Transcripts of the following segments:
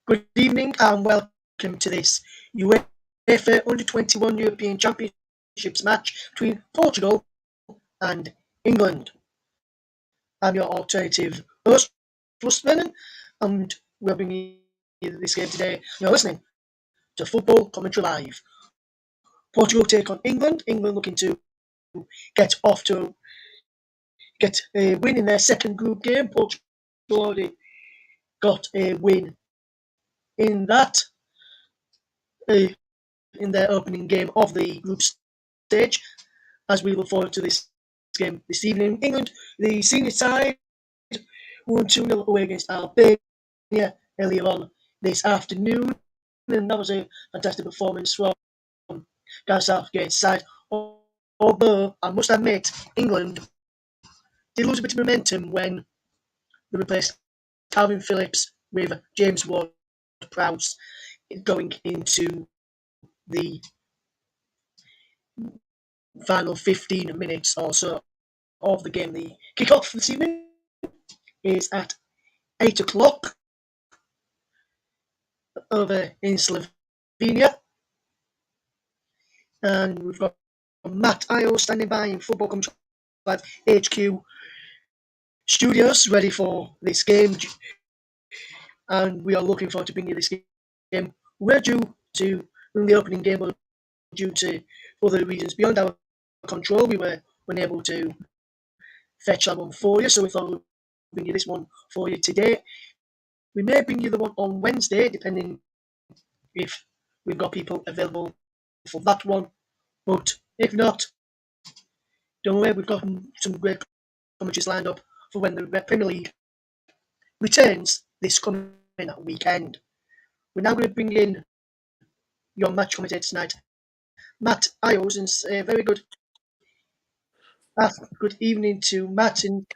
Good evening and welcome to this UEFA Under-21 European Championships match between Portugal and England. I'm your alternative host, Russ Lennon, and we're bringing you this game today. You're listening to Football Commentary Live. Portugal take on England. England looking to get a win in their second group game. Portugal already got a win in that. In their opening game of the group stage, as we look forward to this game this evening. England, the senior side, won 2-0 away against Albania earlier on this afternoon, and that was a fantastic performance from Gareth Southgate's side. Although, I must admit, England did lose a bit of momentum when they replaced Calvin Phillips with James Ward-Prowse going into the final 15 minutes or so of the game. The kick-off this evening is at 8 o'clock over in Slovenia. And we've got Matt Iles standing by in Football Commentary Live HQ studios ready for this game. And we are looking forward to bringing you this game. We're due to win the opening game, but due to other reasons beyond our control, we were unable to fetch that one for you, so we thought we'd bring you this one for you today. We may bring you the one on Wednesday, depending if we've got people available for that one. But if not, don't worry, we've got some great commentaries lined up for when the Premier League returns this coming weekend. We're now going to bring in your match commentator tonight, Matt Iles, and very good evening to Matt. And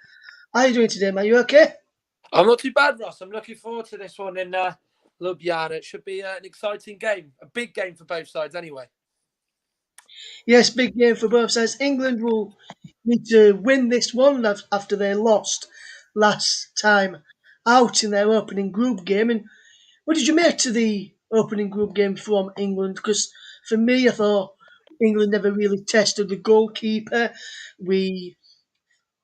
how are you doing today, man? You okay? I'm not too bad, Ross. I'm looking forward to this one in Ljubljana. It should be an exciting game, a big game for both sides anyway. Yes, big game for both sides. England will need to win this one after they lost last time out in their opening group game. And what did you make to the opening group game from England? Because for me, I thought England never really tested the goalkeeper. We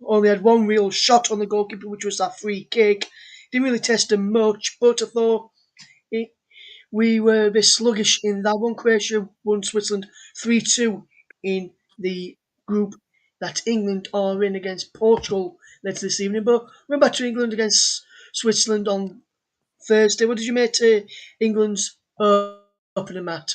only had one real shot on the goalkeeper, which was that free kick. Didn't really test him much, but I thought we were a bit sluggish in that one. Croatia won Switzerland 3-2 in the group that England are in against Portugal later this evening. But we're back to England against Switzerland on Thursday. What did you make to England's opening, Matt?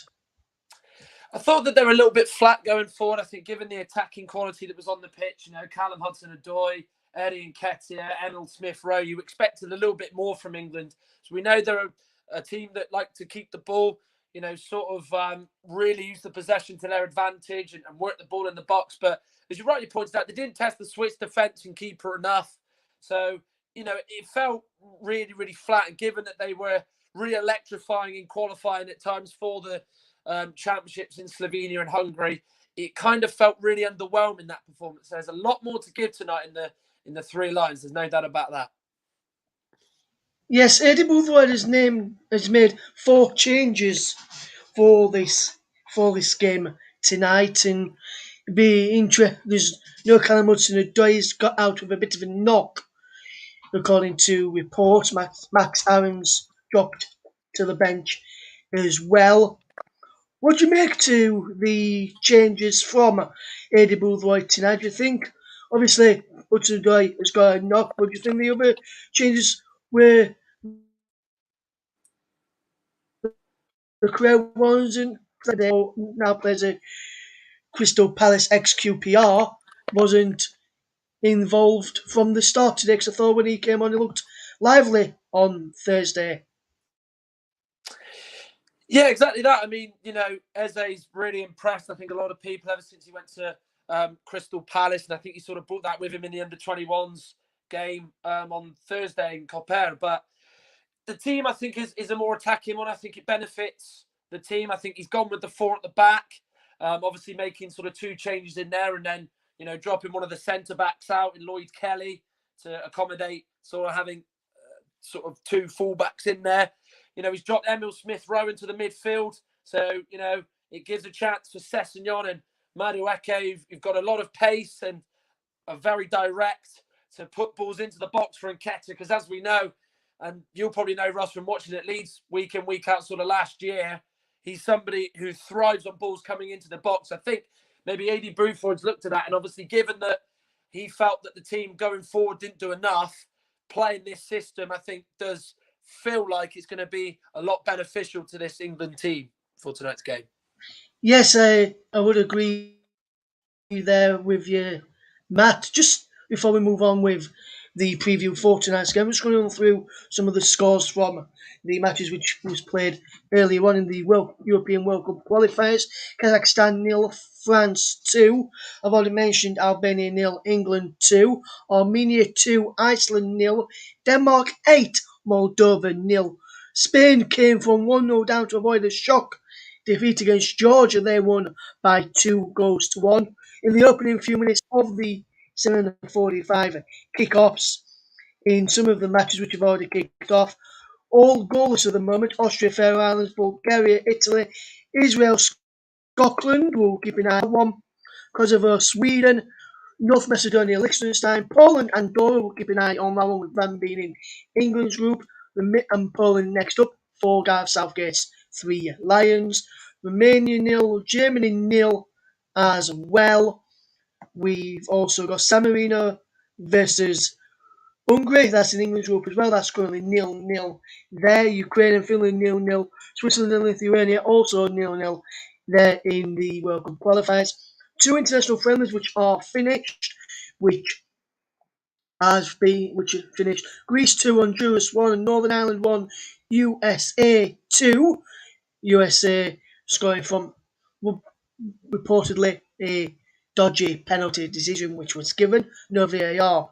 I thought that they were a little bit flat going forward. I think given the attacking quality that was on the pitch, Callum Hudson-Odoi, Eddie Nketiah, Emil Smith-Rowe, you expected a little bit more from England. So we know they're a team that like to keep the ball, really use the possession to their advantage and work the ball in the box. But as you rightly pointed out, they didn't test the Swiss defence and keeper enough. So, it felt really, really flat. And given that they were really electrifying in qualifying at times for the championships in Slovenia and Hungary, it kind of felt really underwhelming, that performance. There's a lot more to give tonight in the three lines. There's no doubt about that. Yes, Eddie Boothroyd has made 4 changes for this game tonight, and there's no Callum Hudson-Odoi. He's got out with a bit of a knock, according to reports. Max Aaron's dropped to the bench as well. What do you make to the changes from Eddie Boothroyd tonight? Do you think, obviously, Hudson-Odoi has got a knock, but do you think the other changes were the correct ones? And now plays a Crystal Palace ex-QPR, wasn't involved from the start today, because I thought when he came on, he looked lively on Thursday. Yeah, exactly that. I mean, Eze's really impressed. I think a lot of people, ever since he went to Crystal Palace, and I think he sort of brought that with him in the under-21s game on Thursday in Copair. But the team, I think, is a more attacking one. I think it benefits the team. I think he's gone with the 4 at the back, obviously making sort of 2 changes in there, and then, dropping one of the centre-backs out in Lloyd Kelly to accommodate sort of having sort of 2 full-backs in there. He's dropped Emil Smith Rowe into the midfield. So, it gives a chance for Sessegnon and Madueke. You've got a lot of pace and are very direct to put balls into the box for Nketiah, because as we know, and you'll probably know, Russ, from watching at Leeds week in, week out sort of last year, he's somebody who thrives on balls coming into the box. I think maybe AD Bruford's looked at that, and obviously given that he felt that the team going forward didn't do enough, playing this system, I think, does feel like it's going to be a lot beneficial to this England team for tonight's game. Yes, I would agree there with you, Matt. Just before we move on with the preview for tonight's game, I'm just going to run through some of the scores from the matches which was played earlier on in the European World Cup qualifiers. Kazakhstan 0, France 2. I've already mentioned Albania 0, England 2. Armenia 2, Iceland 0. Denmark 8, Moldova 0. Spain came from 1-0 down to avoid a shock defeat against Georgia. They won by 2-1. In the opening few minutes of the 7:45 kick-offs, in some of the matches which have already kicked off, all goalless at the moment. Austria, Faroe Islands, Bulgaria, Italy, Israel, Scotland, we'll keep an eye on one. Kosovo, Sweden, North Macedonia, Liechtenstein, Poland, Andorra, we'll keep an eye on that one with them being in England's group. And Poland next up, 4 Gareth Southgate's 3 Lions. Romania 0, Germany 0 as well. We've also got San Marino versus Hungary. That's in England's group as well. That's currently 0-0 there. Ukraine and Finland 0-0. Switzerland and Lithuania also 0-0 there in the World Cup qualifiers. 2 international friendlies which are finished, which are finished. Greece 2, Honduras 1, Northern Ireland 1, USA 2. USA scoring from reportedly a dodgy penalty decision which was given. No VAR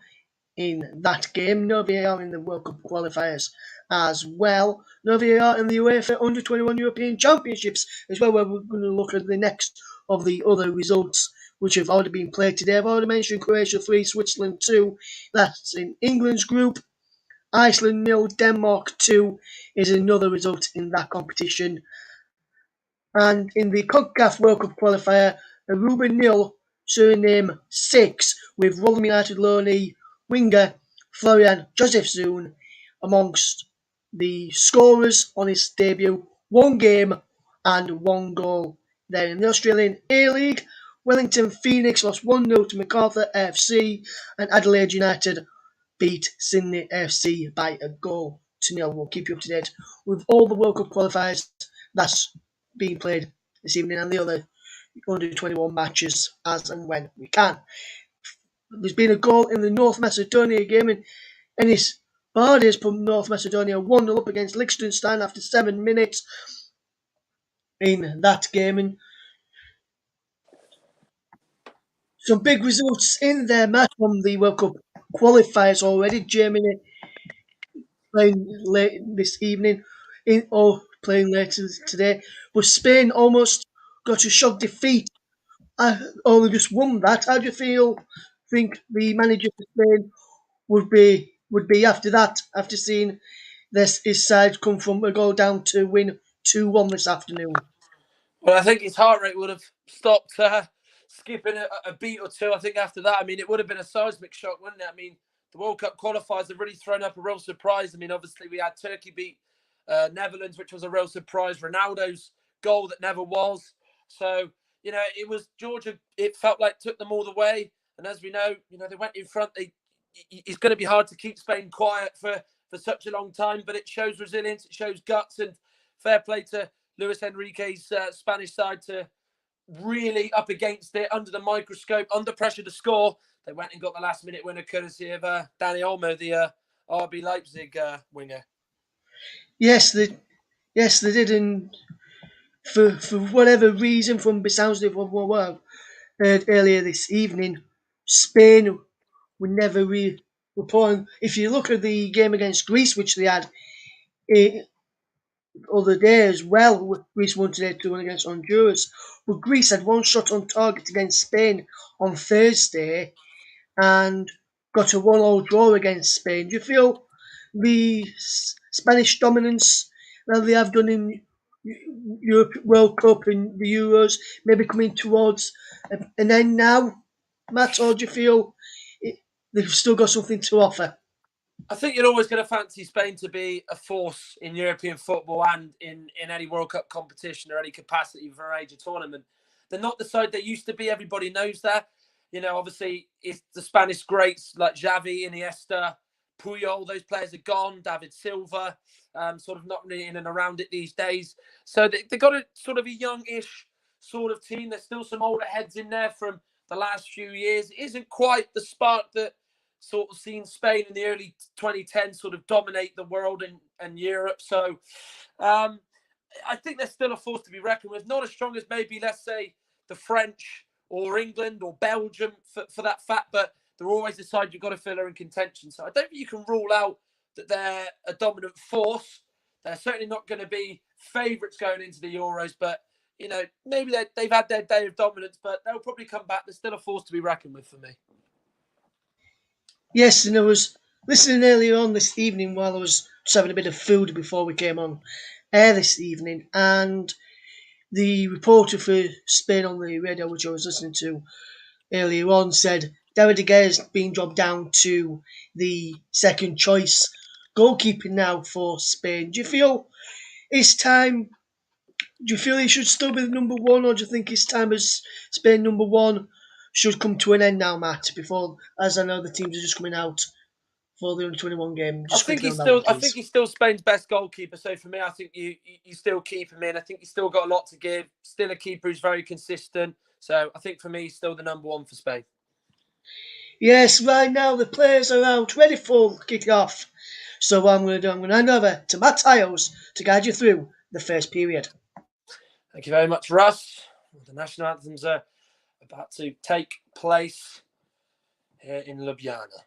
in that game. No VAR in the World Cup qualifiers as well. No VAR in the UEFA Under-21 European Championships as well, where we're going to look at the next of the other results which have already been played today. I've already mentioned Croatia 3, Switzerland 2. That's in England's group. Iceland 0, Denmark 2 is another result in that competition. And in the CONCACAF World Cup qualifier, Aruba 0, Suriname 6, with Rotherham United loanee winger Florian Josefzoon amongst the scorers on his debut. 1 game and 1 goal there. In the Australian A-League, Wellington Phoenix lost 1-0 to MacArthur FC, and Adelaide United beat Sydney FC by a goal to 0. We'll keep you up to date with all the World Cup qualifiers that's being played this evening and the other under-21 matches as and when we can. There's been a goal in the North Macedonia game, and Enis Bardes put North Macedonia 1-0 up against Liechtenstein after 7 minutes in that game. And some big results in their match from the World Cup qualifiers already. Germany playing late this evening, or playing later today, but Spain almost got a shock defeat. I only just won that. How do you think the manager for Spain would be after that? After seeing his side come from a goal down to win 2-1 this afternoon. Well, I think his heart rate would have stopped skipping a beat or two. I think after that, I mean, it would have been a seismic shock, wouldn't it? I mean, the World Cup qualifiers have really thrown up a real surprise. I mean, obviously we had Turkey beat Netherlands, which was a real surprise. Ronaldo's goal that never was. So, it was Georgia. It felt like took them all the way. And as we know, they went in front. It's going to be hard to keep Spain quiet for such a long time, but it shows resilience. It shows guts, and fair play to Luis Enrique's Spanish side to really up against it, under the microscope, under pressure to score. They went and got the last-minute winner courtesy of Dani Olmo, the RB Leipzig winger. Yes, they did, and for whatever reason, from the sounds of what I've heard earlier this evening, Spain were never reporting. If you look at the game against Greece, which they had other day as well, Greece won today 2-1 against Honduras, but Greece had 1 shot on target against Spain on Thursday and got a 1-1 draw against Spain. Do you feel the Spanish dominance well, they have done in Europe World Cup and the Euros, maybe coming towards an end now. Matt, or do you feel they've still got something to offer? I think you're always going to fancy Spain to be a force in European football and in any World Cup competition or any capacity for a major tournament. They're not the side they used to be. Everybody knows that. You know, obviously, it's the Spanish greats like Xavi, Iniesta, Puyol. Those players are gone. David Silva, sort of not really in and around it these days. So they got a sort of a youngish sort of team. There's still some older heads in there from the last few years. It isn't quite the spark that sort of seen Spain in the early 2010s sort of dominate the world and Europe. So I think they're still a force to be reckoned with. Not as strong as maybe, let's say, the French or England or Belgium for that fact, but they're always the side you've got to feel are in contention. So I don't think you can rule out that they're a dominant force. They're certainly not going to be favourites going into the Euros, but you know, maybe they've had their day of dominance, but they'll probably come back. They're still a force to be reckoned with for me. Yes, and I was listening earlier on this evening while I was just having a bit of food before we came on air this evening, and the reporter for Spain on the radio, which I was listening to earlier on, said David De Gea's been dropped down to the second choice goalkeeper now for Spain. Do you feel it's time? Do you feel he should still be the number one, or do you think his time as Spain number one should come to an end now, Matt? Before, as I know the teams are just coming out for the under-21 game. I Just think quickly on he's that one, still. I please. think he's still Spain's best goalkeeper. So for me, I think you still keep him in. I think he's still got a lot to give. Still a keeper who's very consistent. So I think for me, he's still the number one for Spain. Yes, right now the players are out, ready for kick-off. So what I'm going to do, I'm going to hand over to Matt Iles to guide you through the first period. Thank you very much, Russ. The national anthems are about to take place here in Ljubljana.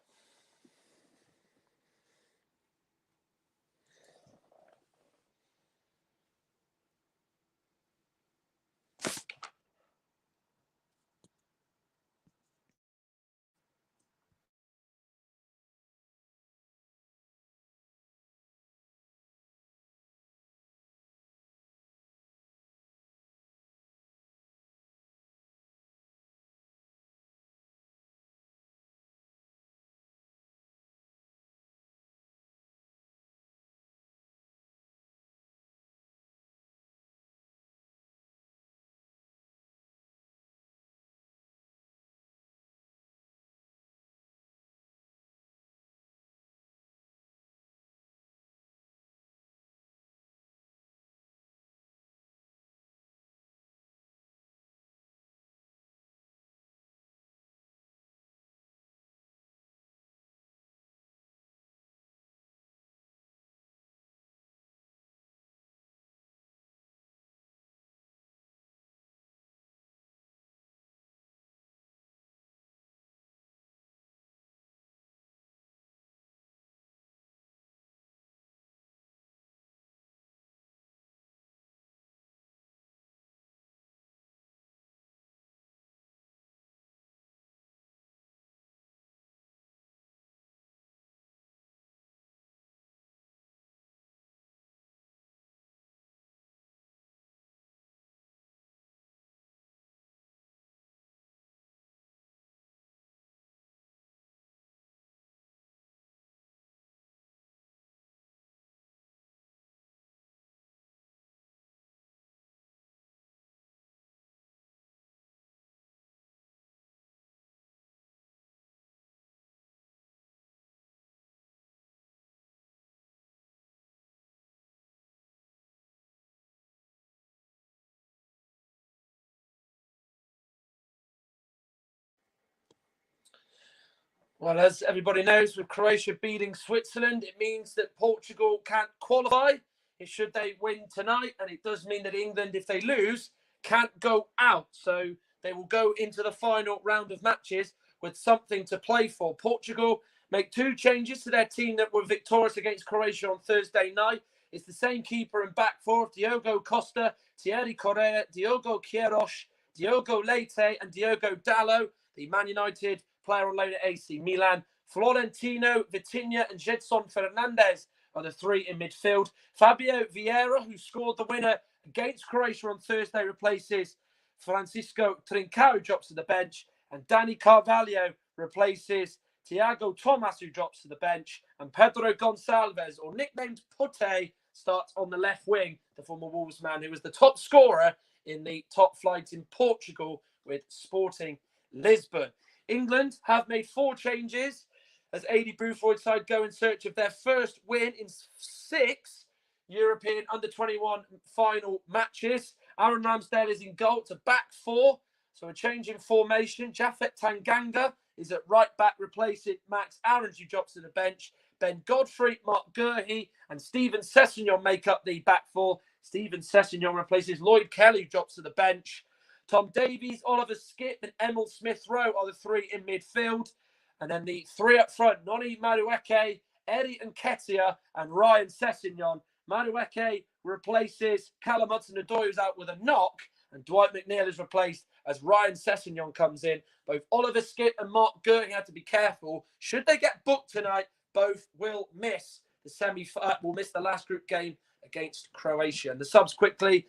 Well, as everybody knows, with Croatia beating Switzerland, it means that Portugal can't qualify. It should they win tonight, and it does mean that England, if they lose, can't go out. So they will go into the final round of matches with something to play for. Portugal make two changes to their team that were victorious against Croatia on Thursday night. It's the same keeper and back four: Diogo Costa, Thierry Correa, Diogo Queiroz, Diogo Leite, and Diogo Dalot. The Man United player on loan at AC Milan, Florentino Vitinha and Gedson Fernandez are the three in midfield. Fabio Vieira, who scored the winner against Croatia on Thursday, replaces Francisco Trincao, who drops to the bench. And Dani Carvalho replaces Thiago Tomas, who drops to the bench. And Pedro Gonçalves, or nicknamed Putte, starts on the left wing, the former Wolves man, who was the top scorer in the top flight in Portugal with Sporting Lisbon. England have made 4 changes as Aidy Boothroyd's side go in search of their first win in 6 European under-21 final matches. Aaron Ramsdale is in goal to back 4, so a change in formation. Japhet Tanganga is at right back, replacing Max Aarons, who drops to the bench. Ben Godfrey, Mark Gurhey, and Steven Sessegnon make up the back 4. Steven Sessegnon replaces Lloyd Kelly, who drops to the bench. Tom Davies, Oliver Skipp, and Emil Smith-Rowe are the 3 in midfield. And then the 3 up front, Noni Madueke, Eddie Nketiah, and Ryan Sessegnon. Madueke replaces Callum Hudson-Odoi, who's out with a knock, and Dwight McNeil is replaced as Ryan Sessegnon comes in. Both Oliver Skipp and Mark Gurhey had to be careful. Should they get booked tonight, both will miss the last group game against Croatia. And the subs quickly,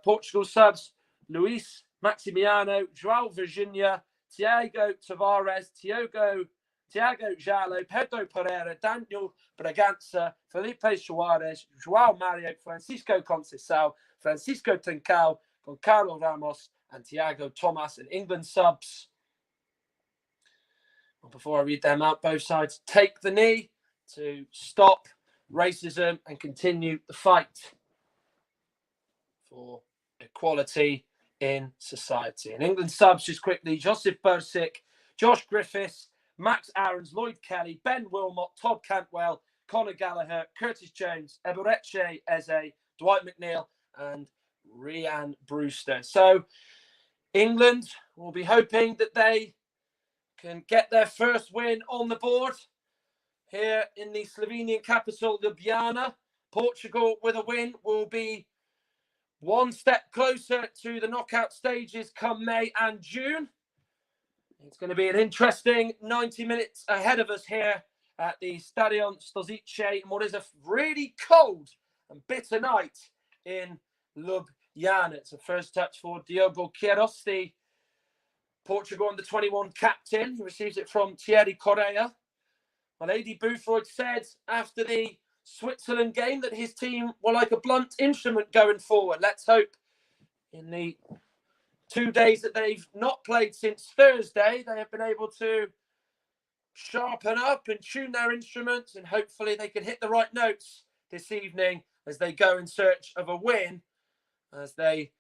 Portugal subs, Luis Maximiano, João Virginia, Thiago Tavares, Thiago Jalo, Pedro Pereira, Daniel Bragança, Felipe Soares, João Mario, Francisco Conceição, Francisco Trincao, Goncalo Ramos, and Thiago Tomas. And England subs, well, before I read them out, both sides take the knee to stop racism and continue the fight for equality in society. And England subs, just quickly, Joseph Bursic, Josh Griffiths, Max Aarons, Lloyd Kelly, Ben Wilmot, Todd Cantwell, Conor Gallagher, Curtis Jones, Eberechi Eze, Dwight McNeil, and Rhian Brewster. So England will be hoping that they can get their first win on the board here in the Slovenian capital, Ljubljana. Portugal, with a win, will be one step closer to the knockout stages come May and June. It's going to be an interesting 90 minutes ahead of us here at the Stadion Stozice in what is a really cold and bitter night in Ljubljana. It's a first touch for Diogo Queiroz, the Portugal under-21 captain. He receives it from Thierry Correia. Well, Aidy Boothroyd said after the Switzerland game that his team were like a blunt instrument going forward. Let's hope in the 2 days that they've not played since Thursday, they have been able to sharpen up and tune their instruments, and hopefully they can hit the right notes this evening as they go in search of a win, as they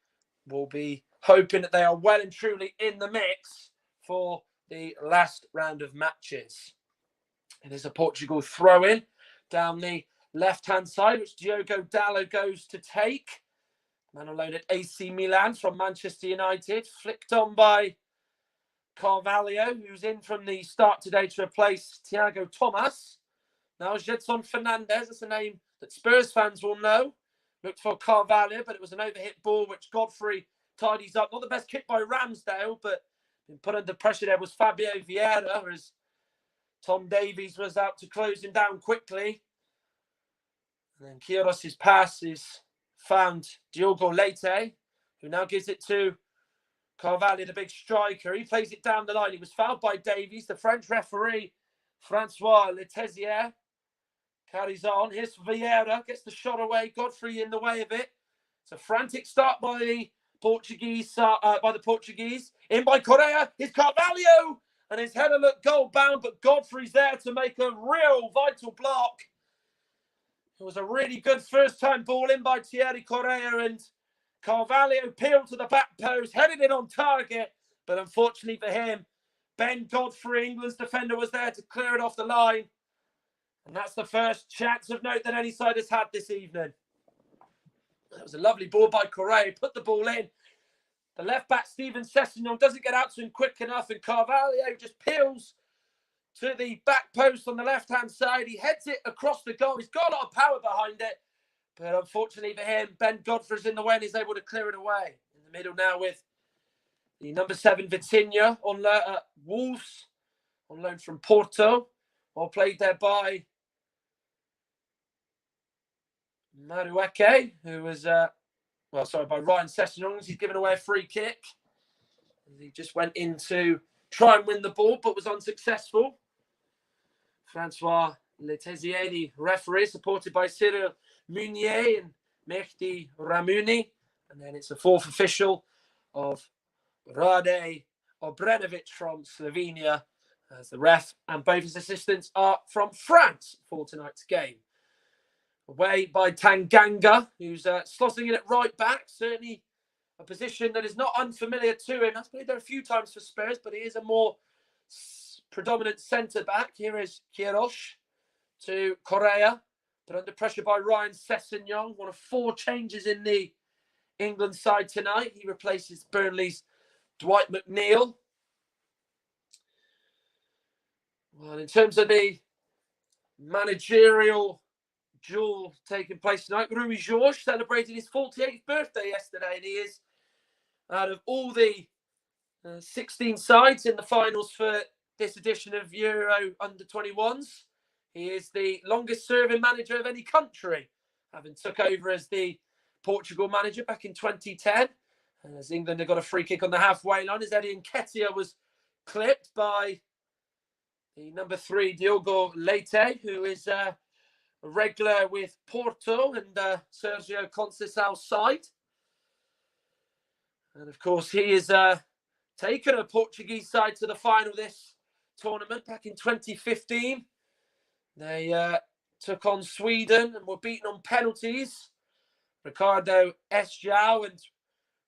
will be hoping that they are well and truly in the mix for the last round of matches. It is a Portugal throw-in down the left-hand side, which Diogo Dalot goes to take. Man alone at AC Milan from Manchester United. Flicked on by Carvalho, who's in from the start today to replace Thiago Tomas. Now Gedson Fernandez, that's a name that Spurs fans will know. Looked for Carvalho, but it was an overhit ball, which Godfrey tidies up. Not the best kick by Ramsdale, but been put under pressure there was Fabio Vieira, as Tom Davies was out to close him down quickly. And then Queiroz's pass is found Diogo Leite, who now gives it to Carvalho, the big striker. He plays it down the line. He was fouled by Davies. The French referee, Francois Letezier, carries on. Here's Vieira, gets the shot away. Godfrey in the way of it. It's a frantic start by the Portuguese. In by Correa. Here's Carvalho, and his header looked goal bound, but Godfrey's there to make a real vital block. It was a really good first-time ball in by Thierry Correia, and Carvalho peeled to the back post, headed it on target, but unfortunately for him, Ben Godfrey, England's defender, was there to clear it off the line. And that's the first chance of note that any side has had this evening. That was a lovely ball by Correa, put the ball in. The left-back, Steven Sessegnon, doesn't get out to him quick enough, and Carvalho just peels to the back post on the left-hand side. He heads it across the goal. He's got a lot of power behind it. But unfortunately for him, Ben Godfrey's in the way and he's able to clear it away. In the middle now with the number 7, Vitinha, on Wolves, on loan from Porto. Well played there by Madueke, who was, by Ryan Sessegnon. He's given away a free kick. He just went in to try and win the ball, but was unsuccessful. Francois Letessier, the referee, supported by Cyril Munier and Mehdi Ramouni. And then it's a fourth official of Rade Obrenovic from Slovenia as the ref. And both his assistants are from France for tonight's game. Away by Tanganga, who's slotting in at right back. Certainly a position that is not unfamiliar to him. That's played there a few times for Spurs, but he is a more predominant centre-back. Here is Queiroz to Correa, but under pressure by Ryan Sessegnon. One of 4 changes in the England side tonight. He replaces Burnley's Dwight McNeil. Well, in terms of the managerial duel taking place tonight, Rui Jorge celebrated his 48th birthday yesterday, and he is, out of all the 16 sides in the finals for this edition of Euro Under-21s, he is the longest-serving manager of any country, having took over as the Portugal manager back in 2010. As England have got a free kick on the halfway line, as Eddie Nketiah was clipped by the number 3, Diogo Leite, who is a regular with Porto and Sergio Conceição's side. And of course, he has taken a Portuguese side to the final this tournament back in 2015. They took on Sweden and were beaten on penalties. Ricardo Esjao and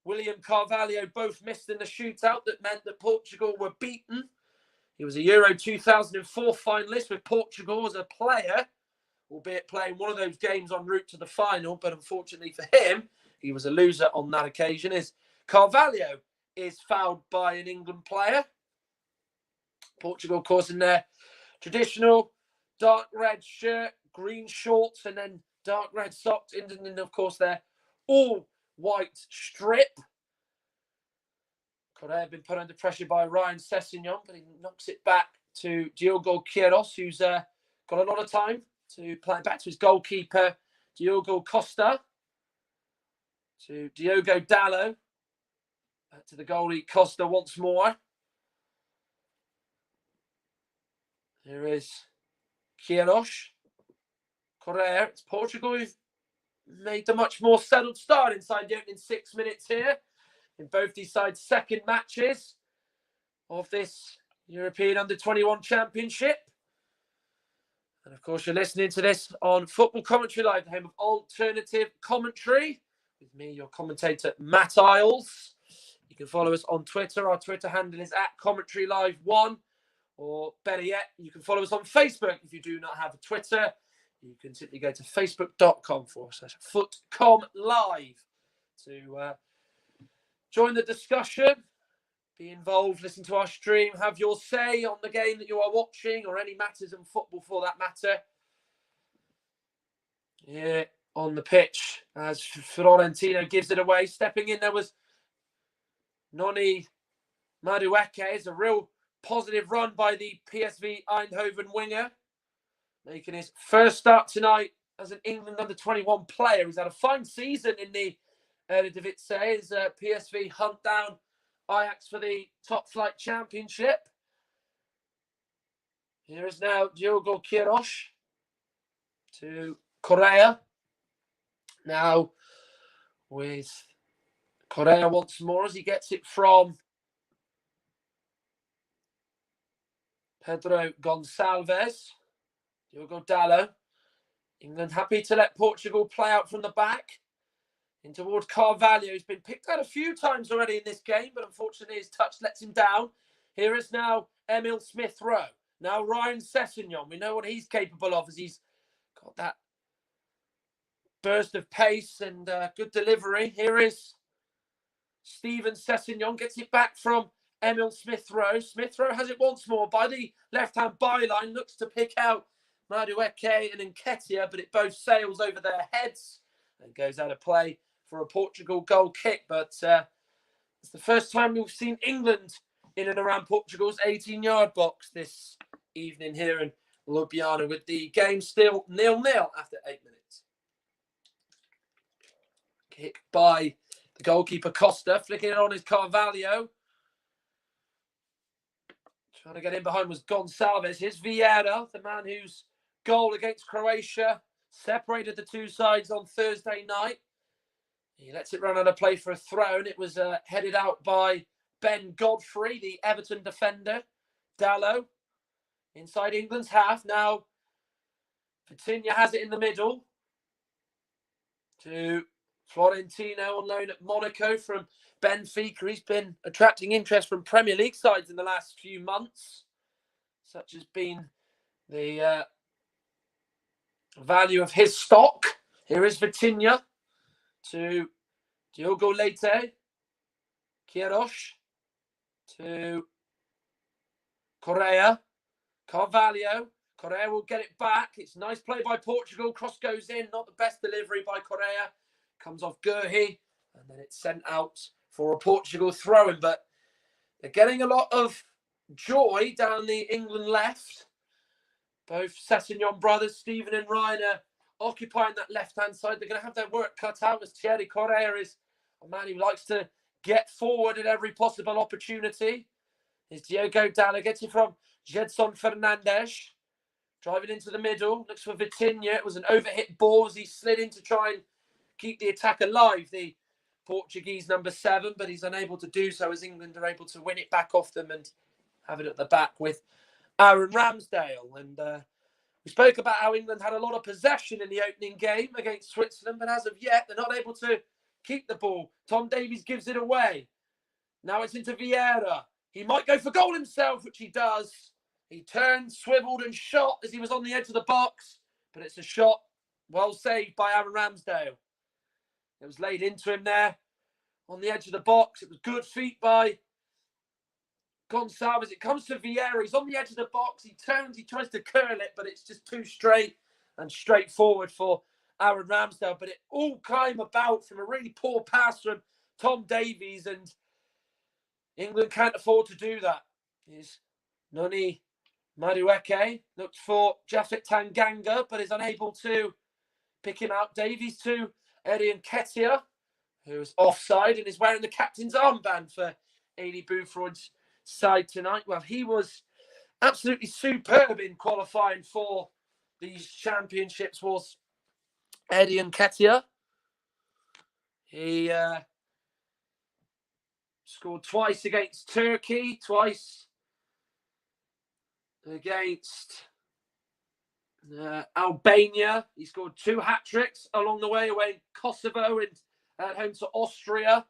William Carvalho both missed in the shootout. That meant that Portugal were beaten. He was a Euro 2004 finalist with Portugal as a player, albeit playing one of those games en route to the final. But unfortunately for him, he was a loser on that occasion, as Carvalho is fouled by an England player. Portugal, of course, in their traditional dark red shirt, green shorts, and then dark red socks. And then, of course, their all-white strip. Correa had been put under pressure by Ryan Sessegnon, but he knocks it back to Diogo Queiroz, who's got a lot of time to play back to his goalkeeper, Diogo Costa, to Diogo Dalot, back to the goalie Costa once more. Here is Queiroz. Correa. It's Portugal who've made the much more settled start inside the opening 6 minutes here in both these sides' second matches of this European Under-21 Championship. And of course, you're listening to this on Football Commentary Live, the home of alternative commentary, with me, your commentator, Matt Iles. You can follow us on Twitter. Our Twitter handle is @CommentaryLive1. Or better yet, you can follow us on Facebook. If you do not have a Twitter, you can simply go to facebook.com/FootcomLive to join the discussion, be involved, listen to our stream, have your say on the game that you are watching or any matters in football for that matter. Yeah, on the pitch as Florentino gives it away. Stepping in, there was Noni Madueke. It's a real positive run by the PSV Eindhoven winger, making his first start tonight as an England Under-21 player. He's had a fine season in the Eredivisie as PSV hunt down Ajax for the top flight championship. Here is now Diogo Queiroz to Correa. Now with Correa once more as he gets it from Pedro Gonçalves. Diogo Dalot. England happy to let Portugal play out from the back. In toward Carvalho, who's been picked out a few times already in this game, but unfortunately his touch lets him down. Here is now Emil Smith-Rowe. Now Ryan Sessegnon. We know what he's capable of as he's got that burst of pace and good delivery. Here is Steven Sessegnon. Gets it back from Emil Smith-Rowe. Smith-Rowe has it once more by the left-hand byline. Looks to pick out Madueke and Nketiah, but it both sails over their heads and goes out of play for a Portugal goal kick. But it's the first time we've seen England in and around Portugal's 18-yard box this evening here in Ljubljana, with the game still 0-0 after 8 minutes. Kick by the goalkeeper Costa, flicking it on is Carvalho. Trying to get in behind was Gonçalves. Here's Vieira, the man whose goal against Croatia separated the two sides on Thursday night. He lets it run out of play for a throw, and it was headed out by Ben Godfrey, the Everton defender. Dalot inside England's half. Now Vitinha has it in the middle to Florentino on loan at Monaco from Benfica. He's been attracting interest from Premier League sides in the last few months. Such has been the value of his stock. Here is Vitinha to Diogo Leite. Queiroz to Correa. Carvalho. Correa will get it back. It's a nice play by Portugal. Cross goes in. Not the best delivery by Correa. Comes off Gurhi. And then it's sent out for a Portugal throw-in. But they're getting a lot of joy down the England left. Both Sessegnon brothers, Stephen and Ryan, are occupying that left-hand side. They're going to have their work cut out, as Thierry Correa is a man who likes to get forward at every possible opportunity. Here's Diogo Dalot, gets it from Gedson Fernandes. Driving into the middle, looks for Vitinha. It was an overhit ball as he slid in to try and keep the attack alive, the Portuguese number 7, but he's unable to do so as England are able to win it back off them and have it at the back with Aaron Ramsdale. And we spoke about how England had a lot of possession in the opening game against Switzerland, but as of yet, they're not able to keep the ball. Tom Davies gives it away. Now it's into Vieira. He might go for goal himself, which he does. He turned, swiveled and shot as he was on the edge of the box, but it's a shot well saved by Aaron Ramsdale. It was laid into him there on the edge of the box. It was good feet by Gonçalves. It comes to Vieira. He's on the edge of the box. He turns, he tries to curl it, but it's just too straight and straightforward for Aaron Ramsdale. But it all came about from a really poor pass from Tom Davies, and England can't afford to do that. Here's Noni Madueke, looked for Japhet Tanganga, but is unable to pick him out. Davies to Eddie Nketiah, who's offside and is wearing the captain's armband for Elie Bufroid's side tonight. Well, he was absolutely superb in qualifying for these championships, was Eddie Nketiah. He scored twice against Turkey, twice against Albania. He scored 2 hat-tricks along the way away in Kosovo and at home to Austria.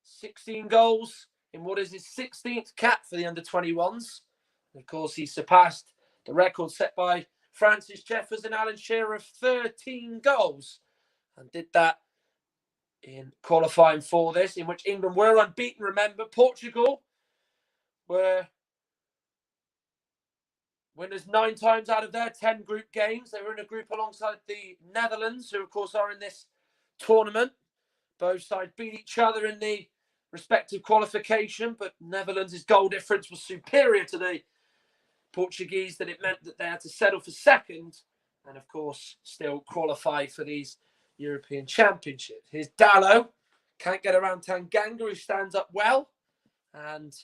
16 goals in what is his 16th cap for the under-21s. And of course, he surpassed the record set by Francis Jeffers and Alan Shearer of 13 goals, and did that in qualifying for this, in which England were unbeaten. Remember, Portugal were winners 9 times out of their 10 group games. They were in a group alongside the Netherlands, who of course are in this tournament. Both sides beat each other in the respective qualification, but Netherlands' goal difference was superior to the Portuguese, that it meant that they had to settle for second and of course still qualify for these European Championships. Here's Dalot, can't get around Tanganga, who stands up well, and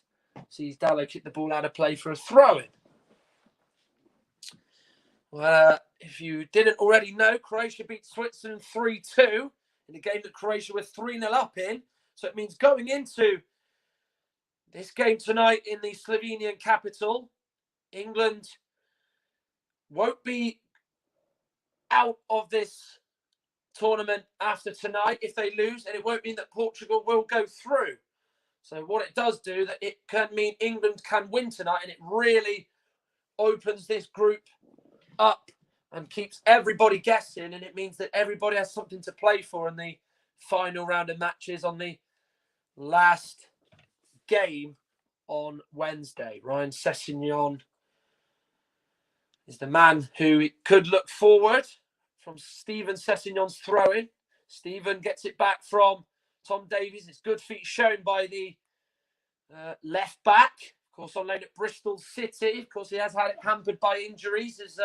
sees Dalot kick the ball out of play for a throw-in. Well, if you didn't already know, Croatia beat Switzerland 3-2 in a game that Croatia were 3-0 up in. So it means going into this game tonight in the Slovenian capital, England won't be out of this tournament after tonight if they lose, and it won't mean that Portugal will go through. So what it does do, that it can mean England can win tonight, and it really opens this group up and keeps everybody guessing, and it means that everybody has something to play for in the final round of matches on the last game on Wednesday. Ryan Sessegnon is the man who could look forward from Stephen Sessegnon's throw-in. Stephen gets it back from Tom Davies. It's good feet shown by the left back, of course, on loan at Bristol City. Of course, he has had it hampered by injuries as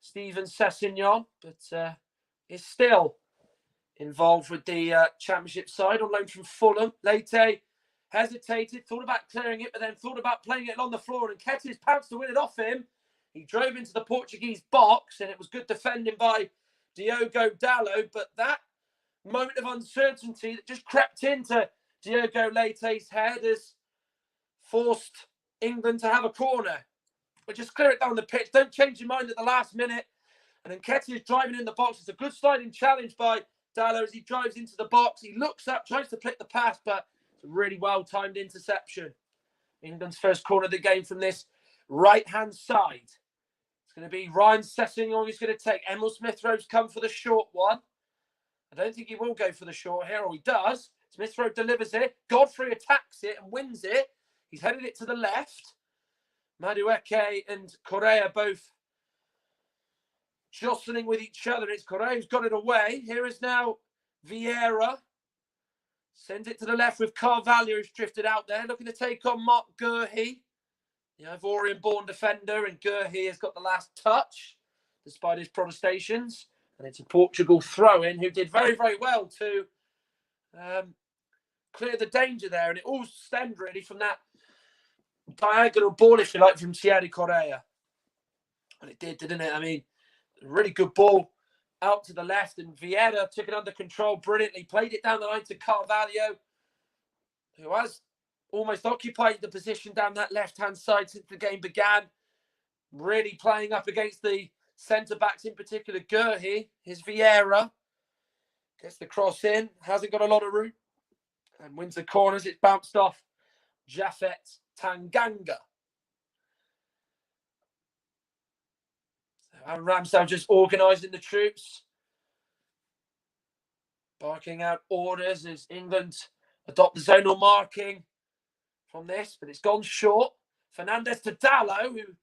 Stephen Sessegnon, but is still involved with the Championship side on loan from Fulham. Leite hesitated, thought about clearing it, but then thought about playing it on the floor, and Kettis pounced to win it off him. He drove into the Portuguese box, and it was good defending by Diogo Dalot, but that moment of uncertainty that just crept into Diogo Leite's head has forced England to have a corner. But just clear it down the pitch. Don't change your mind at the last minute. And then Ketty is driving in the box. It's a good sliding challenge by Dalot as he drives into the box. He looks up, tries to flick the pass, but it's a really well-timed interception. England's first corner of the game from this right-hand side. It's going to be Ryan Sessegnon who's going to take. Emil Smith-Rowe's come for the short one. I don't think he will go for the short here, or he does. Smith-Rowe delivers it. Godfrey attacks it and wins it. He's headed it to the left. Madueke and Correa both jostling with each other. It's Correa who's got it away. Here is now Vieira. Sends it to the left with Carvalho who's drifted out there. Looking to take on Mark Gurhey, the Ivorian-born defender. And Gurhey has got the last touch, despite his protestations. And it's a Portugal throw-in who did very, very well to clear the danger there. And it all stemmed really from that diagonal ball, if you like, from Thierry Correa. And it did, didn't it? I mean, a really good ball out to the left, and Vieira took it under control brilliantly, played it down the line to Carvalho, who has almost occupied the position down that left-hand side since the game began, really playing up against the centre-backs, in particular Gurhey. His Vieira gets the cross in, hasn't got a lot of room, and wins the corners. It's bounced off Japhet Tanganga. And Ramsdale just organising the troops, barking out orders as England adopt the zonal marking from this, but it's gone short. Fernandez to Dalot, who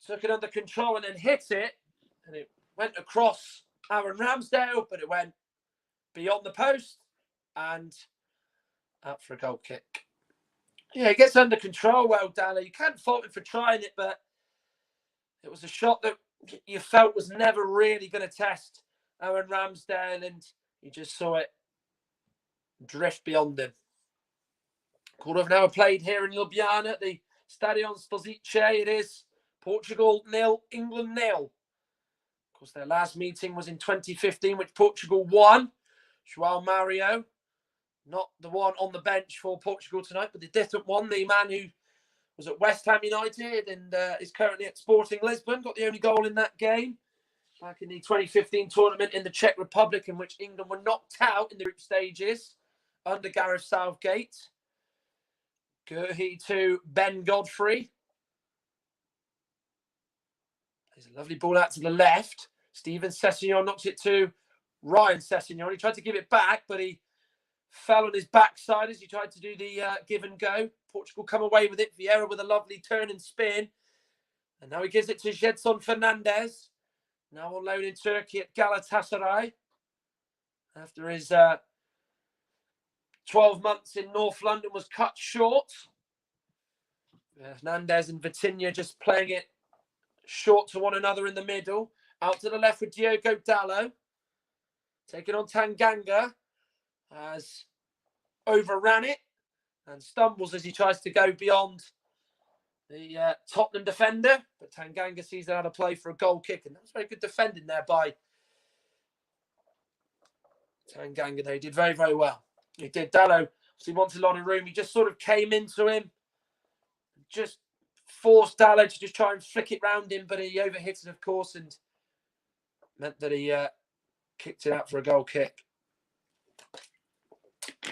took it under control and then hit it, and it went across Aaron Ramsdale, but it went beyond the post and out for a goal kick. Yeah, he gets under control well, Dalot. You can't fault him for trying it, but it was a shot that you felt was never really going to test Aaron Ramsdale, and you just saw it drift beyond him. Quarter of an hour played here in Ljubljana at the Stadion Stozice. It is Portugal 0, England 0. Of course, their last meeting was in 2015, which Portugal won. João Mario, not the one on the bench for Portugal tonight, but the different one, the man who was at West Ham United and is currently at Sporting Lisbon, got the only goal in that game back in the 2015 tournament in the Czech Republic, in which England were knocked out in the group stages under Gareth Southgate. Gurhey to Ben Godfrey. There's a lovely ball out to the left. Steven Sessegnon knocks it to Ryan Sessegnon. He tried to give it back, but he fell on his backside as he tried to do the give and go. Portugal come away with it. Vieira with a lovely turn and spin. And now he gives it to Gedson Fernandez. Now on loan in Turkey at Galatasaray. After his 12 months in North London was cut short. Fernandez and Vitinha just playing it short to one another in the middle. Out to the left with Diogo Dalot. Taking on Tanganga. Has overran it and stumbles as he tries to go beyond the Tottenham defender. But Tanganga sees how to play for a goal kick. And that was very good defending there by Tanganga. They did very, very well. He did. Dalot, he wants a lot of room. He just sort of came into him. Just forced Dalot to just try and flick it round him. But he overhit it, of course, and meant that he kicked it out for a goal kick.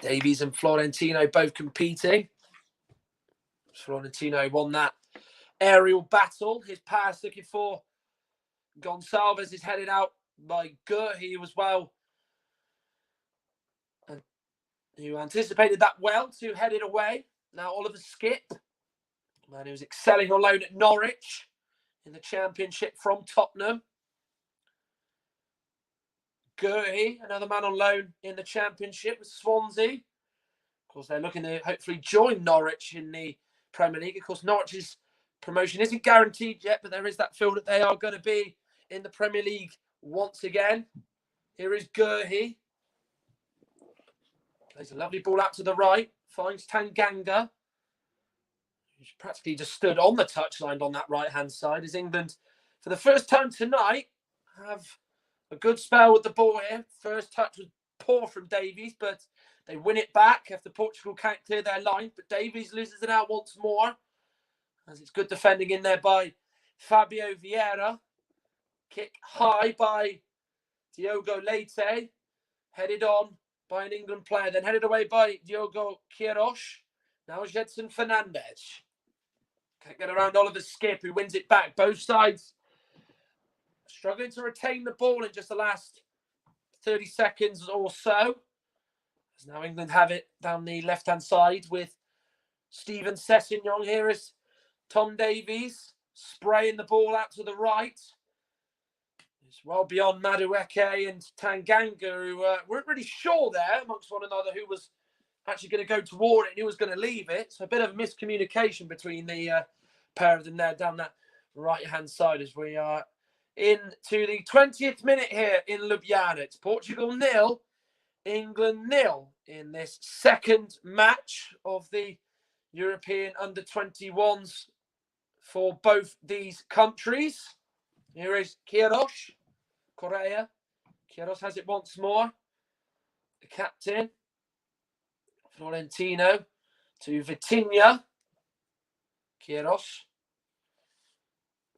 Davies and Florentino both competing. Florentino won that aerial battle. His pass looking for Gonçalves is headed out by Gurhey as well. And who anticipated that well to head it away. Now Oliver Skipp, man who's excelling on loan at Norwich in the Championship from Tottenham. Gurhey, another man on loan in the Championship with Swansea. Of course, they're looking to hopefully join Norwich in the Premier League. Of course, Norwich's promotion isn't guaranteed yet, but there is that feel that they are going to be in the Premier League once again. Here is Gurhi. Plays a lovely ball out to the right. Finds Tanganga. He's practically just stood on the touchline on that right-hand side. As England, for the first time tonight, have a good spell with the ball here. First touch was poor from Davies, but they win it back after Portugal can't clear their line. But Davies loses it out once more, as it's good defending in there by Fabio Vieira. Kick high by Diogo Leite. Headed on by an England player, then headed away by Diogo Queiroz. Now Gedson Fernandes. Can't get around Oliver Skipp, who wins it back. Both sides struggling to retain the ball in just the last 30 seconds or so. As now England have it down the left-hand side with Steven Sessegnon. Here is Tom Davies spraying the ball out to the right. It's well beyond Madueke and Tanganga, who weren't really sure there amongst one another who was actually going to go toward it and who was going to leave it. So a bit of miscommunication between the pair of them there down that right-hand side as we are into the 20th minute here in Ljubljana. It's Portugal 0, England 0 in this second match of the European under-21s for both these countries. Here is Correa. Queiroz has it once more. The captain, Florentino, to Vitinha. Queiroz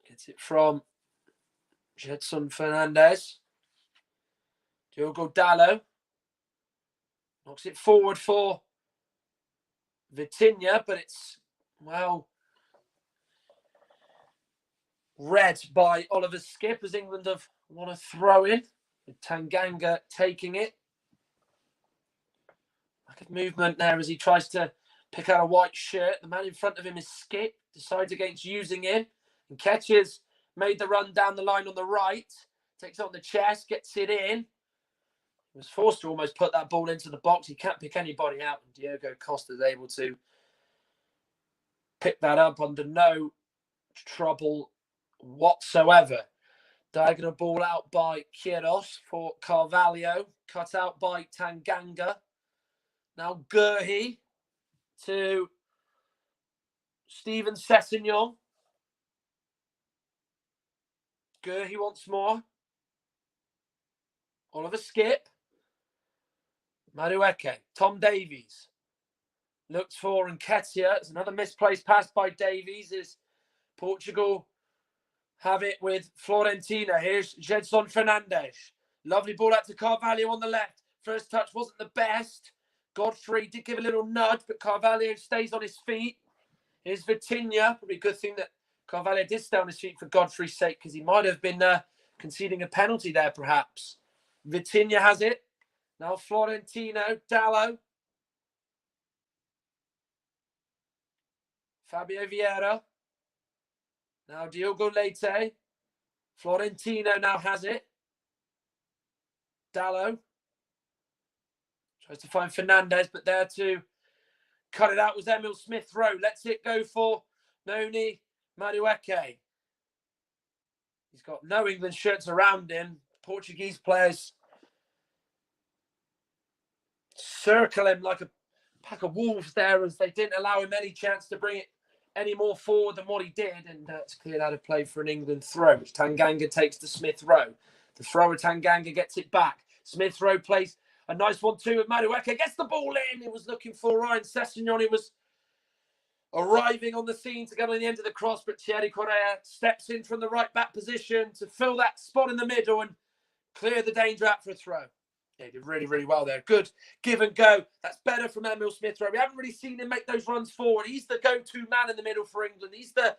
gets it from Gedson Fernandes. Diogo Dalot knocks it forward for Vitinha, but it's, well, read by Oliver Skipp as England have won a throw in, with Tanganga taking it. Lack of movement there as he tries to pick out a white shirt. The man in front of him is Skipp, decides against using him, and catches, made the run down the line on the right, takes it on the chest, gets it in. He was forced to almost put that ball into the box. He can't pick anybody out, and Diogo Costa is able to pick that up under no trouble whatsoever. Diagonal ball out by Queiroz for Carvalho, cut out by Tanganga. Now Gurhi to Steven Sessegnon. Gurhi once more. Oliver Skipp. Madueke. Tom Davies. Looks for Nketiah. It's another misplaced pass by Davies as Portugal have it with Florentina. Here's Gedson Fernandes. Lovely ball out to Carvalho on the left. First touch wasn't the best. Godfrey did give a little nudge, but Carvalho stays on his feet. Here's Vitinha. Probably a good thing that Carvalho did stay on his feet for Godfrey's sake, because he might have been conceding a penalty there, perhaps. Vitinha has it. Now Florentino. Dalot. Fabio Vieira. Now Diogo Leite. Florentino now has it. Dalot. Tries to find Fernandes, but there to cut it out was Emil Smith-Rowe. Lets it go for Noni Madueke. He's got no England shirts around him. Portuguese players circle him like a pack of wolves there, as they didn't allow him any chance to bring it any more forward than what he did. And it's cleared out of play for an England throw, which Tanganga takes to Smith-Rowe. The thrower Tanganga gets it back. Smith-Rowe plays a nice 1-2 with Madueke. Gets the ball in. He was looking for Ryan Sessegnon. He was arriving on the scene to get on the end of the cross, but Thierry Correa steps in from the right back position to fill that spot in the middle and clear the danger out for a throw. Yeah, he did really, really well there. Good give and go. That's better from Emil Smith-Rowe. We haven't really seen him make those runs forward. He's the go-to man in the middle for England. He's the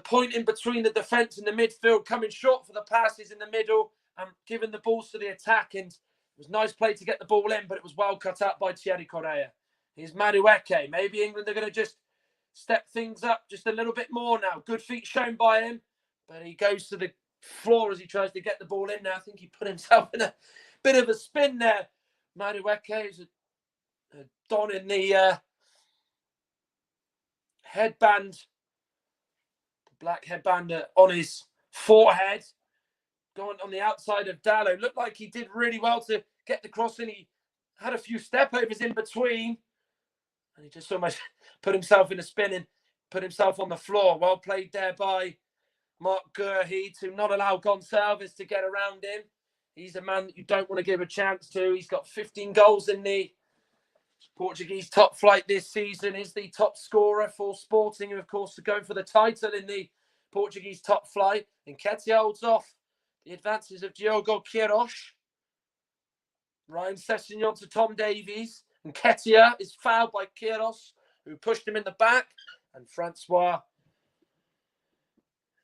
point in between the defence and the midfield, coming short for the passes in the middle and giving the balls to the attack. And it was nice play to get the ball in, but it was well cut out by Thierry Correa. Here's Madueke. Maybe England are going to just step things up just a little bit more now. Good feet shown by him, but he goes to the floor as he tries to get the ball in now. I think he put himself in a bit of a spin there. Madueke is a don in the headband, the black headband on his forehead. going on the outside of Dallo. Looked like he did really well to get the cross in. He had a few step overs in between. And he just almost put himself in a spin and put himself on the floor. Well played there by Mark Gurhey to not allow Gonçalves to get around him. He's a man that you don't want to give a chance to. He's got 15 goals in the Portuguese top flight this season. Is the top scorer for Sporting, and of course, going for the title in the Portuguese top flight. And Nketiah holds off the advances of Diogo Queiroz. Ryan Sessegnon to Tom Davies. And Nketiah is fouled by Queiroz, who pushed him in the back. And Francois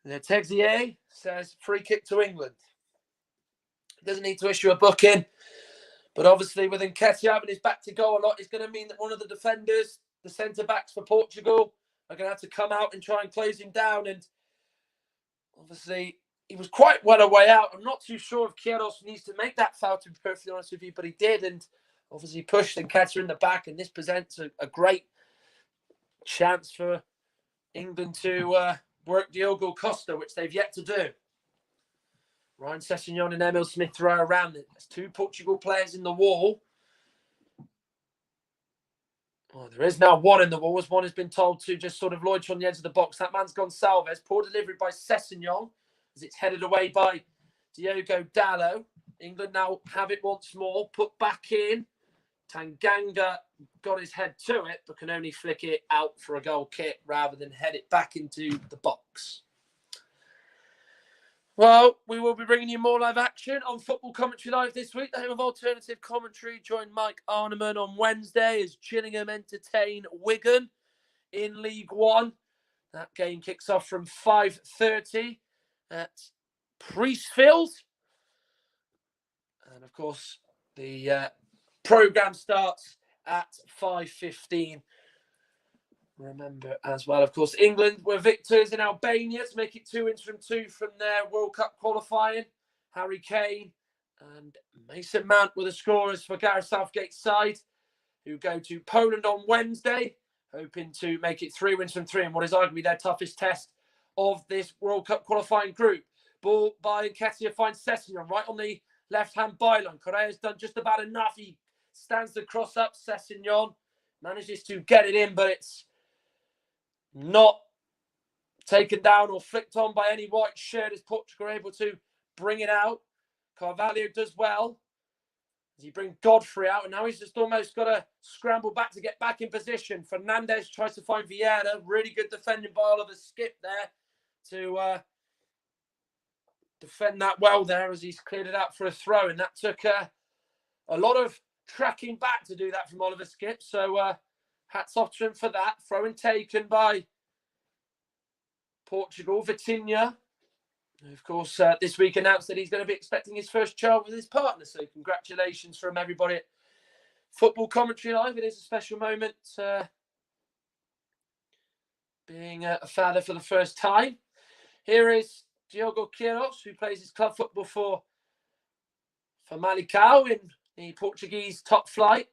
Texier says free kick to England. He doesn't need to issue a booking. But obviously, with Nketiah having his back to goal a lot, it's going to mean that one of the defenders, the centre-backs for Portugal, are going to have to come out and try and close him down. And obviously, he was quite well away out. I'm not too sure if Queiroz needs to make that foul, to be perfectly honest with you, but he did. And obviously pushed Nketiah in the back. And this presents a great chance for England to work Diogo Costa, which they've yet to do. Ryan Sessegnon and Emil Smith-Rowe around it. There's two Portugal players in the wall. Oh, there is now one in the wall, as one has been told to just sort of loiter on the edge of the box. That man's Gonçalves. Poor delivery by Sessegnon as it's headed away by Diogo Dallo. England now have it once more. Put back in. Tanganga got his head to it, but can only flick it out for a goal kick rather than head it back into the box. Well, we will be bringing you more live action on Football Commentary Live this week. The home of alternative commentary. Join Mike Arneman on Wednesday as Gillingham entertain Wigan in League One. That game kicks off from 5:30 at Priestfield. And, of course, the programme starts at 5:15. Remember as well, of course, England were victors in Albania to make it 2 from 2 from their World Cup qualifying. Harry Kane and Mason Mount were the scorers for Gareth Southgate's side, who go to Poland on Wednesday, hoping to make it 3 wins from 3 in what is arguably their toughest test of this World Cup qualifying group. Ball by Nketiah finds Sessegnon right on the left-hand byline. Correa's done just about enough. He stands the cross up. Sessegnon manages to get it in, but it's not taken down or flicked on by any white shirt as Portugal are able to bring it out. Carvalho does well as he brings Godfrey out, and now he's just almost got to scramble back to get back in position. Fernandes tries to find Vieira. Really good defending by Oliver Skip there to defend that well there as he's cleared it out for a throw. And that took a lot of tracking back to do that from Oliver Skip. So hats off to him for that. Throw-in taken by Portugal. Vitinha, of course, this week announced that he's going to be expecting his first child with his partner. So congratulations from everybody at Football Commentary Live. It is a special moment being a father for the first time. Here is Diogo Queiroz, who plays his club football for Malicão in the Portuguese top flight.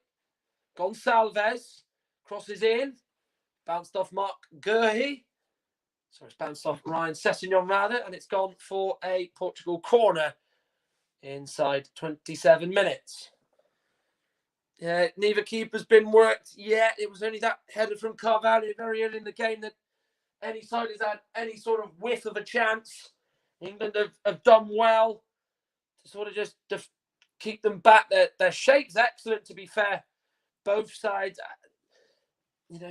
Gonçalves crosses in, bounced off Mark Gurhey. So it's bounced off Ryan Sessegnon rather, and it's gone for a Portugal corner inside 27 minutes. Neither keeper's been worked yet. It was only that header from Carvalho very early in the game that any side has had any sort of whiff of a chance. England have done well to sort of just keep them back. Their shape's excellent, to be fair. Both sides,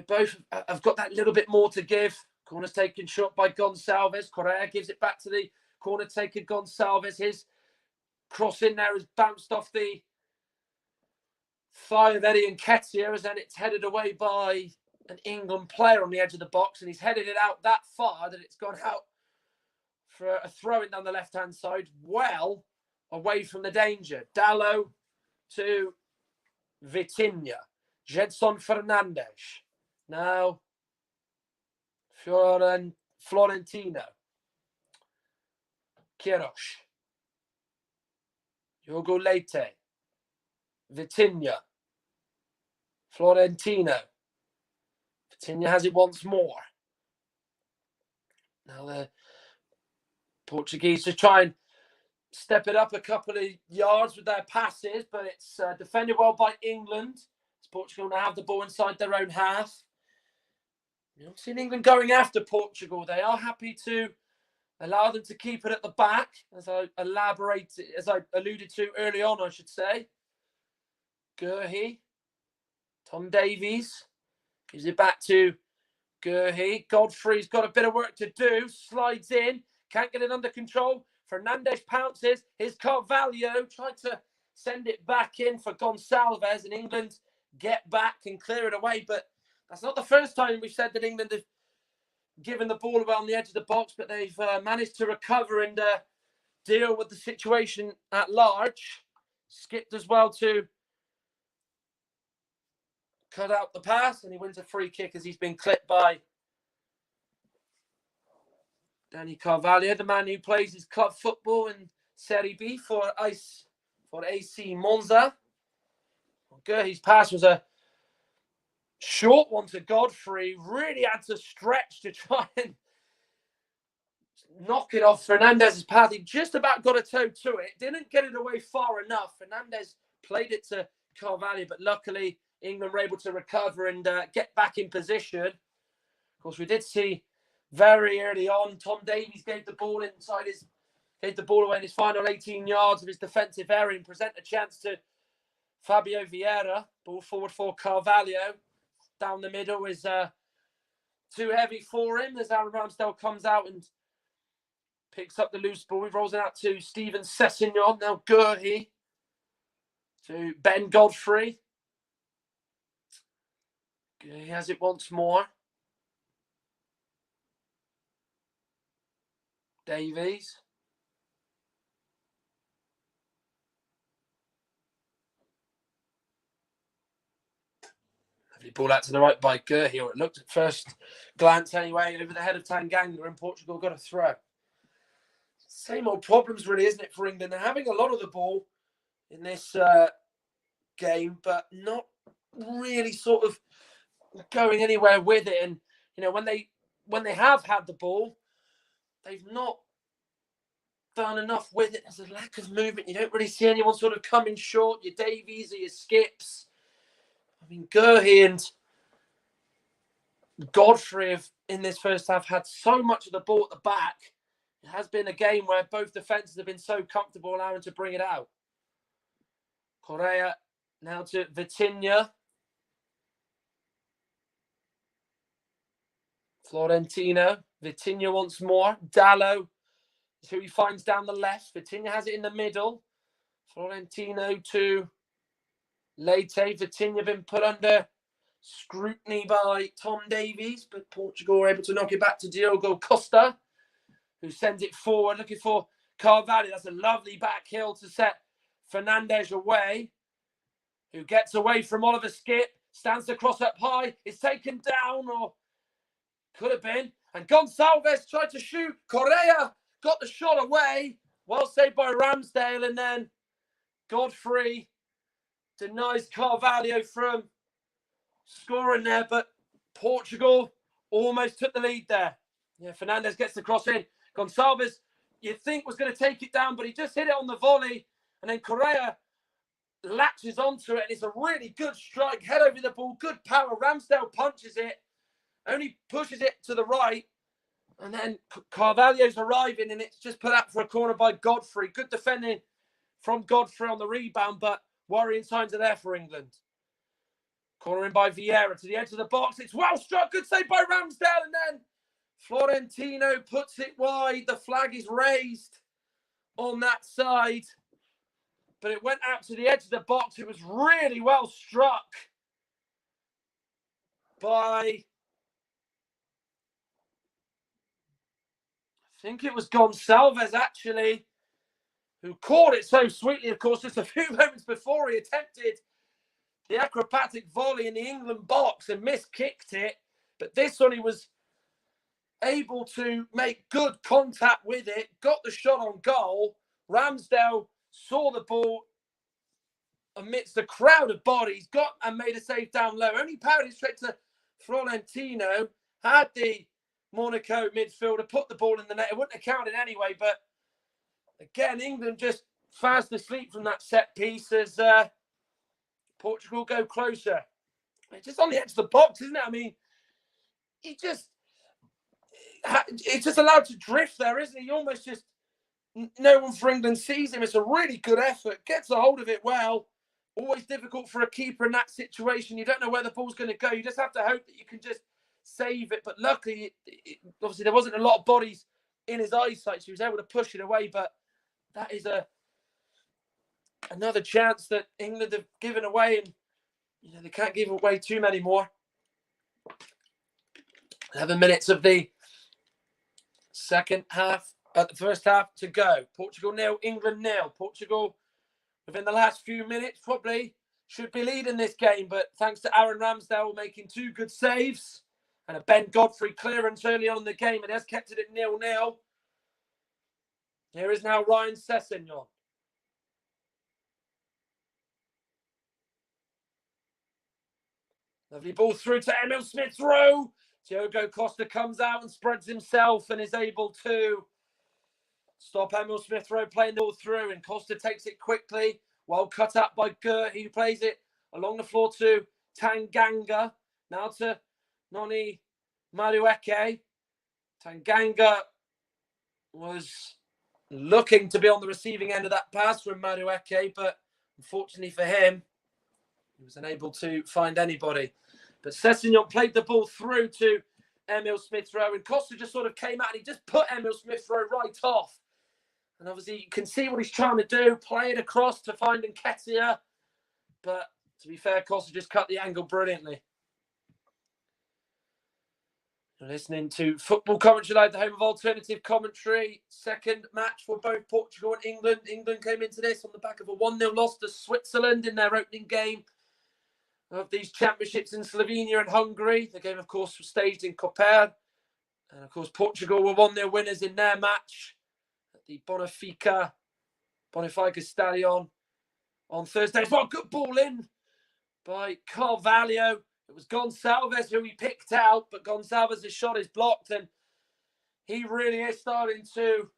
both have got that little bit more to give. Corner's taken shot by Gonçalves. Correa gives it back to the corner taken Gonçalves. His cross in there has bounced off the thigh of Eddie Nketiah, as then it's headed away by an England player on the edge of the box, and he's headed it out that far that it's gone out for a throw-in down the left-hand side, well away from the danger. Dallo to Vitinha. Gedson Fernandes. Now Florentino. Queiroz. Diogo Leite. Vitinha. Florentino. Vitinha has it once more. Now the Portuguese to try and step it up a couple of yards with their passes, but it's defended well by England. As Portugal now have the ball inside their own half. You're not seeing England going after Portugal. They are happy to allow them to keep it at the back, as I alluded to early on, I should say. Gurhey, Tom Davies gives it back to Gurhey. Godfrey's got a bit of work to do. Slides in, can't get it under control. Fernandes pounces. Here's Carvalho trying to send it back in for Gonçalves, and England get back and clear it away. But that's not the first time we've said that England have given the ball away on the edge of the box, but they've managed to recover and deal with the situation at large. Skipped as well to cut out the pass, and he wins a free kick as he's been clipped by Danny Carvalho, the man who plays his club football in Serie B for AC Monza. His pass was a short one to Godfrey. Really had to stretch to try and knock it off Fernandez's path. He just about got a toe to it. Didn't get it away far enough. Fernandez played it to Carvalho, but luckily England were able to recover and get back in position. Of course, we did see very early on Tom Davies gave the ball away in his final 18 yards of his defensive area and present a chance to Fabio Vieira. Ball forward for Carvalho. Down the middle is too heavy for him as Aaron Ramsdale comes out and picks up the loose ball. He rolls it out to Steven Sessegnon. Now Gurhey to Ben Godfrey. He has it once more. Davies. Lovely ball out to the right by Gurhey, or it looked at first glance anyway, over the head of Tanganga, and Portugal got a throw. Same old problems really, isn't it, for England? They're having a lot of the ball in this game, but not really sort of going anywhere with it. And, you know, when they have had the ball, they've not done enough with it. There's a lack of movement. You don't really see anyone sort of coming short. Your Davies or your Skips. I mean, Gurhey and Godfrey have, in this first half, had so much of the ball at the back. It has been a game where both defences have been so comfortable allowing to bring it out. Correa now to Vitinha. Florentino. Vitinha once more. Dallo is who he finds down the left. Vitinha has it in the middle. Florentino to Leite. Vitinha been put under scrutiny by Tom Davies, but Portugal were able to knock it back to Diogo Costa, who sends it forward, looking for Carvalho. That's a lovely back heel to set Fernandes away, who gets away from Oliver Skip, stands the cross up high, is taken down, or could have been. And Gonçalves tried to shoot. Correa got the shot away. Well saved by Ramsdale, and then Godfrey denies Carvalho from scoring there, but Portugal almost took the lead there. Yeah, Fernandes gets the cross in. Gonçalves, you'd think, was going to take it down, but he just hit it on the volley, and then Correa latches onto it, and it's a really good strike, head over the ball, good power. Ramsdale punches it, only pushes it to the right, and then Carvalho's arriving, and it's just put out for a corner by Godfrey. Good defending from Godfrey on the rebound, but worrying signs are there for England. Corner in by Vieira to the edge of the box. It's well struck. Good save by Ramsdale, and then Florentino puts it wide. The flag is raised on that side, but it went out to the edge of the box. It was really well struck by, I think it was Gonçalves, actually, who caught it so sweetly, of course, just a few moments before he attempted the acrobatic volley in the England box and miskicked it. But this one, he was able to make good contact with it, got the shot on goal. Ramsdale saw the ball amidst a crowd of bodies, got and made a save down low. Only parried straight to Florentino, had the Monaco midfielder put the ball in the net. It wouldn't have counted anyway, but Again, England just fast asleep from that set piece as Portugal go closer. It's just on the edge of the box, isn't it? I mean, it's just allowed to drift there, isn't he? Almost just no one for England sees him. It's a really good effort. Gets a hold of it well. Always difficult for a keeper in that situation. You don't know where the ball's going to go. You just have to hope that you can just save it. But luckily, obviously, there wasn't a lot of bodies in his eyesight, so he was able to push it away. But that is another chance that England have given away, and they can't give away too many more. 11 minutes of the second half, the first half to go. Portugal 0, England 0. Portugal, within the last few minutes, probably should be leading this game, but thanks to Aaron Ramsdale making 2 good saves and a Ben Godfrey clearance early on in the game, it has kept it at 0-0. Here is now Ryan Sessegnon. Lovely ball through to Emil Smith-Rowe. Diogo Costa comes out and spreads himself and is able to stop Emil Smith-Rowe playing the ball through. And Costa takes it quickly. Well cut up by Gert. He plays it along the floor to Tanganga. Now to Noni Madueke. Tanganga was looking to be on the receiving end of that pass from Madueke, but unfortunately for him, he was unable to find anybody. But Sessegnon played the ball through to Emil Smith-Rowe, and Costa just sort of came out and he just put Emil Smith-Rowe right off. And obviously you can see what he's trying to do, play it across to find Nketiah. But to be fair, Costa just cut the angle brilliantly. You're listening to Football Commentary Live, the home of alternative commentary. Second match for both Portugal and England. England came into this on the back of a 1-0 loss to Switzerland in their opening game of these championships in Slovenia and Hungary. The game, of course, was staged in Koper. And, of course, Portugal were 1-0 winners in their match at the Benfica Stadion on Thursday. Well, good ball in by Carvalho. It was Gonçalves who he picked out, but Gonçalves' shot is blocked, and he really is starting to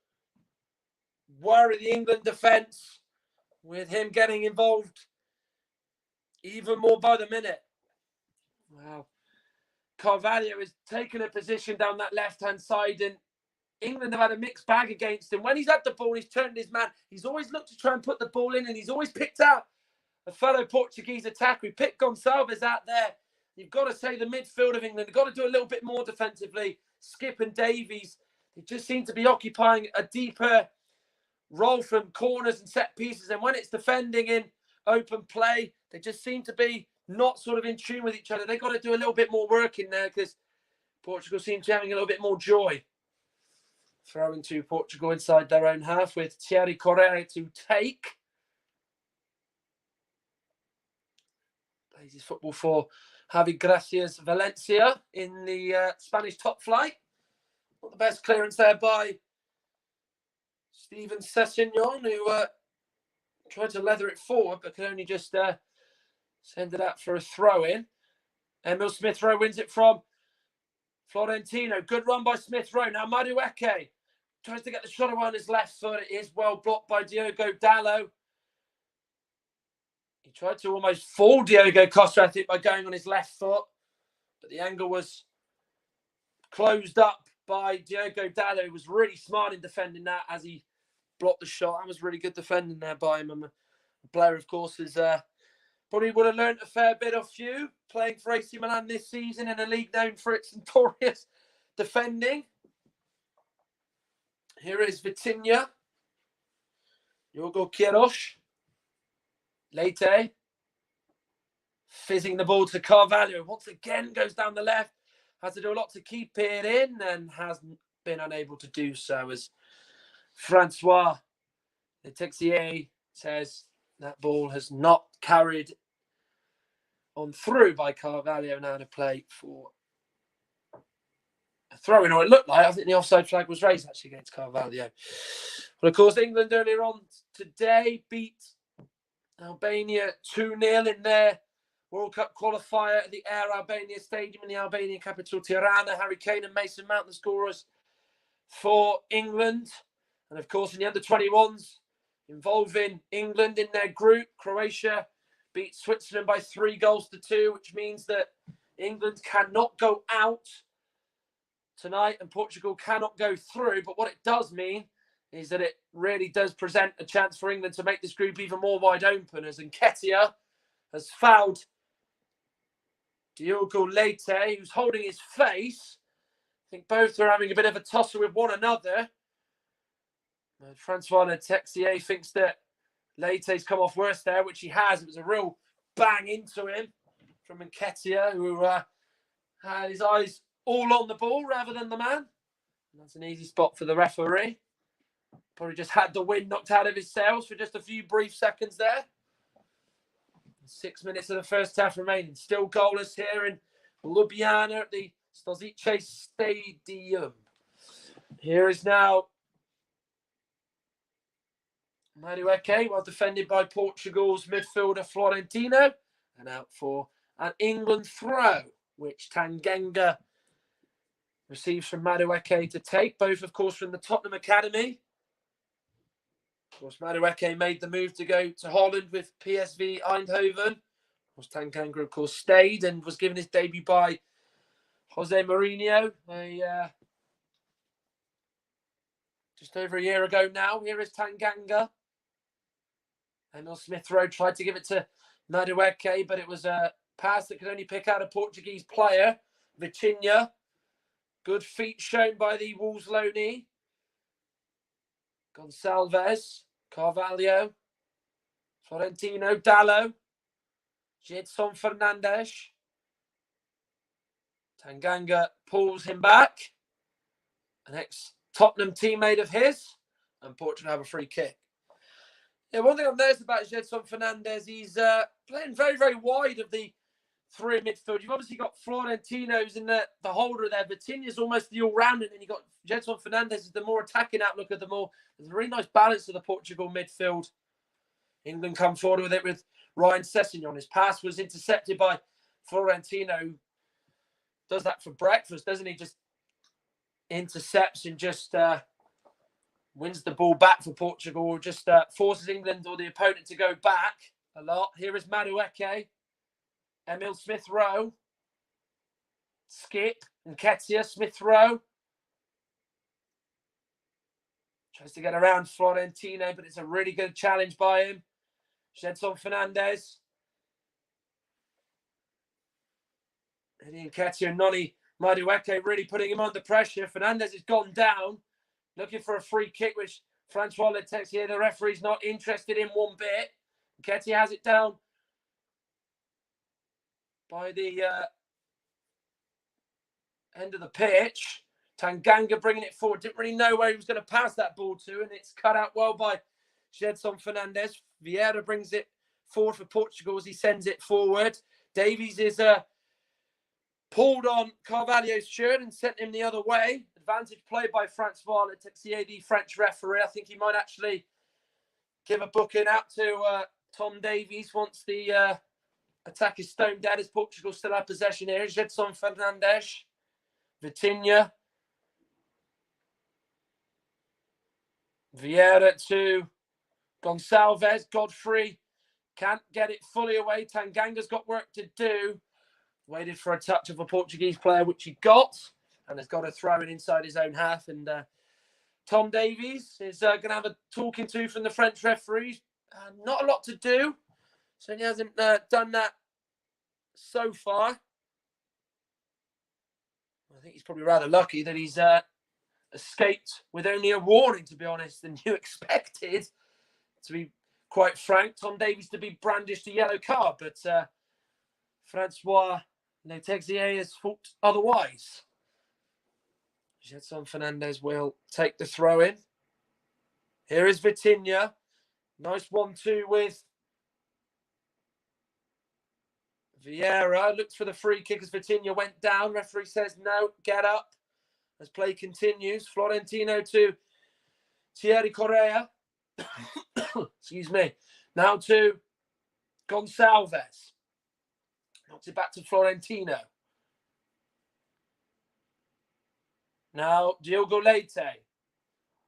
worry the England defence with him getting involved even more by the minute. Wow. Carvalho has taken a position down that left-hand side, and England have had a mixed bag against him. When he's had the ball, he's turned his man. He's always looked to try and put the ball in, and he's always picked out a fellow Portuguese attacker. We picked Gonçalves out there. You've got to say the midfield of England, they've got to do a little bit more defensively. Skip and Davies, they just seem to be occupying a deeper role from corners and set pieces. And when it's defending in open play, they just seem to be not sort of in tune with each other. They've got to do a little bit more work in there because Portugal seems to be having a little bit more joy. Throwing to Portugal inside their own half with Thierry Correa to take. Plays his football for Javi Gracias Valencia in the Spanish top flight. Not the best clearance there by Steven Sessegnon, who tried to leather it forward, but could only just send it out for a throw-in. Emil Smith-Rowe wins it from Florentino. Good run by Smith-Rowe. Now Madueke tries to get the shot away on his left foot. It is well blocked by Diogo Dalot. He tried to almost fool Diogo Costa, I think, by going on his left foot. But the angle was closed up by Diogo Dalot, who was really smart in defending that as he blocked the shot. That was really good defending there by him. And the player, of course, is probably would have learned a fair bit off you, playing for AC Milan this season in a league known for its notorious defending. Here is Vitinha. Jorgo Queiroz. Leite. Fizzing the ball to Carvalho. Once again goes down the left. Has to do a lot to keep it in and has been unable to do so as Francois Letexier says that ball has not carried on through by Carvalho. Now to play for a throw-in, or it looked like. I think the offside flag was raised actually against Carvalho. But of course, England earlier on today beat Albania 2-0 in their World Cup qualifier at the Air Albania Stadium in the Albanian capital Tirana. Harry Kane and Mason Mount, the scorers for England. And of course, in the under-21s, involving England in their group, Croatia beat Switzerland by 3-2, which means that England cannot go out tonight and Portugal cannot go through. But what it does mean is that it really does present a chance for England to make this group even more wide open, as Nketiah has fouled Diogo Leite, who's holding his face. I think both are having a bit of a tussle with one another. Francois Texier thinks that Leite's come off worse there, which he has. It was a real bang into him from Nketiah, who had his eyes all on the ball rather than the man. And that's an easy spot for the referee. Probably just had the wind knocked out of his sails for just a few brief seconds there. 6 minutes of the first half remaining. Still goalless here in Ljubljana at the Stozice Stadium. Here is now Madueke, well defended by Portugal's midfielder Florentino. And out for an England throw, which Tanganga receives from Madueke to take. Both, of course, from the Tottenham Academy. Of course, Madueke made the move to go to Holland with PSV Eindhoven. Of course, Tanganga, of course, stayed and was given his debut by Jose Mourinho just over a year ago now. Here is Tanganga. Emil Smith-Rowe tried to give it to Madueke, but it was a pass that could only pick out a Portuguese player. Vitinha. Good feet shown by the Wolves loanee. Gonçalves, Carvalho, Florentino, Dallo, Gedson Fernandes. Tanganga pulls him back. An ex-Tottenham teammate of his. And Portugal have a free kick. Yeah, one thing I've noticed about Gedson Fernandes, he's playing very, very wide of the three in midfield. You've obviously got Florentino's in the holder there. Vitinha's almost the all-rounder. And then you've got Gedson Fernandes is the more attacking outlook of the more. There's a really nice balance to the Portugal midfield. England come forward with it with Ryan Sessegnon. His pass was intercepted by Florentino. Does that for breakfast, doesn't he? Just intercepts and just wins the ball back for Portugal. Just forces England or the opponent to go back a lot. Here is Madueke. Emil Smith-Rowe. Skip. Nketiah, Smith-Rowe. Tries to get around Florentino, but it's a really good challenge by him. Gedson Fernandes. Eddie Nketiah and Noni Madueke really putting him under pressure. Fernandes has gone down, looking for a free kick, which Francois Texier, the referee's not interested in one bit. Nketiah has it down by the end of the pitch. Tanganga bringing it forward. Didn't really know where he was going to pass that ball to, and it's cut out well by Gedson Fernandes. Vieira brings it forward for Portugal as he sends it forward. Davies is pulled on Carvalho's shirt and sent him the other way. Advantage play by Francois Texier, the French referee. I think he might actually give a booking out to Tom Davies once the attack is stone dead, as Portugal still have possession here. Gedson Fernandes. Vitinha. Vieira to Gonçalves. Godfrey can't get it fully away. Tanganga's got work to do. Waited for a touch of a Portuguese player, which he got, and has got a throw in inside his own half. And Tom Davies is going to have a talking to from the French referees. Not a lot to do, so he hasn't done that so far. I think he's probably rather lucky that he's escaped with only a warning, to be honest, than you expected. To be quite frank, Tom Davies to be brandished a yellow card, but Francois Texier has thought otherwise. Gedson Fernandes will take the throw in. Here is Vitinha. Nice 1-2 with Vieira. Looked for the free kick as Vitinha went down. Referee says no, get up. As play continues, Florentino to Thierry Correa. Excuse me. Now to Gonçalves. Knocks it back to Florentino. Now Diogo Leite.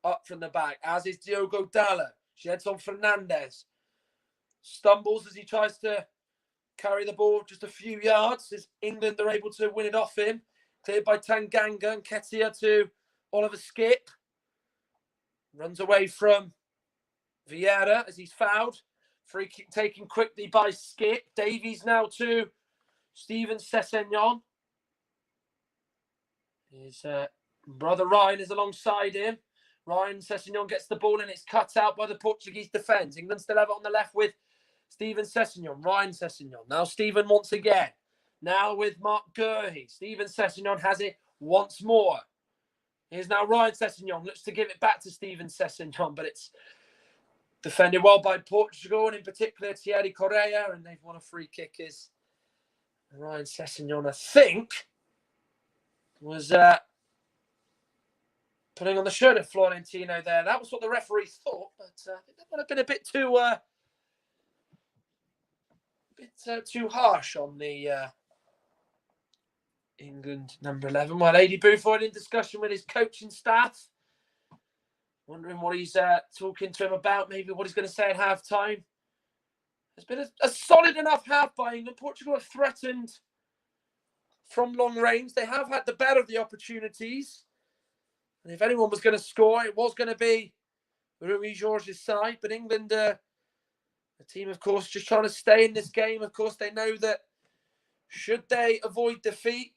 up from the back, as is Diogo Dallo. Gedson Fernandez stumbles as he tries to carry the ball just a few yards, as England are able to win it off him. Cleared by Tanganga, and Ketia to Oliver Skip. Runs away from Vieira as he's fouled. Free kick taken quickly by Skip. Davies now to Steven Sessegnon. His brother Ryan is alongside him. Ryan Sessegnon gets the ball and it's cut out by the Portuguese defence. England still have it on the left with Steven Sessegnon. Ryan Sessegnon. Now Steven once again. Now with Mark Gurhey. Steven Sessegnon has it once more. Here's now Ryan Sessegnon. Looks to give it back to Steven Sessegnon, but it's defended well by Portugal, and in particular Thierry Correia, and they've won a free kick. Is Ryan Sessegnon, I think, was putting on the shirt of Florentino there. That was what the referee thought, but that would have been a bit too harsh on the England number 11. Well, Adi Buford in discussion with his coaching staff, wondering what he's talking to him about, maybe what he's going to say at half-time. It's been a solid enough half by England. Portugal have threatened from long range. They have had the better of the opportunities. And if anyone was going to score, it was going to be Rui Jorge's side. But England, the team, of course, just trying to stay in this game. Of course, they know that should they avoid defeat,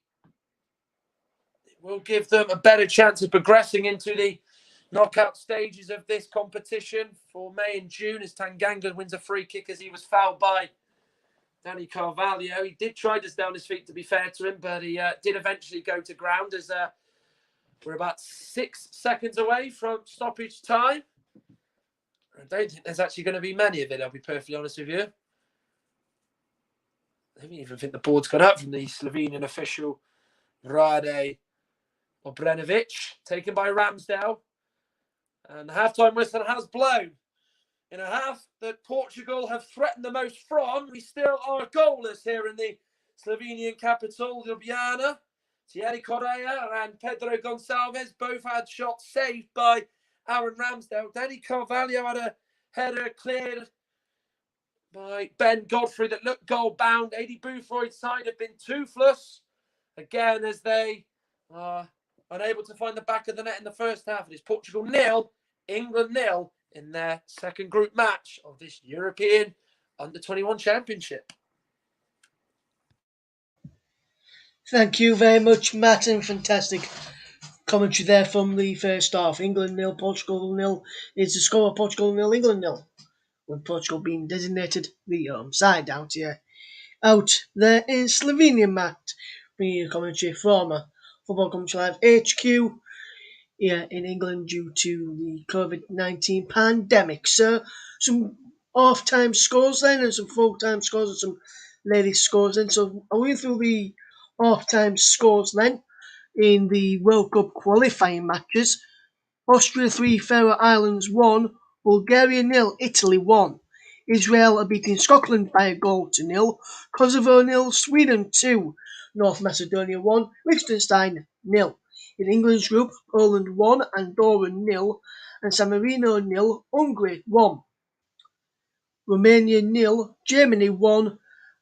it will give them a better chance of progressing into the knockout stages of this competition for May and June, as Tanganga wins a free kick as he was fouled by Danny Carvalho. He did try to down his feet, to be fair to him, but he did eventually go to ground, as we're about 6 seconds away from stoppage time. I don't think there's actually going to be many of it, I'll be perfectly honest with you. I don't even think the board's gone up from the Slovenian official, Rade Obrenovic, taken by Ramsdale. And the halftime whistle has blown. In a half that Portugal have threatened the most from, we still are goalless here in the Slovenian capital, Ljubljana. Thierry Correia and Pedro Gonçalves both had shots saved by Aaron Ramsdale. Danny Carvalho had a header cleared by Ben Godfrey that looked goal-bound. Adi Buford's side have been toothless, again, as they are unable to find the back of the net in the first half. It is Portugal 0, England 0 in their second group match of this European Under-21 Championship. Thank you very much, Matt, and fantastic commentary there from the first half. England 0, Portugal 0 is the score. Portugal 0, England 0. With Portugal being designated the side down here. Out there in Slovenia, Matt, bringing you commentary from Football Commentary Live HQ here in England due to the COVID-19 pandemic. So, some half-time scores then, and some full-time scores, and some ladies scores then. So, I'll read through the half-time scores then in the World Cup qualifying matches. Austria 3, Faroe Islands 1, Bulgaria 0, Italy 1. Israel are beating Scotland by a goal to 0. Kosovo 0, Sweden 2. North Macedonia 1, Liechtenstein 0. In England's group, Poland 1, Andorra 0, and San Marino 0, Hungary 1. Romania 0, Germany 1,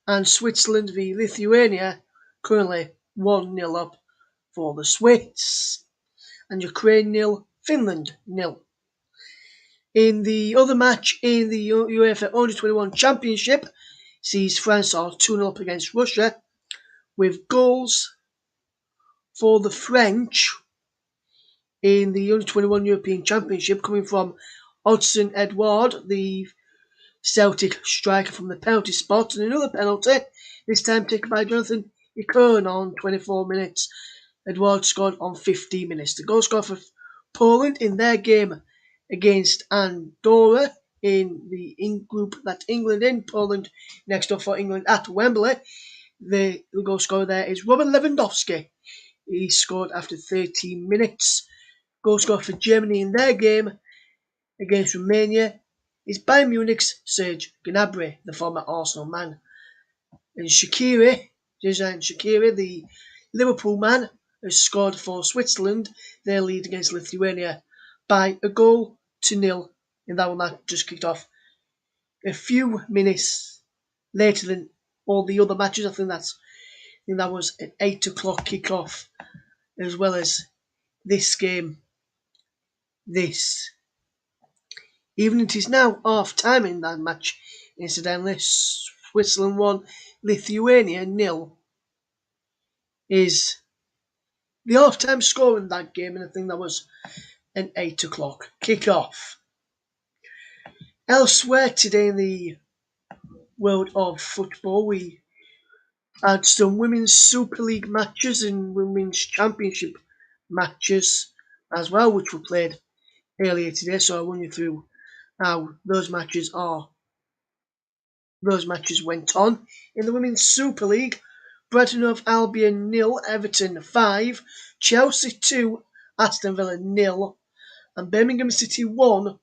and Switzerland v Lithuania currently 1-0 up for the Swiss. And Ukraine 0, Finland 0. In the other match in the UEFA Under-21 Championship, sees France are 2-0 up against Russia, with goals for the French in the Under-21 European Championship coming from Odsonne Edouard, the Celtic striker, from the penalty spot, and another penalty, this time taken by Jonathan Ikone on 24 minutes. Edouard scored on 15 minutes. The goal scorer for Poland in their game against Andorra in the group that England in, Poland next up for England at Wembley. The goal scorer there is Robert Lewandowski. He scored after 13 minutes. Goal scorer for Germany in their game against Romania is Bayern Munich's Serge Gnabry, the former Arsenal man. And Shaqiri, the Liverpool man, has scored for Switzerland, their lead against Lithuania by a goal to nil in that one that just kicked off a few minutes later than all the other matches. I think that was an 8 o'clock kickoff as well as this game. This even it is now half time in that match. Incidentally, Switzerland 1, Lithuania nil is the half time score in that game, and I think that was an 8 o'clock kickoff. Elsewhere today in the world of football, we had some Women's Super League matches and Women's Championship matches as well, which were played earlier today. So I'll run you through how those matches went on. In the Women's Super League, Brighton of Albion 0, Everton 5, Chelsea 2, Aston Villa 0, and Birmingham City 1,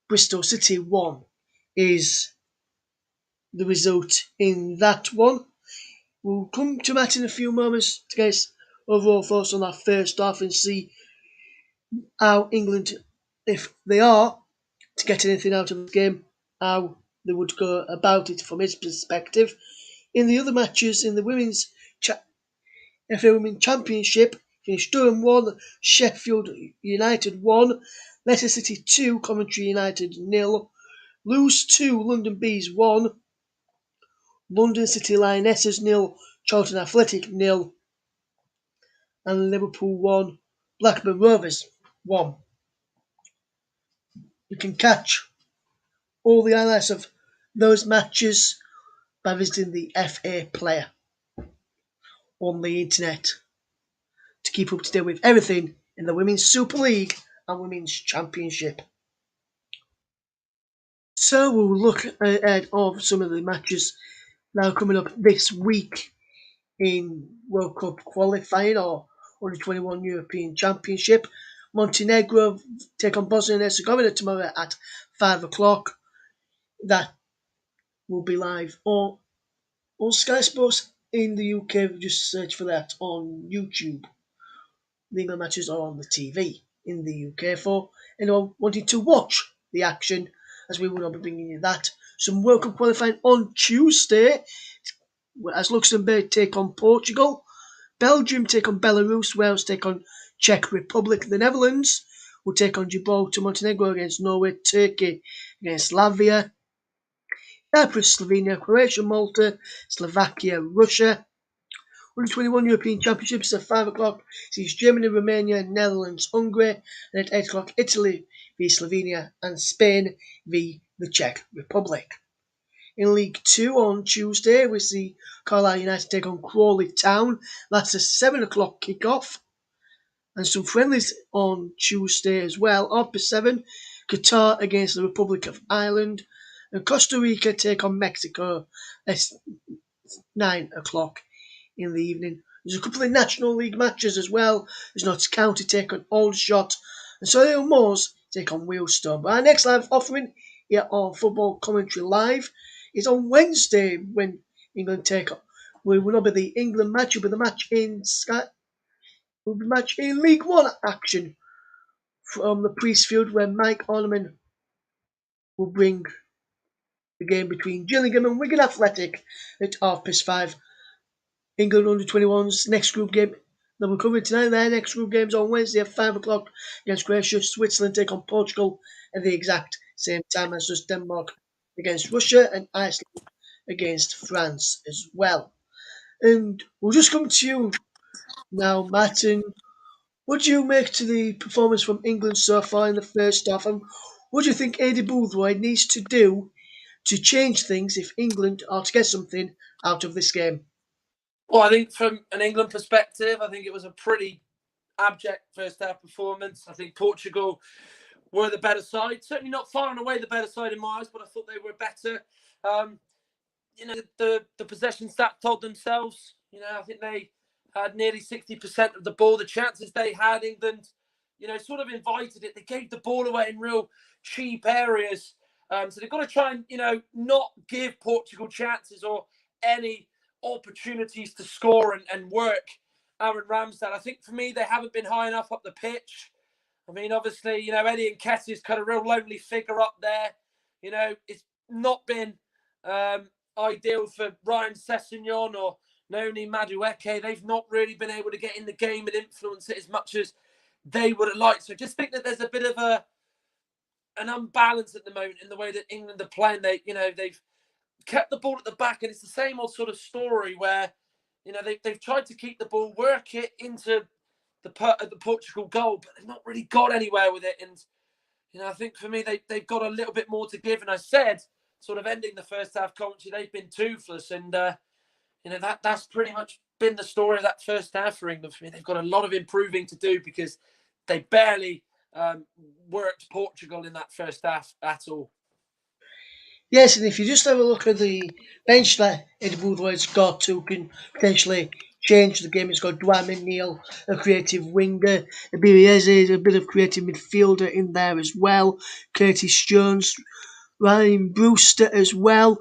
Bristol City 1 is the result in that one. We'll come to that in a few moments to get overall thoughts on that first half and see how England, if they are to get anything out of the game, how they would go about it from his perspective. In the other matches, in the FA Women's Championship, finished Durham 1, Sheffield United 1, Leicester City 2, Coventry United 0, Lewes 2, London Bees 1, London City Lionesses 0, Charlton Athletic 0, and Liverpool 1, Blackburn Rovers 1. You can catch all the highlights of those matches by visiting the FA Player on the internet to keep up to date with everything in the Women's Super League and Women's Championship. So we'll look ahead of some of the matches now coming up this week in World Cup qualifying or Under-21 European Championship. Montenegro take on Bosnia and Herzegovina tomorrow at 5 o'clock. That will be live on Sky Sports in the UK. Just search for that on YouTube. The England matches are on the TV in the UK for anyone wanting to watch the action, as we will not be bringing you that. Some World Cup qualifying on Tuesday as Luxembourg take on Portugal, Belgium take on Belarus, Wales take on Czech Republic, the Netherlands will take on Gibraltar, Montenegro against Norway, Turkey against Latvia, Cyprus, Slovenia, Croatia, Malta, Slovakia, Russia. Under-21 European Championships at 5 o'clock sees Germany, Romania, Netherlands, Hungary, and at 8 o'clock Italy v Slovenia and Spain v the Czech Republic. In League 2 on Tuesday, we see Carlisle United take on Crawley Town. That's a 7 o'clock kick-off. And some friendlies on Tuesday as well. After 7, Qatar against the Republic of Ireland. And Costa Rica take on Mexico at 9 o'clock in the evening. There's a couple of National League matches as well. There's Notts County take on Aldershot. And Solihull Moors take on Wealdstone. But our next live offering here on Football Commentary Live is on Wednesday when England take on. Will not be the England match, it will be the match in Sky. Will be match in League One action from the Priestfield, where Mike Orneman will bring the game between Gillingham and Wigan Athletic at 5:30. England Under-21s next group game that we're covering tonight. Their next group games on Wednesday at 5 o'clock against Croatia. Switzerland take on Portugal at the exact same time as just Denmark against Russia and Iceland against France as well. And we'll just come to you now, Martin. What do you make to the performance from England so far in the first half? And what do you think Adi Boothroyd needs to do to change things if England are to get something out of this game? Well, I think from an England perspective, I think it was a pretty abject first half performance. I think Portugal were the better side. Certainly not far and away the better side in my eyes, but I thought they were better. The possession stat told themselves. I think they had nearly 60% of the ball. The chances they had, England, sort of invited it. They gave the ball away in real cheap areas. So they've got to try and, not give Portugal chances or any opportunities to score and work Aaron Ramsdale. I think for me, they haven't been high enough up the pitch. I mean, obviously, Eddie Nketiah's kind of real lonely figure up there. It's not been ideal for Ryan Sessegnon or Noni Madueke. They've not really been able to get in the game and influence it as much as they would have liked. So I just think that there's a bit of an unbalance at the moment in the way that England are playing. They've kept the ball at the back, and it's the same old sort of story where, they've tried to keep the ball, work it into the Portugal goal, but they've not really got anywhere with it. And I think for me, they've got a little bit more to give. And I said, sort of ending the first half commentary, they've been toothless, and that's pretty much been the story of that first half for England. For me, they've got a lot of improving to do because they barely worked Portugal in that first half at all. Yes, and if you just have a look at the bench that Eddie Boothroyd's got who can potentially change the game, he's got Dwayne Neal, a creative winger, Abirieze, a bit of creative midfielder in there as well, Curtis Jones, Ryan Brewster as well,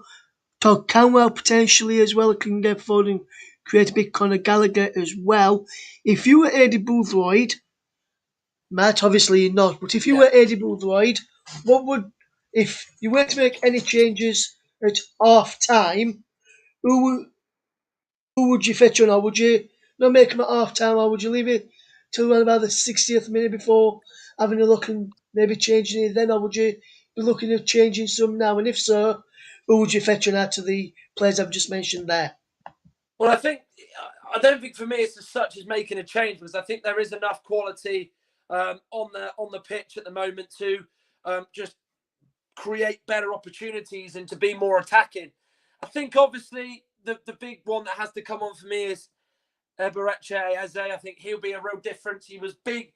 Todd Canwell potentially as well, can get forward and create a big Conor Gallagher as well. If you were Eddie Boothroyd, Matt, obviously you're not, but if you Yeah. were Eddie Boothroyd, what would, if you were to make any changes at half time, who would you fetch on? Or would you not make them at half time, or would you leave it till around about the 60th minute before having a look and maybe changing it then, or would you be looking at changing some now? And if so, who would you fetch on out of the players I've just mentioned there? Well, I don't think for me it's as such as making a change, because I think there is enough quality on the pitch at the moment to just create better opportunities and to be more attacking. I think obviously the big one that has to come on for me is Eberechi Eze. I think he'll be a real difference. He was big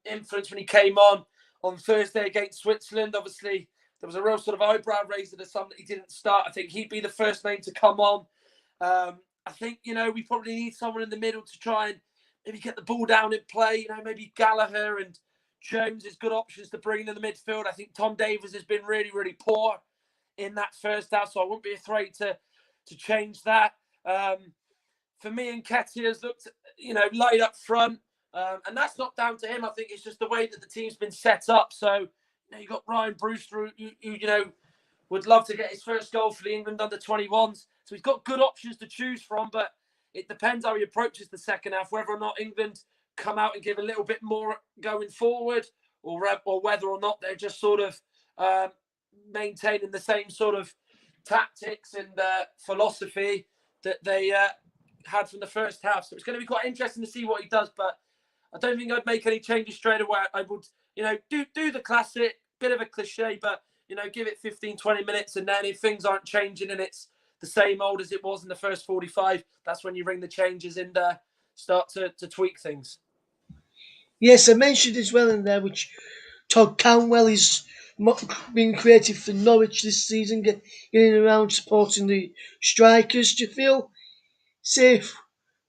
influence when he came on Thursday against Switzerland. Obviously, there was a real sort of eyebrow raiser to some that he didn't start. I think he'd be the first name to come on. I think, we probably need someone in the middle to try and maybe get the ball down in play. Maybe Gallagher and Jones is good options to bring in the midfield. I think Tom Davies has been really, really poor in that first half, so I wouldn't be afraid to change that. For me, Nketiah has looked, light up front, and that's not down to him. I think it's just the way that the team's been set up. So, you've got Ryan Brewster, who would love to get his first goal for the England under-21s. So he's got good options to choose from, but it depends how he approaches the second half, whether or not England come out and give a little bit more going forward, or whether or not they're just sort of maintaining the same sort of tactics and philosophy that they had from the first half. So it's going to be quite interesting to see what he does, but I don't think I'd make any changes straight away. I would, do the classic, bit of a cliche, but give it 15, 20 minutes, and then if things aren't changing and it's the same old as it was in the first 45, that's when you bring the changes in there, start to tweak things. Yes, I mentioned as well in there, which Todd Canwell is being creative for Norwich this season, getting around supporting the strikers. Do you feel safe?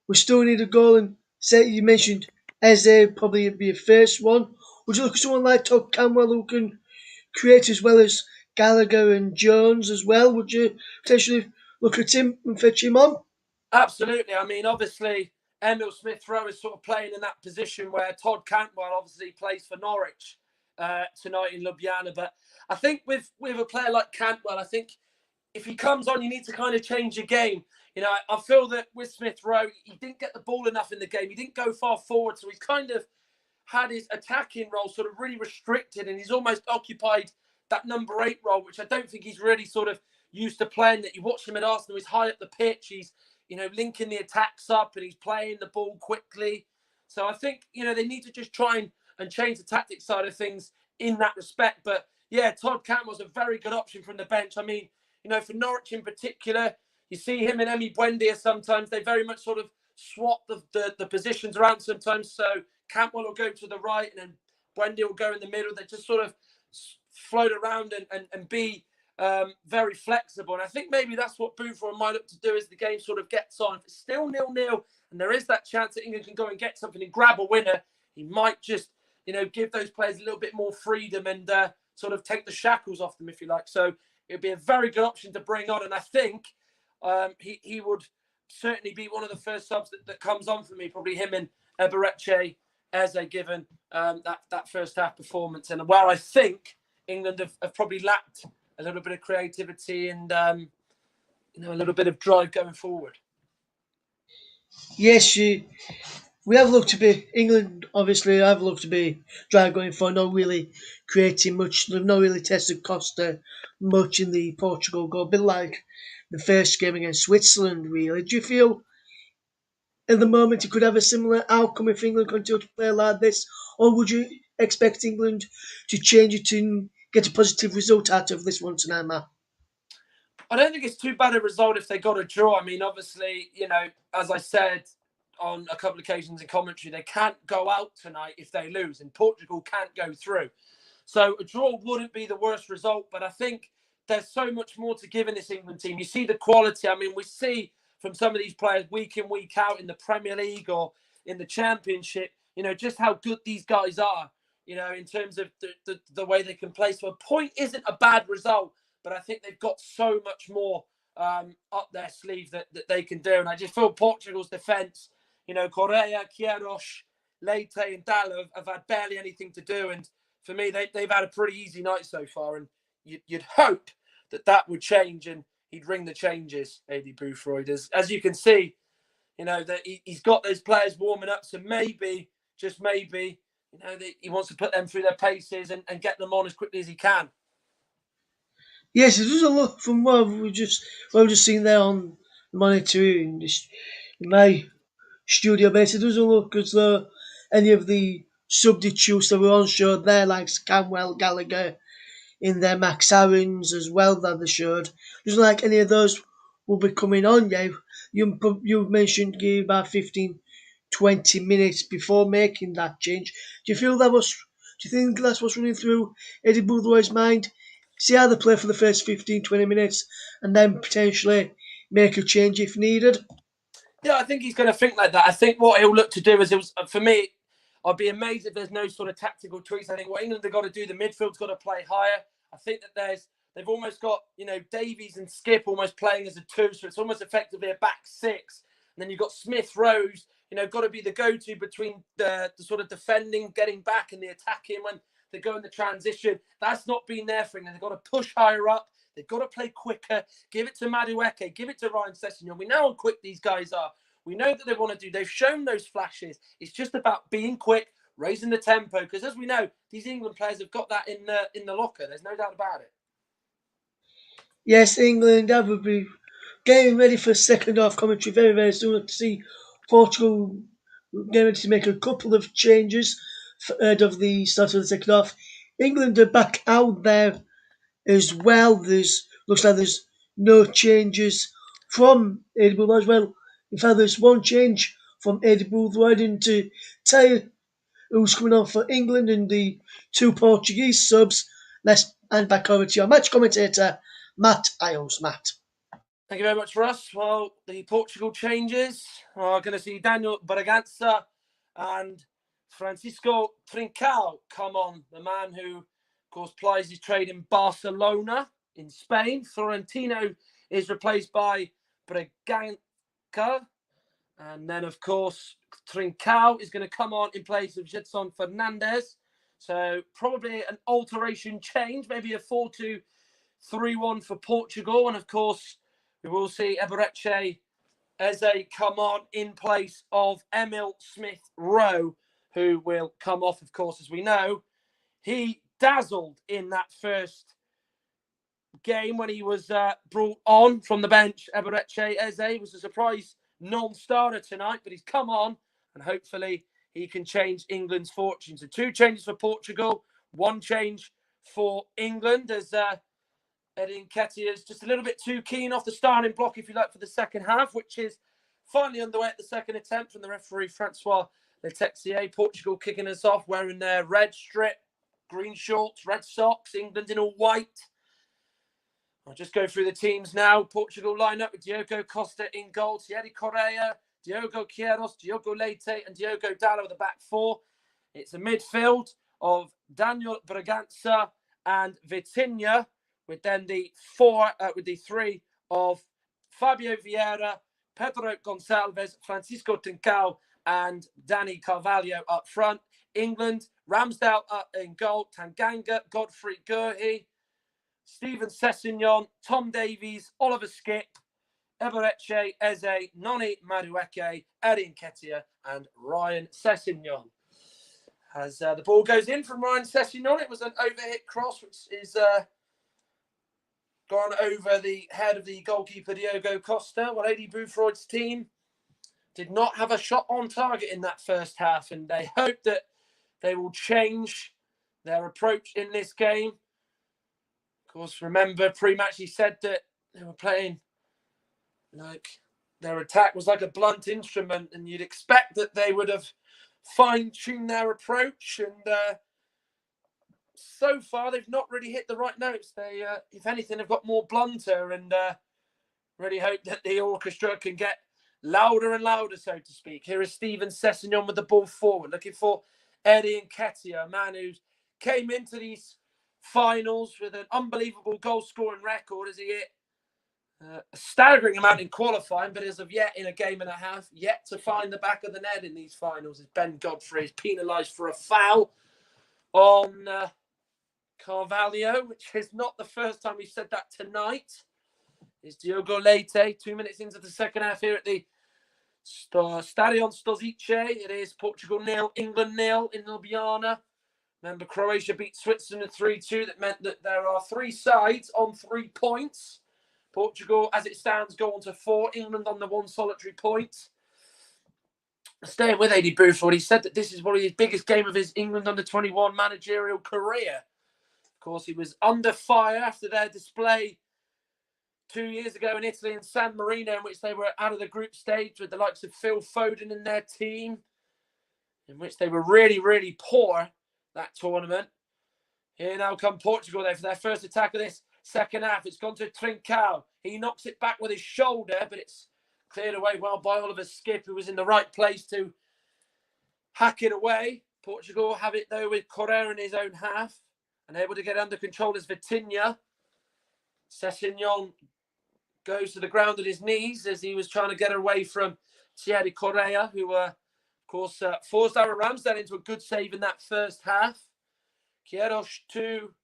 We still need a goal, and say you mentioned Eze probably be a first one. Would you look at someone like Todd Canwell who can create as well as Gallagher and Jones as well? Would you potentially look at him and fetch him on? Absolutely. I mean, obviously, Emil Smith-Rowe is sort of playing in that position where Todd Cantwell obviously plays for Norwich tonight in Ljubljana. But I think with a player like Cantwell, I think if he comes on, you need to kind of change your game. I feel that with Smith-Rowe, he didn't get the ball enough in the game. He didn't go far forward, so he's kind of had his attacking role sort of really restricted, and he's almost occupied that number 8 role, which I don't think he's really sort of used to playing. That you watch him at Arsenal, he's high up the pitch, he's linking the attacks up, and he's playing the ball quickly. So I think they need to just try and change the tactic side of things in that respect. But yeah, Todd Cantwell's a very good option from the bench. I mean, for Norwich in particular, you see him and Emi Buendia sometimes. They very much sort of swap the positions around sometimes. So Cantwell will go to the right, and then Buendia will go in the middle. They just sort of float around and be very flexible. And I think maybe that's what Boothroyd might look to do as the game sort of gets on. If it's still 0-0 and there is that chance that England can go and get something and grab a winner, he might just, give those players a little bit more freedom and sort of take the shackles off them, if you like. So it would be a very good option to bring on. And I think he would certainly be one of the first subs that comes on for me, probably him and Eberechi Eze, given that first half performance, and where I think England have probably lacked a little bit of creativity and a little bit of drive going forward. Yes, we have looked to be England. Obviously, have looked to be dry going for, not really creating much. They've not really tested Costa much in the Portugal goal. A bit like the first game against Switzerland. Really, do you feel at the moment it could have a similar outcome if England continue to play like this, or would you expect England to change it and get a positive result out of this one tonight, Matt? I don't think it's too bad a result if they got a draw. I mean, obviously, as I said on a couple of occasions in commentary, they can't go out tonight if they lose, and Portugal can't go through. So a draw wouldn't be the worst result, but I think there's so much more to give in this England team. You see the quality. I mean, we see from some of these players week in, week out in the Premier League or in the Championship, just how good these guys are, in terms of the way they can play. So a point isn't a bad result, but I think they've got so much more up their sleeve that they can do. And I just feel Portugal's defence, Correa, Queiroz, Leite and Dallo have had barely anything to do. And for me, they've had a pretty easy night so far. And you'd hope that would change and he'd ring the changes, Adi Boothroyd. As you can see, that he's got those players warming up. So maybe, just maybe, that he wants to put them through their paces and get them on as quickly as he can. Yes, it does a lot from what we've just seen there on the monitor in my studio base. It doesn't look as though any of the substitutes that were on show there, like Camwell, Gallagher, in their Max Aarons as well that they showed. Doesn't like any of those will be coming on. Yeah, you mentioned give about 15, 20 minutes before making that change. Do you feel that was? Do you think that's what's running through Eddie Boothroyd's mind? See how they play for the first 15, 20 minutes, and then potentially make a change if needed. Yeah, I think he's going to think like that. I think what he'll look to do is, for me, I'd be amazed if there's no sort of tactical tweaks. I think what England have got to do, the midfield's got to play higher. I think that they've almost got, Davies and Skip almost playing as a two, so it's almost effectively a back six. And then you've got Smith Rose, got to be the go-to between the sort of defending, getting back, and the attacking when they go in the transition. That's not been there for England. They've got to push higher up. They've got to play quicker. Give it to Madueke. Give it to Ryan Sessegnon. We know how quick these guys are. We know that they want to do. They've shown those flashes. It's just about being quick, raising the tempo. Because as we know, these England players have got that in the locker. There's no doubt about it. Yes, England, that would be getting ready for second half commentary very, very soon to see Portugal getting ready to make a couple of changes ahead of the start of the second half. England are back out there as well. Looks like there's no changes from Eddie Boothroyd as well. In fact, there's one change from Eddie Boothroyd into Taylor, who's coming on for England, and the two Portuguese subs. Let's hand back over to your match commentator, Matt Iles. Matt. Thank you very much, Russ. Well, the Portugal changes are going to see Daniel Bragança and Francisco Trincao come on. The man who, of course, plies his trade in Barcelona in Spain. Florentino is replaced by Bragança. And then, of course, Trincao is going to come on in place of Gedson Fernandez. So probably an alteration change, maybe a 4-2-3-1 for Portugal. And, of course, we will see Eberechi Eze come on in place of Emil Smith-Rowe, who will come off, of course, as we know. He dazzled in that first game when he was brought on from the bench. Eberechi Eze was a surprise non-starter tonight, but he's come on and hopefully he can change England's fortune. So 2 changes for Portugal, 1 change for England as Eddie Nketiah is just a little bit too keen off the starting block, if you like, for the second half, which is finally underway at the second attempt from the referee, Francois Letexier. Portugal kicking us off, wearing their red strip, green shorts, red socks, England in all white. I'll just go through the teams now. Portugal line up with Diogo Costa in goal, Thierry Correa, Diogo Queiroz, Diogo Leite, and Diogo Dallo the back 4. It's a midfield of Daniel Bragança and Vitinha, with then the 3 of Fabio Vieira, Pedro Gonçalves, Francisco Trincao, and Danny Carvalho up front. England, Ramsdale up in goal, Tanganga, Godfrey Gurhi, Stephen Sessegnon, Tom Davies, Oliver Skipp, Eberechi Eze, Noni Madueke, Eddie Nketiah, and Ryan Sessegnon. As the ball goes in from Ryan Sessegnon, it was an overhit cross, which is gone over the head of the goalkeeper, Diogo Costa. Well, Eddie Bufroid's team did not have a shot on target in that first half, and they hope that they will change their approach in this game. Of course, remember, pre-match he said that they were playing like their attack was like a blunt instrument, and you'd expect that they would have fine-tuned their approach. And so far, they've not really hit the right notes. They, if anything, have got more blunter, and really hope that the orchestra can get louder and louder, so to speak. Here is Stephen Sessegnon with the ball forward, looking for Eddie Nketiah, a man who came into these finals with an unbelievable goal-scoring record as he hit a staggering amount in qualifying, but as of yet, in a game and a half, yet to find the back of the net in these finals. As Ben Godfrey is penalised for a foul on Carvalho, which is not the first time we've said that tonight. Is Diogo Leite, 2 minutes into the second half here at the Stadion Stozice. It is Portugal 0, England 0 in Ljubljana. Remember, Croatia beat Switzerland 3-2. That meant that there are 3 sides on 3 points. Portugal, as it stands, go on to 4. England on the 1 solitary point. Staying with Eddie Buford, he said that this is one of his biggest game of his England under-21 managerial career. Of course, he was under fire after their display 2 years ago in Italy and San Marino, in which they were out of the group stage with the likes of Phil Foden in their team, in which they were really, really poor that tournament. Here now come Portugal there for their first attack of this second half. It's gone to Trincao. He knocks it back with his shoulder, but it's cleared away well by Oliver Skipp, who was in the right place to hack it away. Portugal have it, though, with Correa in his own half, and able to get under control as Vitinha. Sessegnon goes to the ground at his knees as he was trying to get away from Thierry Correa, who, of course, forced Aaron Ramsdale into a good save in that first half. Queiroz to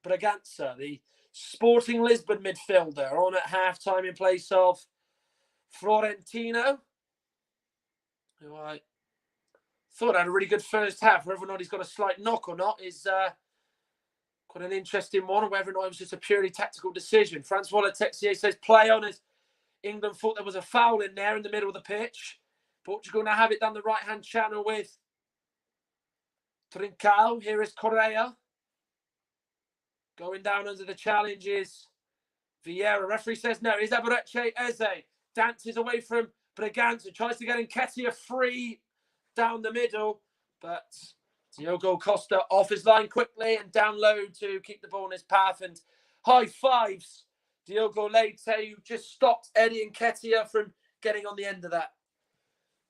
Bragança, the Sporting Lisbon midfielder, on at half-time in place of Florentino, who I thought had a really good first half. Whether or not he's got a slight knock or not is quite an interesting one, or whether or not it was just a purely tactical decision. Francois Letexier says play on, as England thought there was a foul in there in the middle of the pitch. Portugal now have it down the right-hand channel with Trincao. Here is Correa. Going down under the challenge is Vieira. Referee says no. Here's Eberechi Eze. Dances away from Bragança. Tries to get Nketiah free down the middle, but Diogo Costa off his line quickly and down low to keep the ball in his path. And high fives Diogo Leite, who just stopped Eddie Nketiah from getting on the end of that.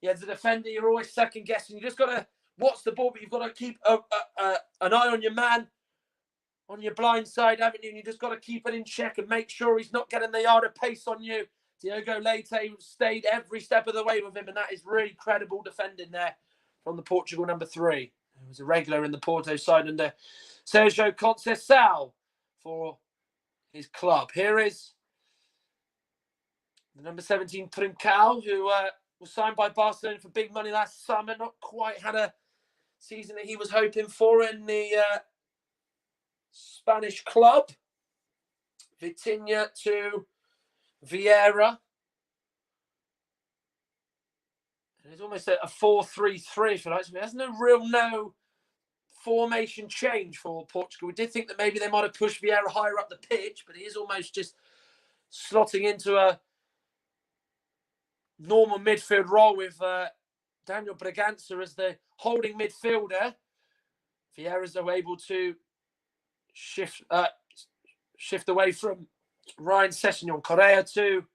Yeah, as a defender, you're always second guessing. You just got to watch the ball, but you've got to keep an eye on your man on your blind side, haven't you? And you just got to keep it in check and make sure he's not getting the yard of pace on you. Diogo Leite stayed every step of the way with him, and that is really credible defending there from the Portugal number 3. He was a regular in the Porto side under Sergio Conceição for his club. Here is the number 17, Trincao, who was signed by Barcelona for big money last summer. Not quite had a season that he was hoping for in the Spanish club. Vitinha to Vieira. And it's almost a 4-3-3, if you like. There's no formation change for Portugal. We did think that maybe they might have pushed Vieira higher up the pitch, but he is almost just slotting into a normal midfield role with Daniel Bragança as the holding midfielder. Vieira's able to shift away from Ryan Sessegnon. Correa to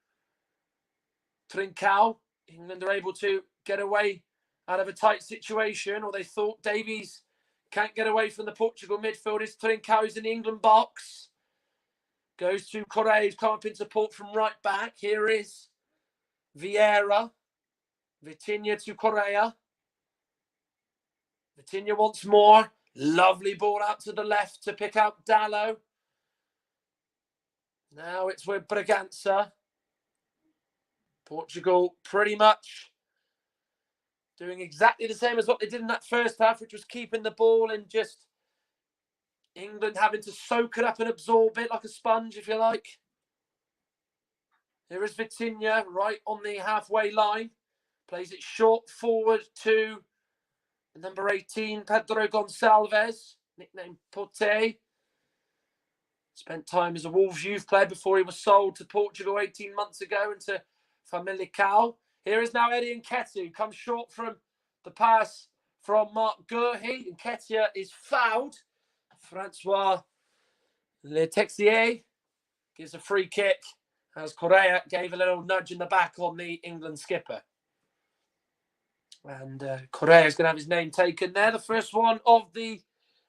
Trincao. England are able to get away out of a tight situation, or they thought. Davies can't get away from the Portugal midfielders. Trincao is in the England box. Goes to Correa, who's come up in support from right back. Here is Vieira. Vitinha to Correa. Vitinha once more. Lovely ball out to the left to pick out Dallo. Now it's with Bragança. Portugal pretty much doing exactly the same as what they did in that first half, which was keeping the ball and just England having to soak it up and absorb it like a sponge, if you like. Here is Vitinha right on the halfway line. Plays it short forward to number 18, Pedro Gonçalves, nicknamed Pote. Spent time as a Wolves youth player before he was sold to Portugal 18 months ago and to Famalicão. Here is now Eddie Nketiah, comes short from the pass from Marc Guehi. Nketiah is fouled. Francois Letexier gives a free kick as Correa gave a little nudge in the back on the England skipper. And Correa is going to have his name taken there. The first one of the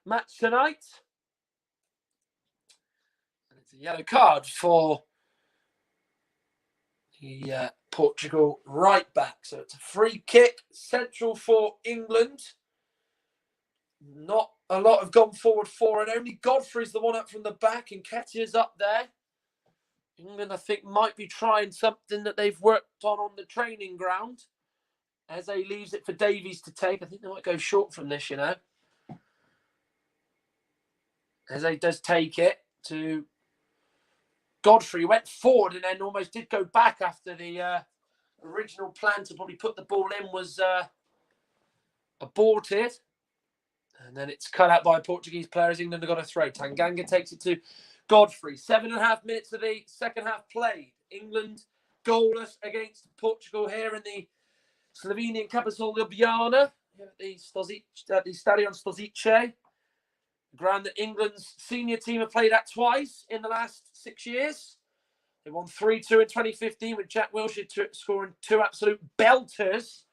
match tonight. And it's a yellow card for the Portugal right back. So it's a free kick, central for England. Not a lot have gone forward for it. Only Godfrey's the one up from the back, and Nketiah's up there. England, I think, might be trying something that they've worked on the training ground. Eze leaves it for Davies to take. I think they might go short from this, you know. Eze does take it to Godfrey. Went forward and then almost did go back after the original plan to probably put the ball in was aborted. And then it's cut out by a Portuguese player as England have got a throw. Tanganga takes it to Godfrey. 7.5 minutes of the second half played. England goalless against Portugal here in the Slovenian capital Ljubljana, at the Stadion Stožice, the ground that England's senior team have played at twice in the last 6 years. They won 3-2 in 2015 with Jack Wilshere scoring 2 absolute belters.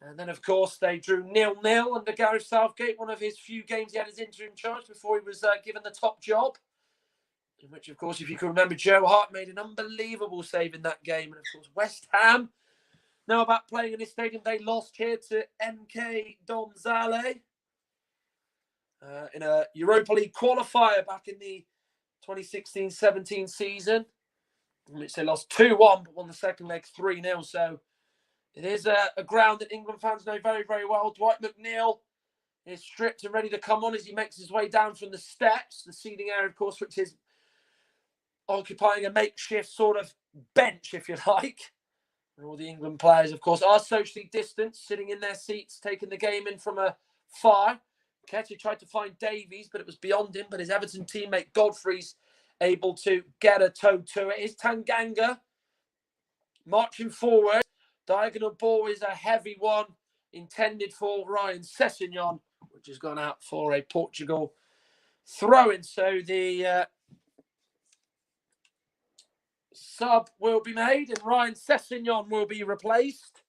And then, of course, they drew 0-0 under Gareth Southgate, one of his few games he had as interim charge before he was given the top job. In which, of course, if you can remember, Joe Hart made an unbelievable save in that game. And, of course, West Ham, now about playing in this stadium, they lost here to MK Donzale in a Europa League qualifier back in the 2016-17 season, in which they lost 2-1, but won the second leg 3-0. So it is a ground that England fans know very, very well. Dwight McNeil is stripped and ready to come on as he makes his way down from the steps. The seating area, of course, which is occupying a makeshift sort of bench, if you like. And all the England players, of course, are socially distanced, sitting in their seats, taking the game in from afar. Nketiah tried to find Davies, but it was beyond him. But his Everton teammate Godfrey's able to get a toe to it. Is Tanganga marching forward. Diagonal ball is a heavy one intended for Ryan Sessegnon, which has gone out for a Portugal throw-in. So the sub will be made and Ryan Sessegnon will be replaced.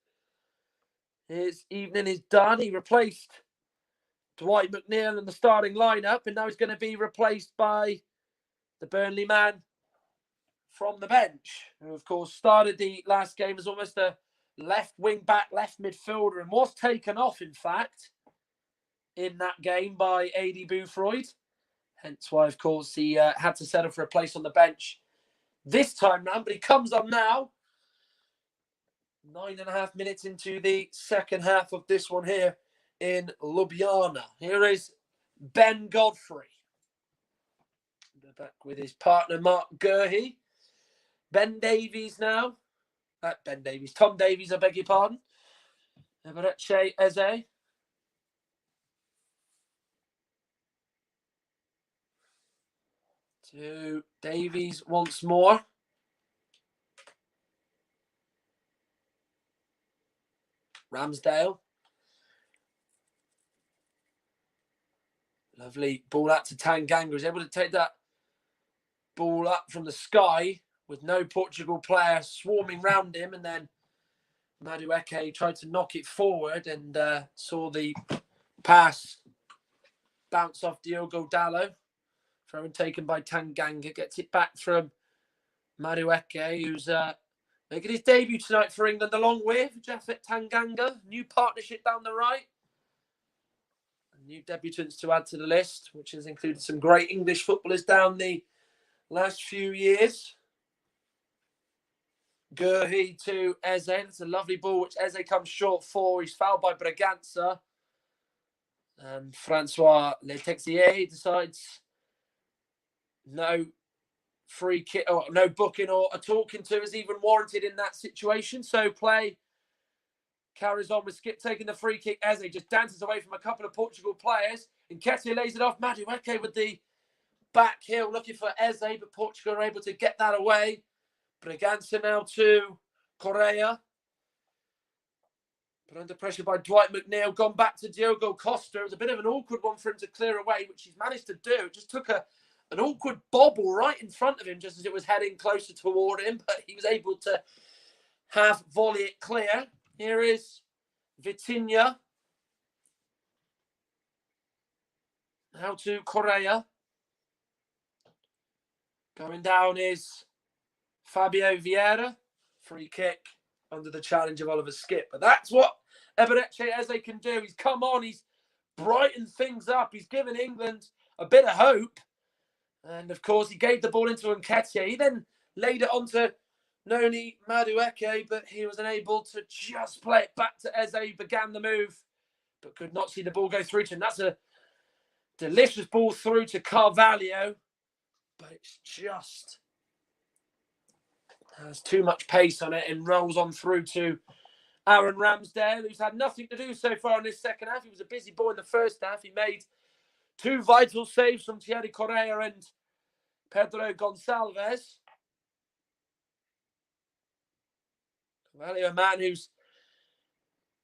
His evening is done. He replaced Dwight McNeil in the starting lineup, and now he's going to be replaced by the Burnley man from the bench, who, of course, started the last game as almost a left wing back, left midfielder, and was taken off, in fact, in that game by Adi Bufroyd. Hence why, of course, he had to settle for a place on the bench this time round, but he comes on now. 9.5 minutes into the second half of this one here in Ljubljana. Here is Ben Godfrey. Back with his partner, Marc Guehi. Tom Davies, I beg your pardon. Eberechi Eze. To Davies once more. Ramsdale. Lovely ball out to Tanganga. He's able to take that ball up from the sky with no Portugal player swarming round him. And then Madueke tried to knock it forward and saw the pass bounce off Diogo Dallo. Throw taken by Tanganga. Gets it back from Madueke, who's making his debut tonight for England, along with Japhet Tanganga, new partnership down the right. New debutants to add to the list, which has included some great English footballers down the last few years. Gurhi to Eze. That's a lovely ball, which Eze comes short for. He's fouled by Braganza. And Francois Letexier decides no free kick, or no booking or a talking to is even warranted in that situation. So play carries on with Skip taking the free kick. Eze just dances away from a couple of Portugal players. Nketiah lays it off. Madueke with the back heel looking for Eze, but Portugal are able to get that away. Braganza now to Correa. Put under pressure by Dwight McNeil. Gone back to Diogo Costa. It was a bit of an awkward one for him to clear away, which he's managed to do. It just took an awkward bobble right in front of him just as it was heading closer toward him, but he was able to half volley it clear. Here is Vitinha. Now to Correa. Going down is Fabio Vieira. Free kick under the challenge of Oliver Skip. But that's what Eberechi Eze can do. He's come on. He's brightened things up. He's given England a bit of hope. And, of course, he gave the ball into Nketiah. He then laid it onto Noni Madueke, but he was unable to just play it back to Eze. He began the move, but could not see the ball go through to him. That's a delicious ball through to Carvalho, but it's just has too much pace on it and rolls on through to Aaron Ramsdale, who's had nothing to do so far in this second half. He was a busy boy in the first half. He made two vital saves from Thierry Correa and Pedro Gonçalves. Carvalho, a man who's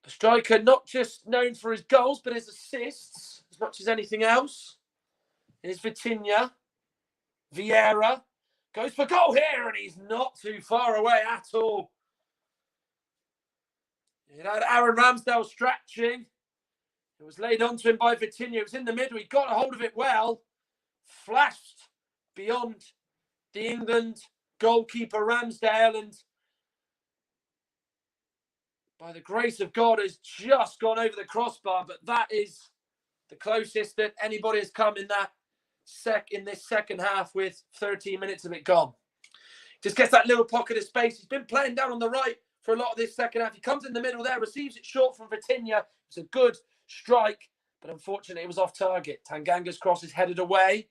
a striker not just known for his goals, but his assists as much as anything else. Here's Vitinha. Vieira goes for goal here, and he's not too far away at all. You know, Aaron Ramsdale stretching. It was laid onto him by Vitinha. It was in the middle. He got a hold of it well. Flashed beyond the England goalkeeper Ramsdale, and by the grace of God has just gone over the crossbar. But that is the closest that anybody has come in this second half with 13 minutes of it gone. Just gets that little pocket of space. He's been playing down on the right for a lot of this second half. He comes in the middle there, receives it short from Vitinha. It's a good strike, but unfortunately it was off target. Tanganga's cross is headed away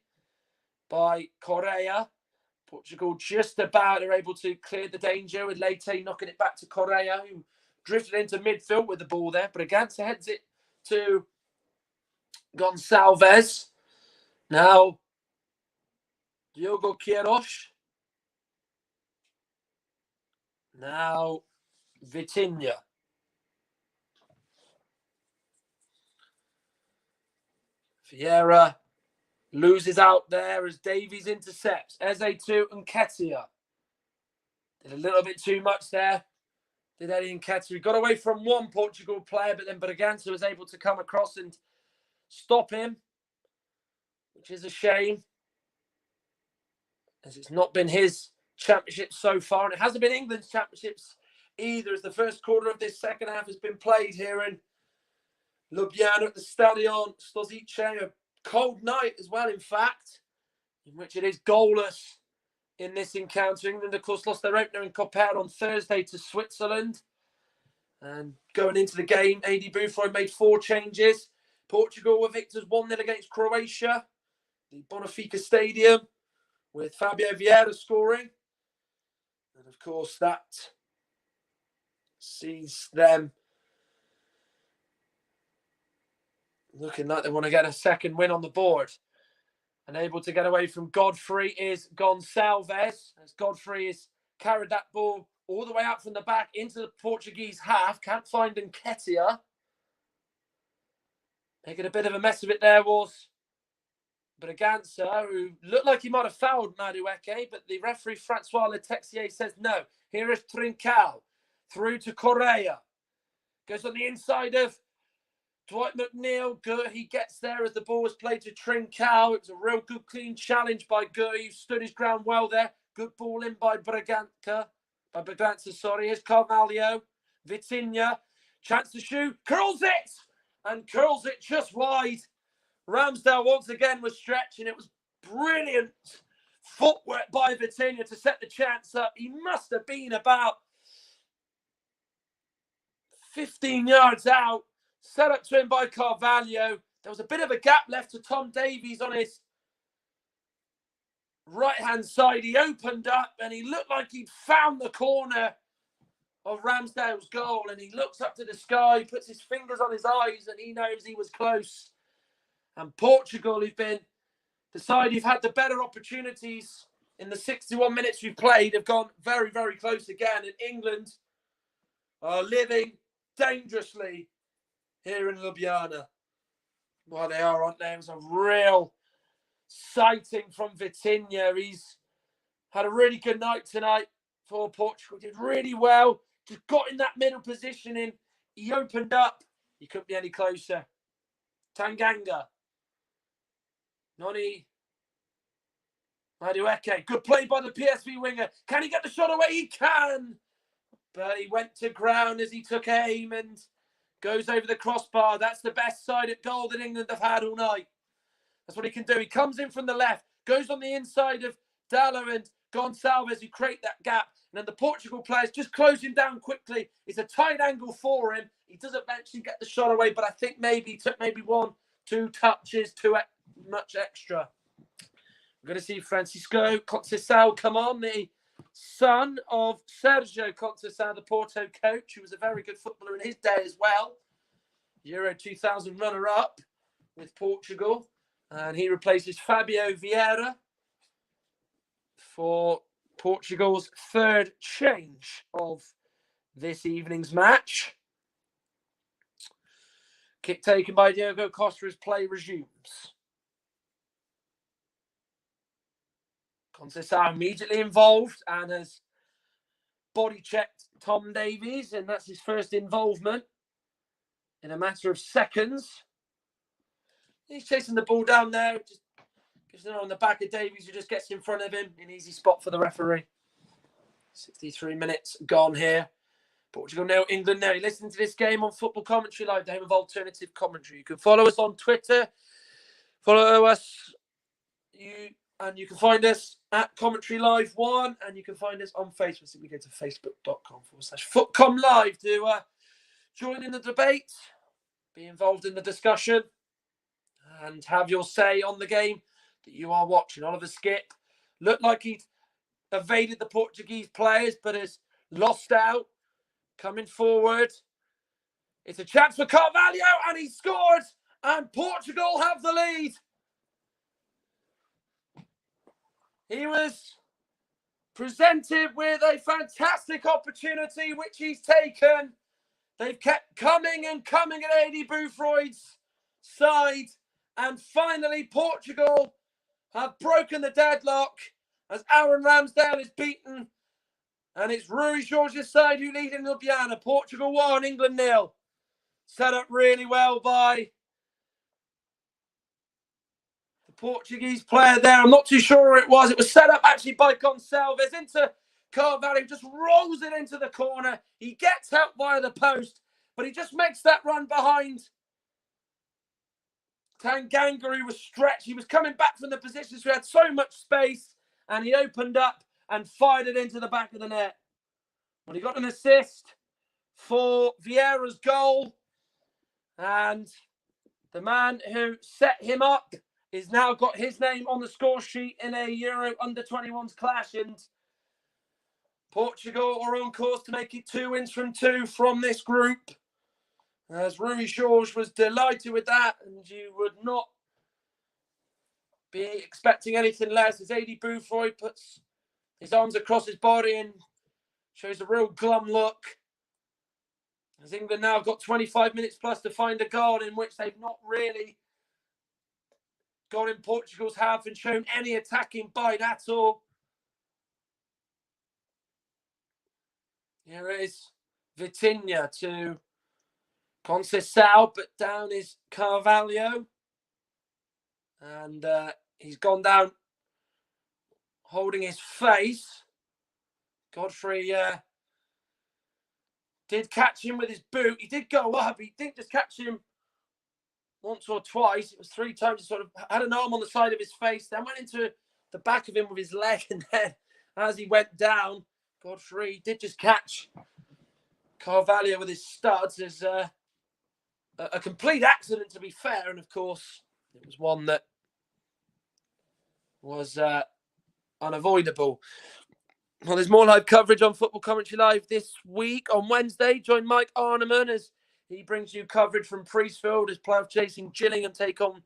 by Correa. Portugal just about are able to clear the danger with Leite knocking it back to Correa, who drifted into midfield with the ball there. Braganza heads it to Gonçalves. Now, Diogo Queiroz. Now, Vitinha. Vieira loses out there as Davies intercepts. Eze to Nketiah. Did a little bit too much there. Did Eddie Nketiah. He got away from one Portugal player, but then Braganza was able to come across and stop him, which is a shame, as it's not been his championship so far, and it hasn't been England's championships either, as the first quarter of this second half has been played here in Ljubljana at the Stadion Stozice. A cold night as well, in fact, in which it is goalless in this encounter. England, of course, lost their opener in Copair on Thursday to Switzerland. And going into the game, AD Buffon made 4 changes. Portugal were victors 1-0 against Croatia, the Bonafica Stadium, with Fabio Vieira scoring. And of course, that sees them looking like they want to get a second win on the board. And able to get away from Godfrey is Gonçalves, as Godfrey has carried that ball all the way out from the back into the Portuguese half. Can't find Nketiah. Making a bit of a mess of it there was Braganza, who looked like he might have fouled Madueke, but the referee Francois Letexier says no. Here is Trincao through to Correa. Goes on the inside of Dwight McNeil. He gets there as the ball was played to Trincao. It was a real good, clean challenge by Gurhi, who stood his ground well there. Good ball in by Braganza. by Baglanza, sorry. Here's Carvalho. Vitinha. Chance to shoot. Curls it! And curls it just wide. Ramsdale once again was stretching. It was brilliant footwork by Vitinha to set the chance up. He must have been about 15 yards out. Set up to him by Carvalho. There was a bit of a gap left to Tom Davies on his right-hand side. He opened up and he looked like he'd found the corner of Ramsdale's goal. And he looks up to the sky, puts his fingers on his eyes, and he knows he was close. And Portugal, who've been the side who've had the better opportunities in the 61 minutes we've played, have gone very, very close again. And England are living dangerously here in Ljubljana. Well, they are, aren't they? It was a real sighting from Vitinha. He's had a really good night tonight for Portugal. Did really well. Just got in that middle positioning. He opened up. He couldn't be any closer. Tanganga. Noni Madueke. Good play by the PSV winger. Can he get the shot away? He can. But he went to ground as he took aim and goes over the crossbar. That's the best side at goal that England have had all night. That's what he can do. He comes in from the left, goes on the inside of Dalla and Gonçalves, who create that gap. And then the Portugal players just close him down quickly. It's a tight angle for him. He does eventually get the shot away, but I think maybe he took maybe 1-2 touches too much extra. We're going to see Francisco Conceição come on, the son of Sergio Conceição, the Porto coach, who was a very good footballer in his day as well. Euro 2000 runner-up with Portugal. And he replaces Fabio Vieira for Portugal's third change of this evening's match. Kick taken by Diogo Costa as play resumes. Conceição immediately involved and has body checked Tom Davies, and that's his first involvement in a matter of seconds. He's chasing the ball down there, just gives it on the back of Davies, who just gets in front of him. An easy spot for the referee. 63 minutes gone here. Portugal 0, England 0. You're listening to this game on Football Commentary Live, the home of alternative commentary. You can follow us on Twitter. Follow us. You can find us at Commentary Live 1, and you can find us on Facebook. So we go to facebook.com/FootCom Live to join in the debate, be involved in the discussion, and have your say on the game that you are watching. Oliver Skipp looked like he'd evaded the Portuguese players, but has lost out. Coming forward. It's a chance for Carvalho, and he scored, and Portugal have the lead. He was presented with a fantastic opportunity, which he's taken. They've kept coming and coming at Edi Boothroyd's side. And finally, Portugal have broken the deadlock as Aaron Ramsdale is beaten. And it's Rui Jorge's side who lead in Ljubljana. Portugal 1, England 0. Set up really well by the Portuguese player there. I'm not too sure who it was. It was set up actually by Gonçalves into Carvalho. Just rolls it into the corner. He gets help via the post, but he just makes that run behind Tanganga, who was stretched. He was coming back from the position, so he had so much space, and he opened up and fired it into the back of the net. Well, he got an assist for Vieira's goal, and the man who set him up is now got his name on the score sheet in a Euro under-21s clash, and Portugal are on course to make it 2 wins from 2 from this group. As Rui Jorge was delighted with that, and you would not be expecting anything less as Edi Boothroyd puts his arms across his body and shows a real glum look. As England now have got 25 minutes plus to find a goal, in which they've not really gone in Portugal's half and shown any attacking bite at all. Here is Vitinha to Conceição, but down is Carvalho. And he's gone down holding his face. Godfrey did catch him with his boot. He did go up. He didn't just catch him once or twice. It was 3 times. He sort of had an arm on the side of his face, then went into the back of him with his leg. And then as he went down, Godfrey did just catch Carvalho with his studs. As a complete accident, to be fair. And of course, it was one that was unavoidable. Well, there's more live coverage on Football Commentary Live this week. On Wednesday, join Mike Arneman as he brings you coverage from Priestfield as playoff chasing Gillingham take on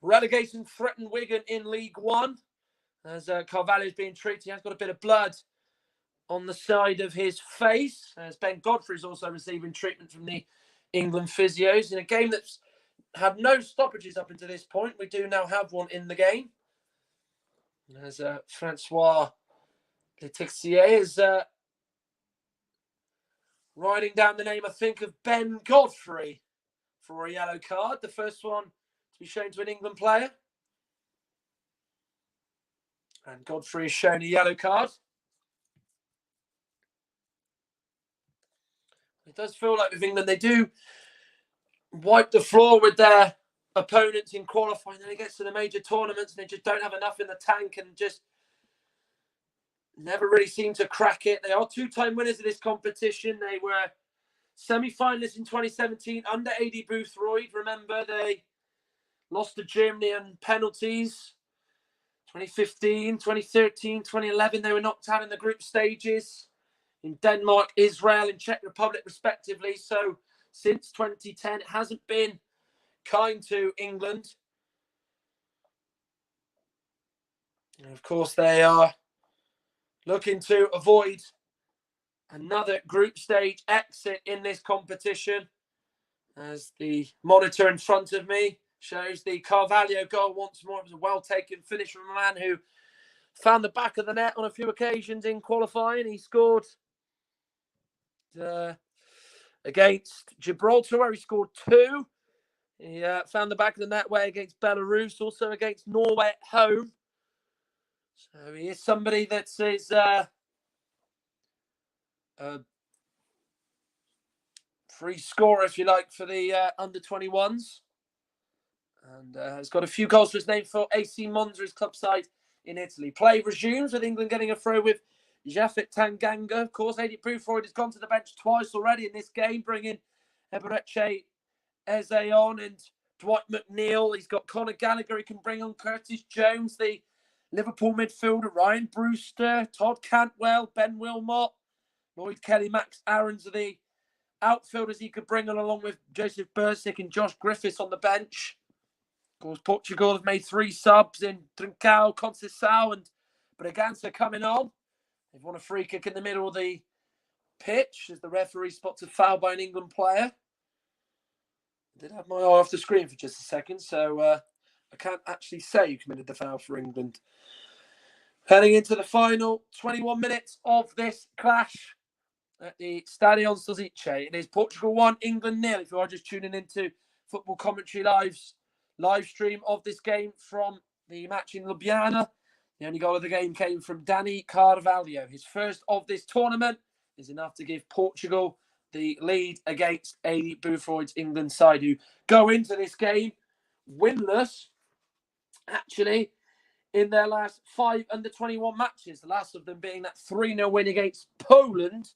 relegation-threatened Wigan in League One. As Carvalho is being treated, he has got a bit of blood on the side of his face. As Ben Godfrey is also receiving treatment from the England physios in a game that's had no stoppages up until this point. We do now have one in the game. As Francois Letixier is writing down the name, I think, of Ben Godfrey for a yellow card. The first one to be shown to an England player. And Godfrey is shown a yellow card. It does feel like with England, they do wipe the floor with their opponents in qualifying. Then it gets to the major tournaments and they just don't have enough in the tank and just never really seem to crack it. They are 2-time winners of this competition. They were semi-finalists in 2017 under AD Boothroyd. Remember, they lost to Germany on penalties. 2015, 2013, 2011, they were knocked out in the group stages in Denmark, Israel, and Czech Republic, respectively. So since 2010, it hasn't been kind to England. And of course, they are looking to avoid another group stage exit in this competition. As the monitor in front of me shows the Carvalho goal once more. It was a well-taken finish from a man who found the back of the net on a few occasions in qualifying. He scored against Gibraltar, where he scored 2. He found the back of the net way against Belarus, also against Norway at home. So he is somebody that is free scorer, if you like, for the under-21s. And has got a few goals to his name for AC Monza, his club side in Italy. Play resumes with England getting a throw with Japhet Tanganga. Of course, Eddie Buford has gone to the bench twice already in this game, bringing Eberechi Eze on and Dwight McNeil. He's got Conor Gallagher he can bring on, Curtis Jones, the Liverpool midfielder, Ryan Brewster, Todd Cantwell, Ben Wilmot, Lloyd Kelly, Max Aarons are the outfielders he could bring on, along with Joseph Bursick and Josh Griffiths on the bench. Of course, Portugal have made 3 subs in Trincao, Conceição and Bragança coming on. They've won a free kick in the middle of the pitch as the referee spots a foul by an England player. I did have my eye off the screen for just a second, so I can't actually say who committed the foul for England. Heading into the final 21 minutes of this clash at the Stadion Sosice. It is Portugal 1, England 0. If you are just tuning into Football Commentary Live's live stream of this game from the match in Ljubljana, the only goal of the game came from Dani Carvalho. His first of this tournament is enough to give Portugal the lead against Eddie Bufroyd's England side, who go into this game winless, actually, in their last 5 under-21 matches, the last of them being that 3-0 win against Poland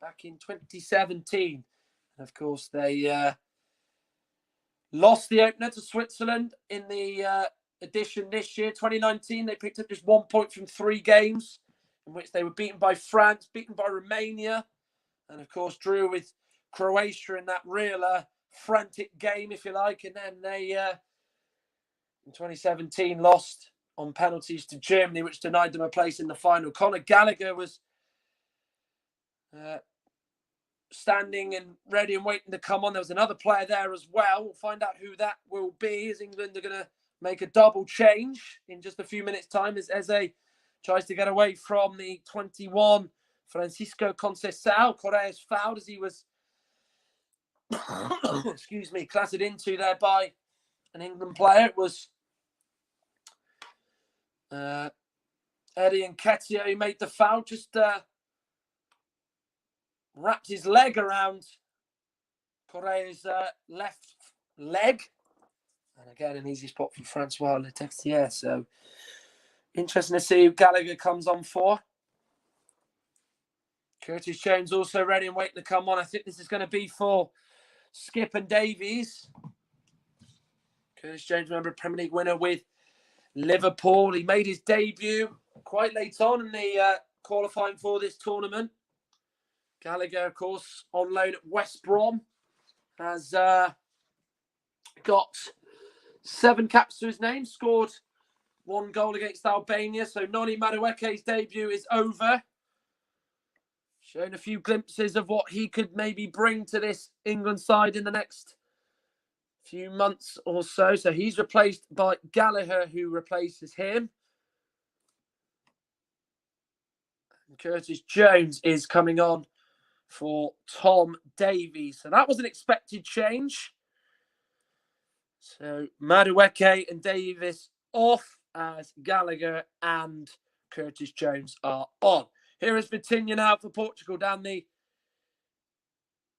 back in 2017. And of course, they lost the opener to Switzerland in the edition this year, 2019. They picked up just 1 point from 3 games, in which they were beaten by France, beaten by Romania, and of course drew with Croatia in that real frantic game, if you like. And then they, in 2017, lost on penalties to Germany, which denied them a place in the final. Conor Gallagher was standing and ready and waiting to come on. There was another player there as well. We'll find out who that will be, as England are going to make a double change in just a few minutes' time as Eze tries to get away from the 21, Francisco Conceição. Correa's fouled as he was, excuse me, clattered into there by an England player. It was Eddie Nketiah who made the foul. Just wrapped his leg around Correa's left leg. And again, an easy spot for Francois Letexier. So interesting to see who Gallagher comes on for. Curtis Jones also ready and waiting to come on. I think this is going to be for Skip and Davies. Curtis Jones, remember, Premier League winner with Liverpool. He made his debut quite late on in the qualifying for this tournament. Gallagher, of course, on loan at West Brom, has got 7 caps to his name, scored 1 goal against Albania. So Noni Madueke's debut is over. Showing a few glimpses of what he could maybe bring to this England side in the next few months or so. So he's replaced by Gallagher, who replaces him. And Curtis Jones is coming on for Tom Davies. So that was an expected change. So Madueke and Davis off as Gallagher and Curtis Jones are on. Here is Vitinha now for Portugal down the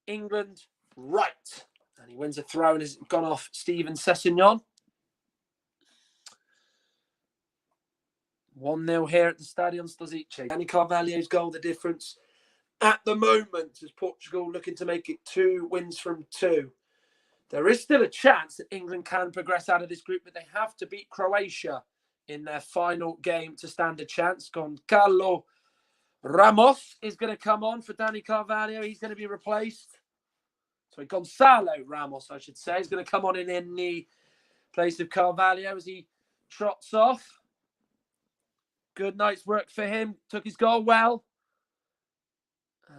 England right. And he wins a throw and has gone off Steven Sessegnon. 1-0 here at the Stadion Stasice. Dani Carvalho's goal, the difference at the moment, as Portugal looking to make it 2 wins from 2. There is still a chance that England can progress out of this group, but they have to beat Croatia in their final game to stand a chance. Gonçalo Ramos is going to come on for Dani Carvalho. He's going to be replaced. Sorry, Gonçalo Ramos, I should say, is going to come on in the place of Carvalho as he trots off. Good night's work for him. Took his goal well.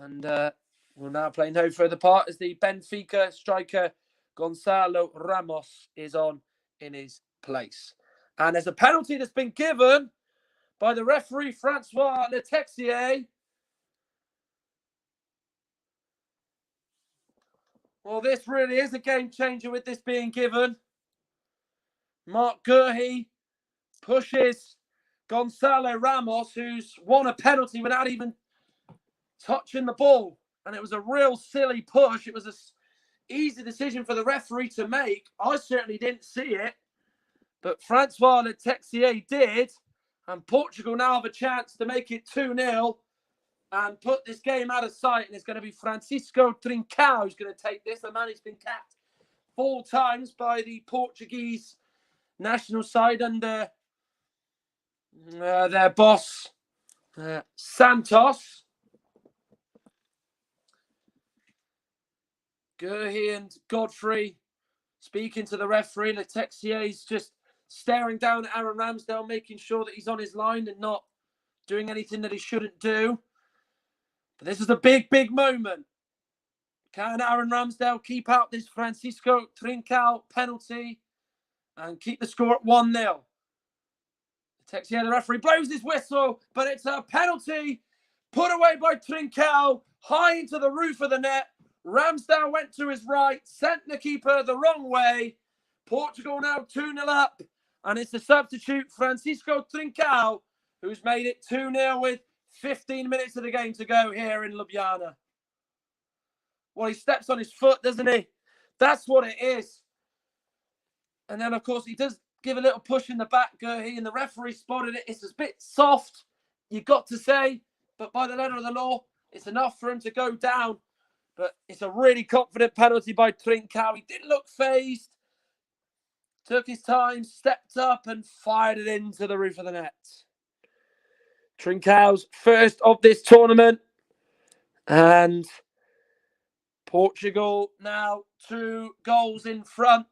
And will now play no further part as the Benfica striker Gonçalo Ramos is on in his place. And there's a penalty that's been given by the referee, Francois Letexier. Well, this really is a game changer with this being given. Mark Gurhey pushes Gonçalo Ramos, who's won a penalty without even touching the ball. And it was a real silly push. It was an easy decision for the referee to make. I certainly didn't see it. But Francois Letexier did. And Portugal now have a chance to make it 2-0 and put this game out of sight. And it's going to be Francisco Trincao who's going to take this. The man who's been capped 4 times by the Portuguese national side under their boss, Santos. Gurhey and Godfrey speaking to the referee. Letexier is just staring down at Aaron Ramsdale, making sure that he's on his line and not doing anything that he shouldn't do. But this is a big, big moment. Can Aaron Ramsdale keep out this Francisco Trincao penalty and keep the score at 1-0? Letexier, the referee, blows his whistle, but it's a penalty put away by Trincao, high into the roof of the net. Ramsdale went to his right, sent the keeper the wrong way. Portugal now 2-0 up, and it's the substitute Francisco Trincao who's made it 2-0 with 15 minutes of the game to go here in Ljubljana. Well, he steps on his foot, doesn't he? That's what it is. And then, of course, he does give a little push in the back, Gurhey, and the referee spotted it. It's a bit soft, you've got to say, but by the letter of the law, it's enough for him to go down. But it's a really confident penalty by Trincao. He didn't look phased. Took his time, stepped up and fired it into the roof of the net. Trincao's first of this tournament. And Portugal now 2 goals in front.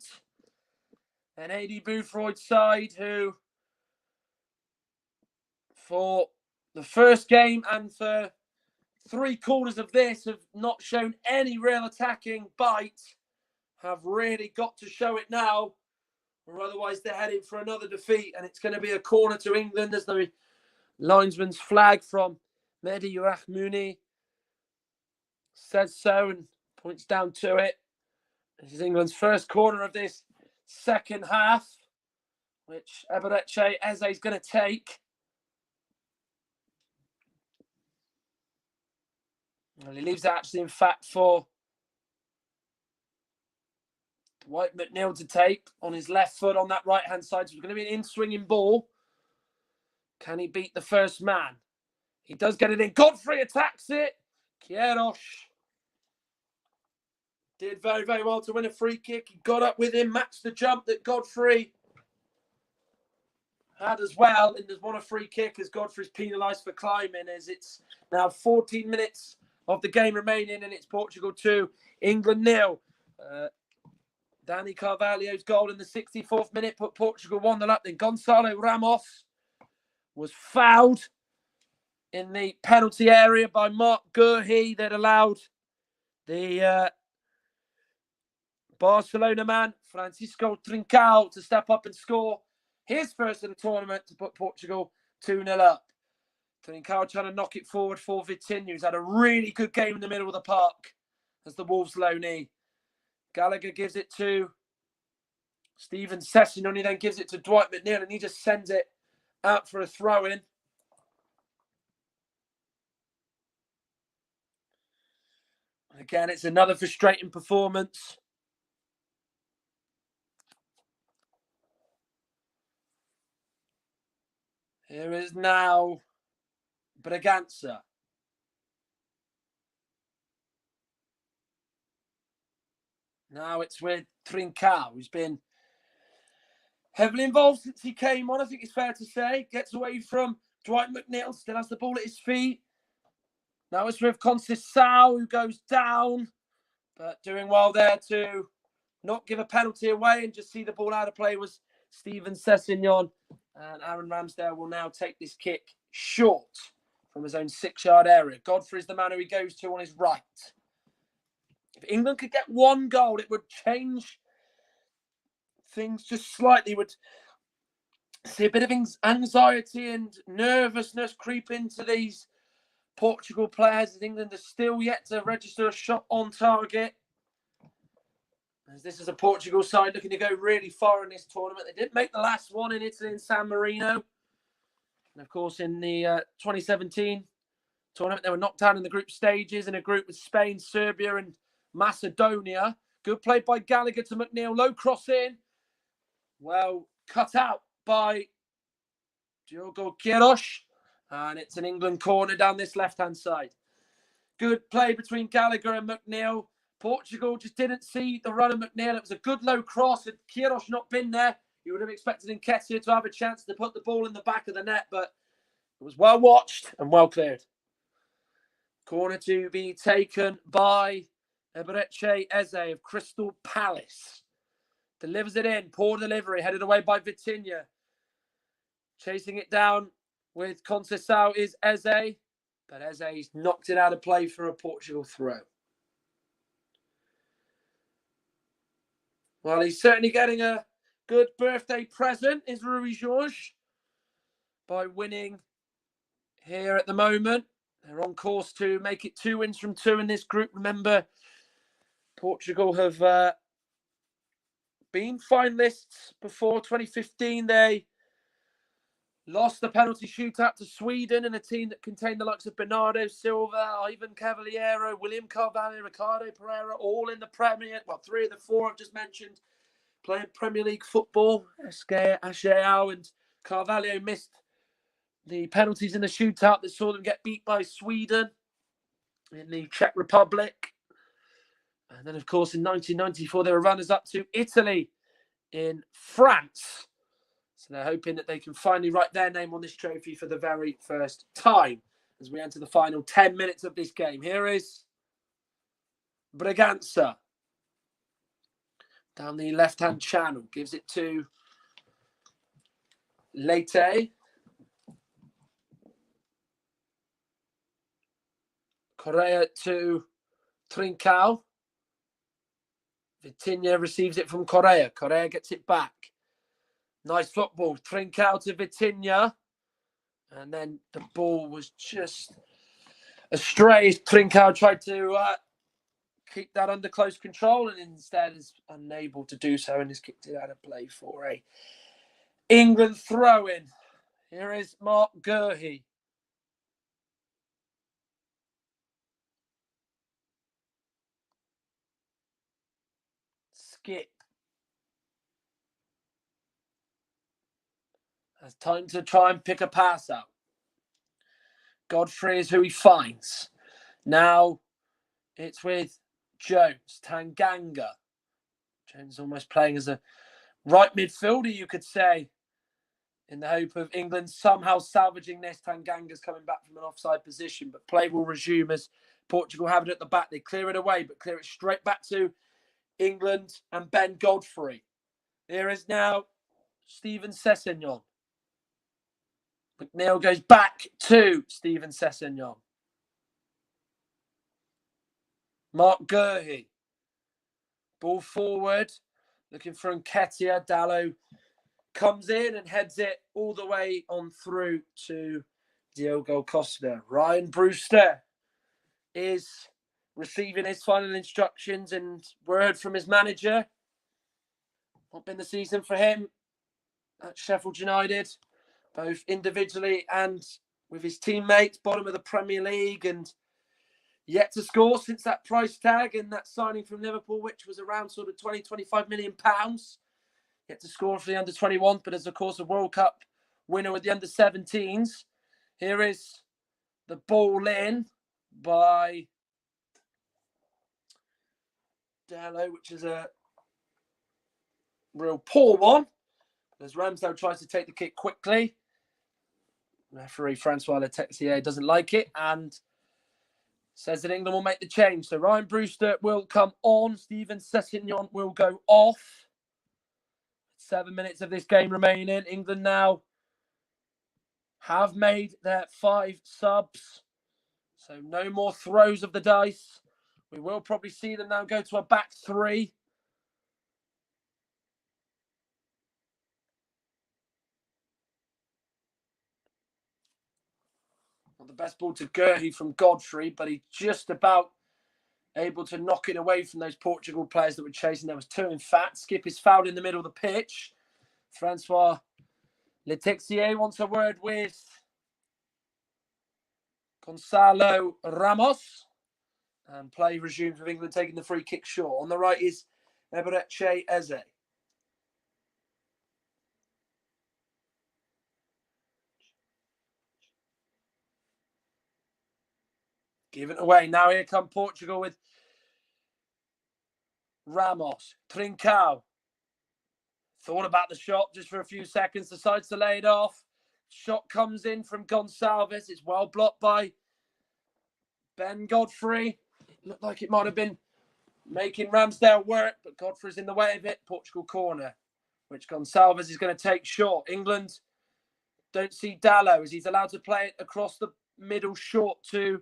And Adi Boothroyd's side, who for the first game and for 3/4 of this have not shown any real attacking bite, have really got to show it now, or otherwise they're heading for another defeat. And it's going to be a corner to England as the linesman's flag from Mehdi Rahmouni says so and points down to it. This is England's first corner of this second half, which Eberechi Eze is going to take. And he leaves it actually, in fact, for Dwight McNeil to take on his left foot on that right-hand side. So it's going to be an in-swinging ball. Can he beat the first man? He does get it in. Godfrey attacks it. Queiroz did very, very well to win a free kick. He got up with him, matched the jump that Godfrey had as well. And there's won a free kick as Godfrey's penalised for climbing, as it's now 14 minutes of the game remaining, and it's Portugal 2, England 0. Dani Carvalho's goal in the 64th minute put Portugal 1-0 up. Then Gonçalo Ramos was fouled in the penalty area by Mark Gurhi that allowed the Barcelona man, Francisco Trincao, to step up and score his first of the tournament to put Portugal 2-0 up. Trincao trying to knock it forward for Vitinha, who's had a really good game in the middle of the park as the Wolves loanee. Gallagher gives it to Steven Sessegnon. He then gives it to Dwight McNeil, and he just sends it out for a throw-in. Again, it's another frustrating performance. Here is now Bragança. Now it's with Trincao, who's been heavily involved since he came on, I think it's fair to say. Gets away from Dwight McNeil, still has the ball at his feet. Now it's with Conceição, who goes down, but doing well there to not give a penalty away and just see the ball out of play was Steven Sessegnon. And Aaron Ramsdale will now take this kick short from his own 6-yard area. Godfrey's the man who he goes to on his right. If England could get one goal, it would change things just slightly. Would see a bit of anxiety and nervousness creep into these Portugal players, as England are still yet to register a shot on target. As this is a Portugal side looking to go really far in this tournament. They didn't make the last one in Italy in San Marino. And of course, in the 2017 tournament, they were knocked out in the group stages in a group with Spain, Serbia, and Macedonia. Good play by Gallagher to McNeil. Low cross in. Well, cut out by Diogo Queiroz. And it's an England corner down this left-hand side. Good play between Gallagher and McNeil. Portugal just didn't see the run of McNeil. It was a good low cross. Had Queiroz not been there, you would have expected Nketiah to have a chance to put the ball in the back of the net, but it was well watched and well cleared. Corner to be taken by Eberechi Eze of Crystal Palace. Delivers it in. Poor delivery. Headed away by Vitinha. Chasing it down with Conceição is Eze. But Eze's knocked it out of play for a Portugal throw. Well, he's certainly getting a good birthday present, is Rui Jorge, by winning here at the moment. They're on course to make it 2 wins from 2 in this group. Remember, Portugal have been finalists before 2015. They lost the penalty shootout to Sweden in a team that contained the likes of Bernardo Silva, Ivan Cavaliero, William Carvalho, Ricardo Pereira, all in the Premier. Well, 3 of the 4 I've just mentioned playing Premier League football. Acheao and Carvalho missed the penalties in the shootout that saw them get beat by Sweden in the Czech Republic. And then, of course, in 1994, they were runners-up to Italy in France. So they're hoping that they can finally write their name on this trophy for the very first time as we enter the final 10 minutes of this game. Here is Bragança. Down the left-hand channel. Gives it to Leite. Correa to Trincao. Vitinha receives it from Correa. Correa gets it back. Nice football. Trincao to Vitinha. And then the ball was just astray. Trincao tried to keep that under close control and instead is unable to do so and has kicked it out of play for a England throw-in. Here is Mark Gurhi. skip. It's time to try and pick a pass out. Godfrey is who he finds. Now it's with Jones, Tanganga. Jones almost playing as a right midfielder, you could say, in the hope of England somehow salvaging this. Tanganga's coming back from an offside position, but play will resume as Portugal have it at the back. They clear it away, but clear it straight back to England and Ben Godfrey. There is now Steven Sessegnon. McNeil goes back to Steven Sessegnon. Mark Gurhey. Ball forward. Looking for Nketiah. Dalot comes in and heads it all the way on through to Diogo Costa. Ryan Brewster is receiving his final instructions and word from his manager. Not been the season for him at Sheffield United, both individually and with his teammates, bottom of the Premier League, and yet to score since that price tag and that signing from Liverpool, which was around sort of 20, 25 million pounds. Yet to score for the under-21, but as of course a World Cup winner with the under-17s. Here is the ball in by Dalot, which is a real poor one. As Ramsdale tries to take the kick quickly. Referee Francois Letexier doesn't like it and says that England will make the change. So Ryan Brewster will come on. Steven Sessegnon will go off. 7 minutes of this game remaining. England now have made their 5 subs. So no more throws of the dice. We will probably see them now go to a back 3. Not the best ball to Gurhey from Godfrey, but he just about able to knock it away from those Portugal players that were chasing. There was 2, in fact. Skip is fouled in the middle of the pitch. Francois Letexier wants a word with Gonzalo Ramos. And play resumes with England taking the free kick short. On the right is Eberechi Eze. Give it away. Now here come Portugal with Ramos. Trincao. Thought about the shot just for a few seconds. Decides to lay it off. Shot comes in from Gonçalves. It's well blocked by Ben Godfrey. It looked like it might have been making Ramsdale work, but Godfrey's in the way of it. Portugal corner, which Gonçalves is going to take short. England don't see Dalot as he's allowed to play it across the middle short to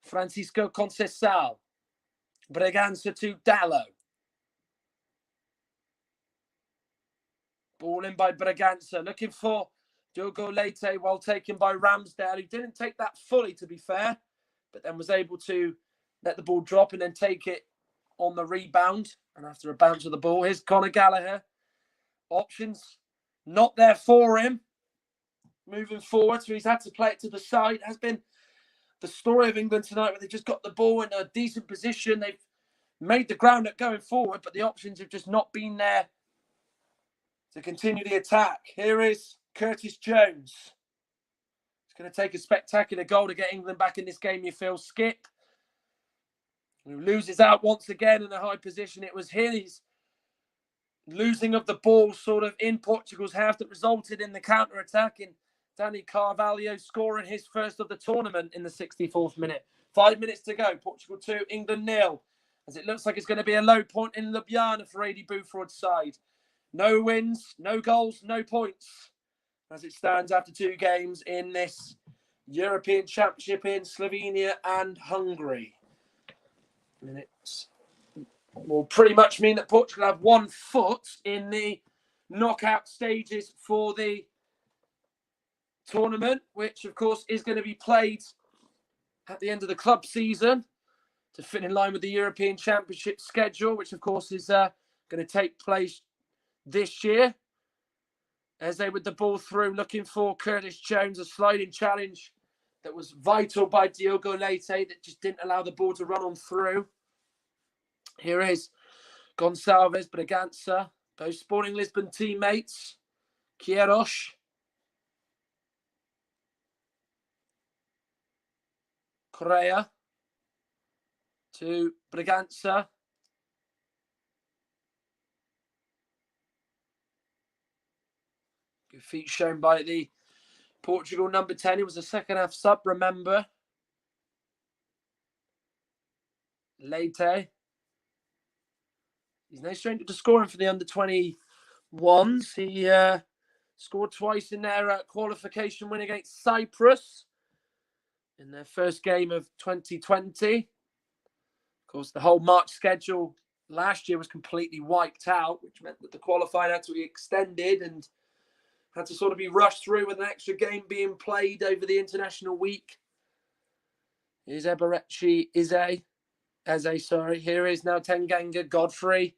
Francisco Conceição. Bragança to Dalot. Ball in by Bragança. Looking for Diogo Leite, well taken by Ramsdale. He didn't take that fully, to be fair, but then was able to let the ball drop and then take it on the rebound. And after a bounce of the ball, here's Conor Gallagher. Options not there for him. Moving forward, so he's had to play it to the side. It has been the story of England tonight, where they've just got the ball in a decent position. They've made the ground up going forward, but the options have just not been there to continue the attack. Here is Curtis Jones. It's going to take a spectacular goal to get England back in this game, you feel. Skip, who loses out once again in a high position. It was his losing of the ball sort of in Portugal's half that resulted in the counter-attack in Dani Carvalho scoring his first of the tournament in the 64th minute. 5 minutes to go. Portugal 2, England 0. As it looks like it's going to be a low point in Ljubljana for Adi Buford's side. No wins, no goals, no points. As it stands after 2 games in this European Championship in Slovenia and Hungary. And it will pretty much mean that Portugal have 1 foot in the knockout stages for the tournament, which of course is going to be played at the end of the club season to fit in line with the European Championship schedule, which of course is going to take place this year. As they with the ball through, looking for Curtis Jones, a sliding challenge that was vital by Diogo Leite that just didn't allow the ball to run on through. Here is Gonçalves, Bragança, both Sporting Lisbon teammates. Queiroz. Correa to Bragança. Good feet shown by the Portugal number 10. He was a second half sub, remember. Leite. He's no stranger to scoring for the under 21s. He scored twice in their qualification win against Cyprus in their first game of 2020. Of course, the whole March schedule last year was completely wiped out, which meant that the qualifying had to be extended and had to sort of be rushed through with an extra game being played over the international week. Here's Eberechi Eze, sorry. Here is now Tanganga Godfrey.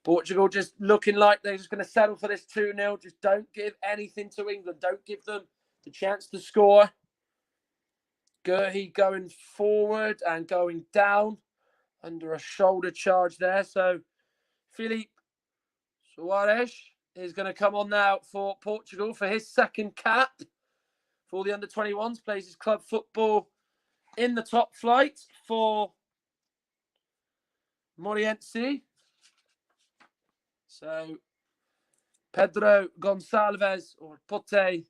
Portugal just looking like they're just going to settle for this 2-0. Just don't give anything to England. Don't give them the chance to score. Gurhi going forward and going down under a shoulder charge there. So Filipe Soares is going to come on now for Portugal for his second cap for the under-21s. Plays his club football in the top flight for Moriense. So Pedro Gonçalves, or Pote,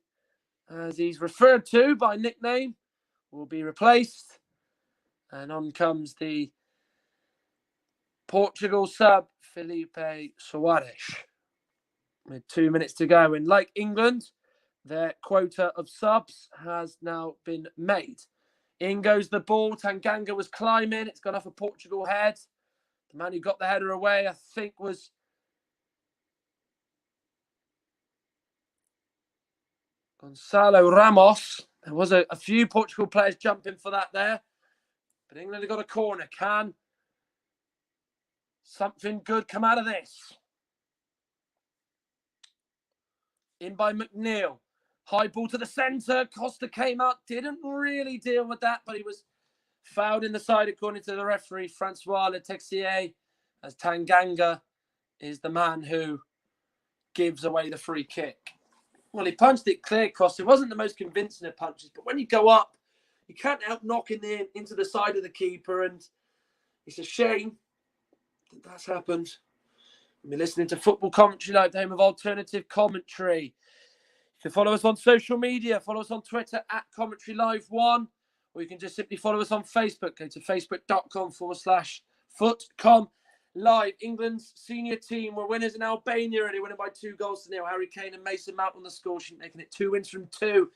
as he's referred to by nickname, will be replaced. And on comes the Portugal sub, Filipe Soares, with 2 minutes to go. And like England, their quota of subs has now been made. In goes the ball. Tanganga was climbing. It's gone off a Portugal head. The man who got the header away, I think, was Gonçalo Ramos. There was a few Portugal players jumping for that there. But England have got a corner. Can something good come out of this? In by McNeil. High ball to the centre. Costa came out. Didn't really deal with that, but he was fouled in the side according to the referee, Francois Letexier, as Tanganga is the man who gives away the free kick. Well, he punched it clear, Costa. It wasn't the most convincing of punches, but when you go up, you can't help knocking it into the side of the keeper, and it's a shame that that's happened. We're listening to Football Commentary Live, the home of alternative commentary. You can follow us on social media. Follow us on Twitter at Commentary Live 1, or you can just simply follow us on Facebook. Go to facebook.com/footcom live. England's senior team were winners in Albania, already winning by 2-0. Harry Kane and Mason Mount on the score sheet, making it 2 wins from 2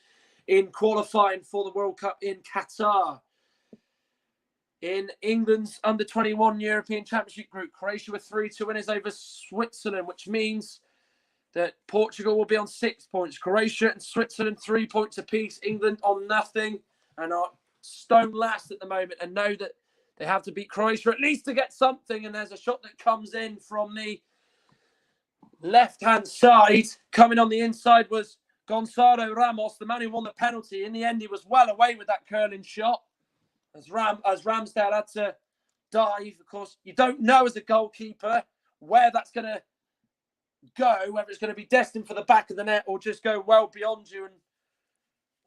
in qualifying for the World Cup in Qatar. In England's under-21 European Championship group, Croatia were 3-2 winners over Switzerland, which means that Portugal will be on 6 points. Croatia and Switzerland 3 points apiece. England on nothing and are stone last at the moment, and know that they have to beat Croatia at least to get something. And there's a shot that comes in from the left-hand side. Coming on the inside was Gonçalo Ramos, the man who won the penalty. In the end, he was well away with that curling shot. As Ramsdale had to dive. Of course, you don't know as a goalkeeper where that's going to go, whether it's going to be destined for the back of the net or just go well beyond you and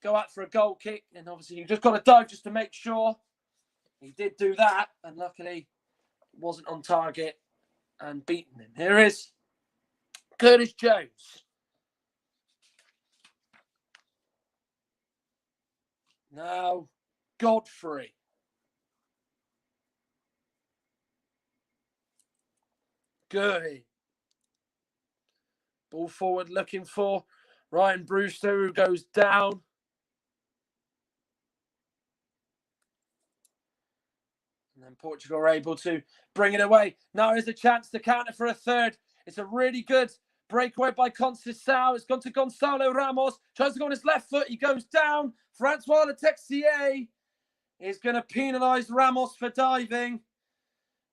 go out for a goal kick. And obviously, you've just got to dive just to make sure. He did do that, and luckily, it wasn't on target and beaten him. Here is Curtis Jones. Now, Godfrey. Gurhi. Ball forward looking for Ryan Brewster, who goes down. And then Portugal are able to bring it away. Now there's a chance to counter for a third. It's a really good breakaway by Conceição. It's gone to Gonçalo Ramos. Tries to go on his left foot. He goes down. Francois Letexier is going to penalise Ramos for diving.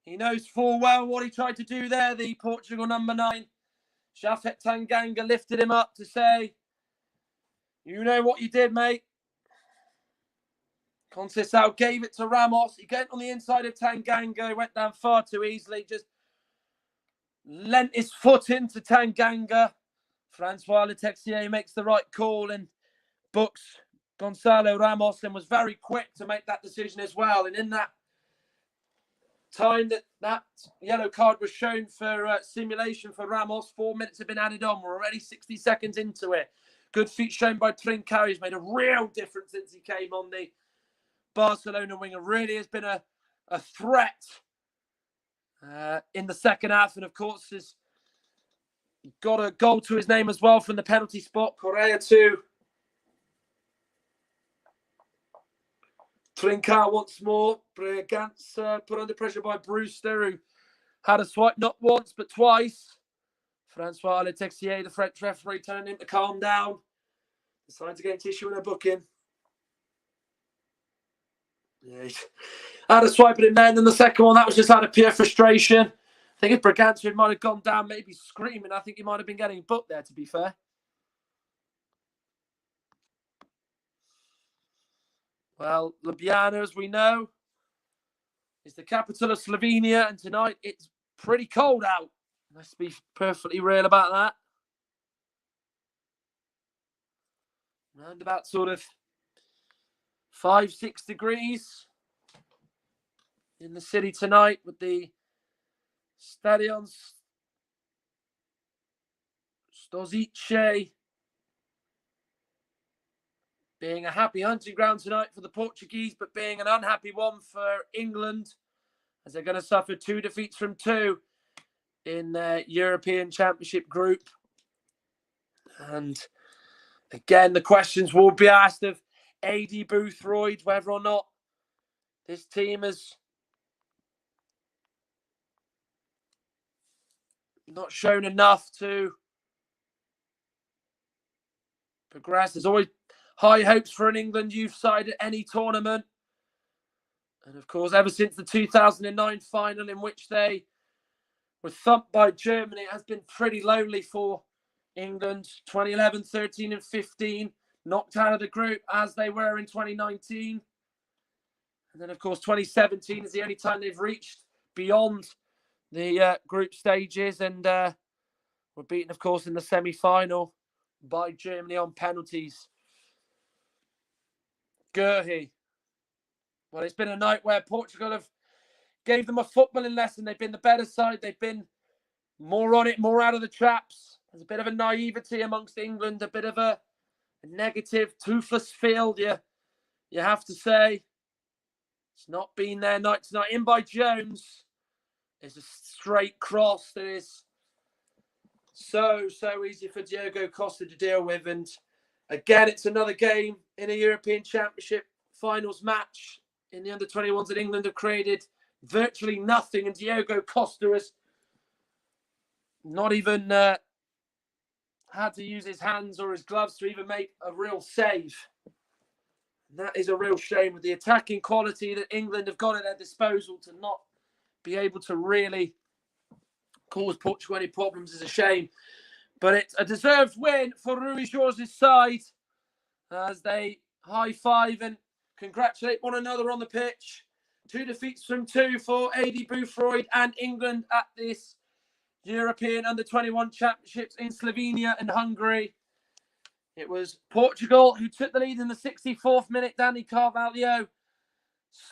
He knows full well what he tried to do there, the Portugal number 9. Shafet Tanganga lifted him up to say, you know what you did, mate. Conceição gave it to Ramos. He got on the inside of Tanganga. He went down far too easily. Just lent his foot into Tanganga. Francois Letexier makes the right call and books Gonzalo Ramos and was very quick to make that decision as well. And in that time that yellow card was shown for simulation for Ramos, 4 minutes have been added on. We're already 60 seconds into it. Good feet shown by Trincao. He's made a real difference since he came on. The Barcelona winger really has been a threat in the second half, and of course has got a goal to his name as well from the penalty spot. Correa to Trincao once more. Brigance put under pressure by Brewster, who had a swipe not once but twice. Francois Letexier, the French referee, telling him to calm down. Decides to get tissue in a booking. Yeah, he had a swipe at him then, and the second one, that was just out of pure frustration. I think if Brigance might have gone down, maybe screaming, I think he might have been getting booked there, to be fair. Well, Ljubljana, as we know, is the capital of Slovenia, and tonight it's pretty cold out. Let's be perfectly real about that. Around about sort of 5-6 degrees in the city tonight, with the Stadion Stozice being a happy hunting ground tonight for the Portuguese, but being an unhappy one for England, as they're going to suffer 2 defeats from 2 in their European Championship group. And again, the questions will be asked of Adi Boothroyd, whether or not this team has not shown enough to progress. There's always high hopes for an England youth side at any tournament. And of course, ever since the 2009 final, in which they were thumped by Germany, it has been pretty lonely for England. 2011, 13 and 15, knocked out of the group as they were in 2019. And then, of course, 2017 is the only time they've reached beyond the group stages, and were beaten, of course, in the semi-final by Germany on penalties. Gurhi. Well, it's been a night where Portugal have gave them a footballing lesson. They've been the better side. They've been more on it, more out of the traps. There's a bit of a naivety amongst England, a bit of a negative, toothless field, you have to say. It's not been their night tonight. In by Jones. It's a straight cross that is so easy for Diogo Costa to deal with. And again, it's another game in a European Championship finals match in the under-21s that England have created virtually nothing. And Diogo Costa has not even had to use his hands or his gloves to even make a real save. And that is a real shame, with the attacking quality that England have got at their disposal. To not be able to really cause Portugal any problems is a shame. But it's a deserved win for Rui Jorge's side, as they high-five and congratulate one another on the pitch. 2 defeats from 2 for Adi Boothroyd and England at this European Under-21 Championships in Slovenia and Hungary. It was Portugal who took the lead in the 64th minute. Dani Carvalho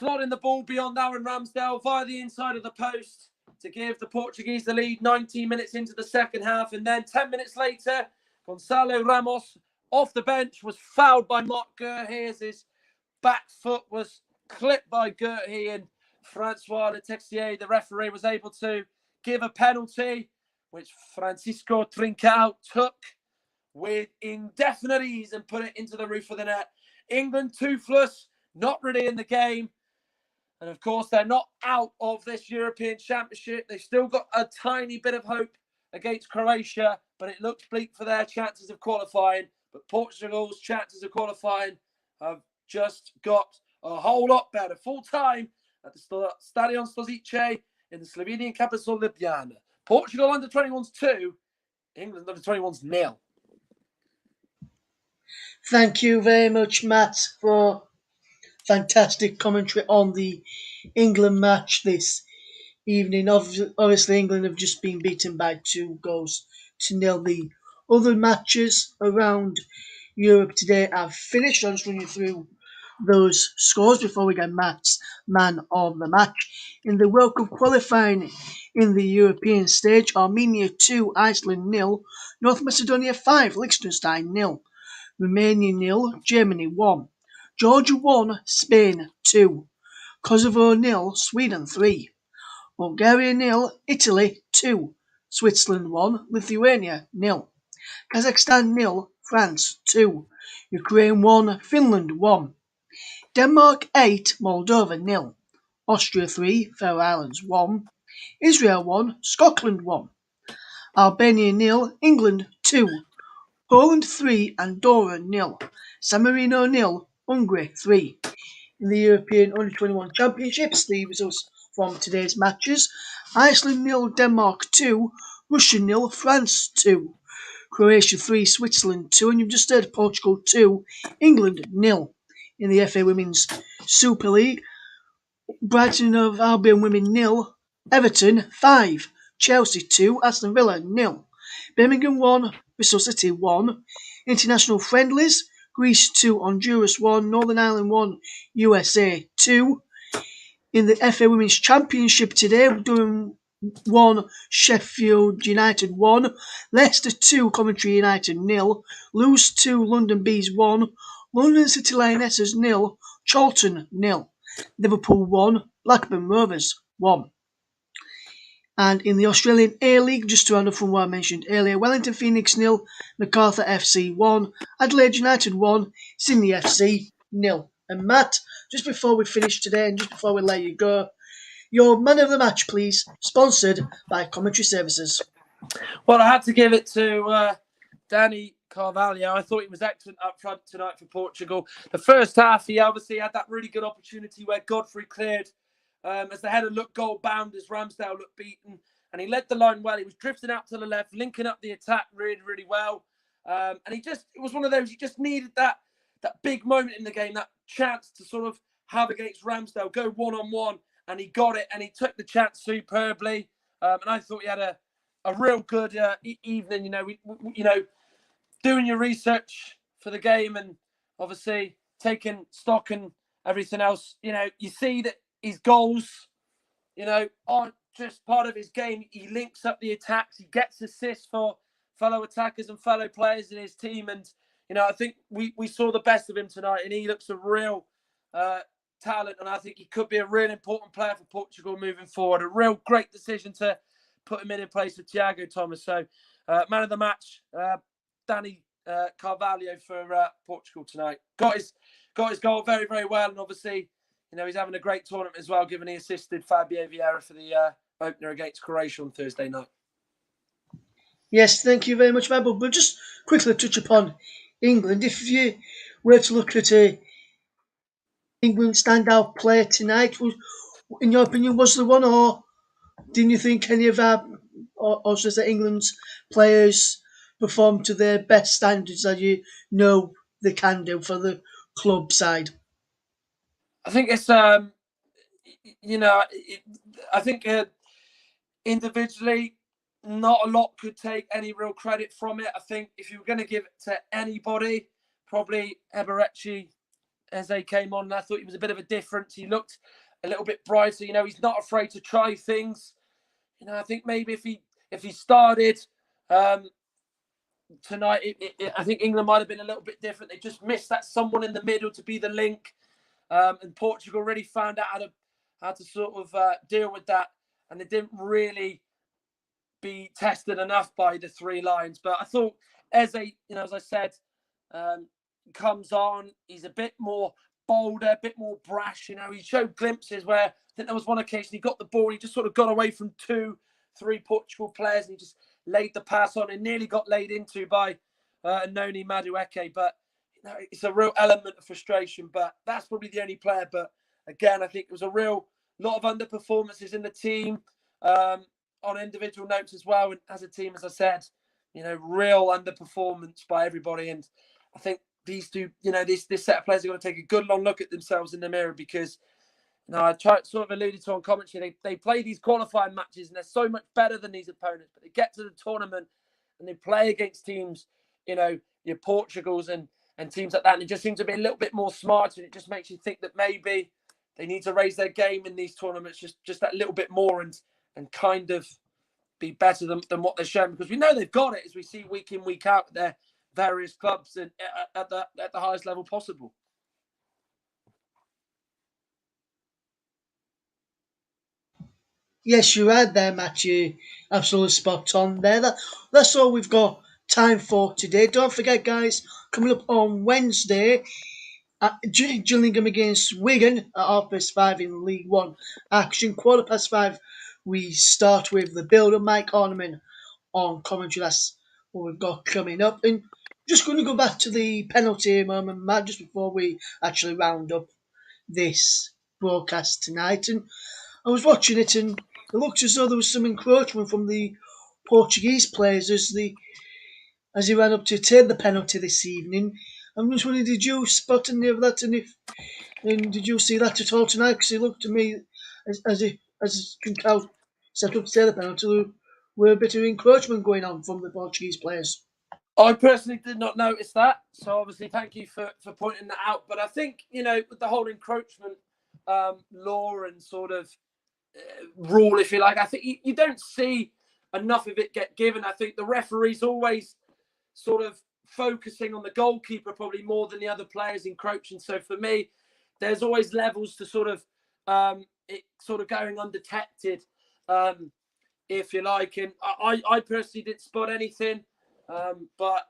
slotting the ball beyond Aaron Ramsdale via the inside of the post to give the Portuguese the lead 19 minutes into the second half. And then 10 minutes later, Gonzalo Ramos off the bench was fouled by Marc Gurhi as his back foot was clipped by Gurhi, and Francois Letexier, the referee, was able to give a penalty, which Francisco Trincao took with indefinite ease and put it into the roof of the net. England toothless, not really in the game. And of course, they're not out of this European Championship. They've still got a tiny bit of hope against Croatia, but it looks bleak for their chances of qualifying. But Portugal's chances of qualifying have just got a whole lot better. Full time at the Stadion Stozice in the Slovenian capital, Ljubljana. Portugal under-21s 2, England under-21s 0. Thank you very much, Matt, for fantastic commentary on the England match this evening. Obviously, England have just been beaten by 2 goals to nil. The other matches around Europe today have finished. I'll just run you through those scores before we get Matt's man of the match. In the World Cup qualifying in the European stage, Armenia 2, Iceland 0, North Macedonia 5, Liechtenstein 0, Romania 0, Germany 1, Georgia 1, Spain 2, Kosovo 0, Sweden 3, Bulgaria 0, Italy 2, Switzerland 1, Lithuania 0, Kazakhstan 0, France 2, Ukraine 1, Finland 1, Denmark 8, Moldova 0, Austria 3, Faroe Islands 1, Israel 1, Scotland 1, Albania 0, England 2, Poland 3, Andorra 0, San Marino 0, Hungary 3. In the European Under-21 Championships, the results from today's matches: Iceland 0, Denmark 2, Russia 0, France 2, Croatia 3, Switzerland 2, and you've just heard Portugal 2, England 0. In the FA Women's Super League, Brighton of Albion Women 0, Everton 5, Chelsea 2, Aston Villa 0, Birmingham 1, Bristol City 1. International friendlies: Greece 2, Honduras 1, Northern Ireland 1, USA 2. In the FA Women's Championship today, Durham 1, Sheffield United 1, Leicester 2, Coventry United 0, Lewes 2, London Bees 1, London City Lionesses 0, Charlton 0, Liverpool 1, Blackburn Rovers 1. And in the Australian A-League, just to round up from what I mentioned earlier, Wellington Phoenix 0, Macarthur FC 1, Adelaide United 1, Sydney FC 0. And Matt, just before we finish today and just before we let you go, your man of the match, please, sponsored by Commentary Services. Well, I had to give it to Danny Carvalho. I thought he was excellent up front tonight for Portugal. The first half, he obviously had that really good opportunity where Godfrey cleared as the header looked goal bound, as Ramsdale looked beaten, and he led the line well. He was drifting out to the left, linking up the attack really, really well. And it was one of those, he just needed that big moment in the game, that chance to sort of have against Ramsdale, go one-on-one, and he got it, and he took the chance superbly. And I thought he had a real good evening. Doing your research for the game and obviously taking stock and everything else. You see that his goals, aren't just part of his game. He links up the attacks. He gets assists for fellow attackers and fellow players in his team. And, I think we saw the best of him tonight, and he looks a real talent. And I think he could be a real important player for Portugal moving forward. A real great decision to put him in place with Thiago Thomas. So, man of the match, Danny Carvalho for Portugal tonight. Got his goal very, very well, and obviously, he's having a great tournament as well, given he assisted Fabio Vieira for the opener against Croatia on Thursday night. Yes, thank you very much, Matt. But just quickly touch upon England. If you were to look at England standout player tonight, in your opinion, was there one, or didn't you think any of our, or just that England's players performed to their best standards that they can do for the club side? I think it's, I think individually, not a lot could take any real credit from it. I think if you were going to give it to anybody, probably Eberechi, as they came on, I thought he was a bit of a difference. He looked a little bit brighter. He's not afraid to try things. I think maybe if he started tonight, I think England might have been a little bit different. They just missed that someone in the middle to be the link, and Portugal really found out how to sort of deal with that, and they didn't really be tested enough by the three lines. But I thought Eze, as I said, comes on. He's a bit more bolder, a bit more brash. He showed glimpses where I think there was one occasion he got the ball and he just sort of got away from 2-3 Portugal players and he just laid the pass on and nearly got laid into by Noni Madueke. But it's a real element of frustration. But that's probably the only player. But again, I think it was a real lot of underperformances in the team on individual notes as well. And as a team, as I said, real underperformance by everybody. And I think these two, this set of players are going to take a good long look at themselves in the mirror, because No, sort of alluded to on commentary. They play these qualifying matches and they're so much better than these opponents, but they get to the tournament and they play against teams, your Portugals and teams like that, and it just seems to be a little bit more smart, and it just makes you think that maybe they need to raise their game in these tournaments just that little bit more and kind of be better than what they're showing, because we know they've got it, as we see week in, week out, their various clubs and at the highest level possible. Yes, you're right there, Matthew. Absolutely spot on there. That's all we've got time for today. Don't forget, guys, coming up on Wednesday, Gillingham against Wigan at 5:30 in League One action. 5:15, we start with the builder Mike Ornament on commentary. That's what we've got coming up. And just going to go back to the penalty moment, Matt, just before we actually round up this broadcast tonight. And I was watching it, and it looked as though there was some encroachment from the Portuguese players as he ran up to take the penalty this evening. I'm just wondering, did you spot any of that, and did you see that at all tonight? Because it looked to me as Trincao set up to take the penalty, there were a bit of encroachment going on from the Portuguese players. I personally did not notice that, so obviously thank you for pointing that out. But I think, with the whole encroachment law and sort of rule, if you like, I think you don't see enough of it get given. I think the referee's always sort of focusing on the goalkeeper probably more than the other players encroaching. So for me, there's always levels to sort of it sort of going undetected, if you like. And I personally didn't spot anything, but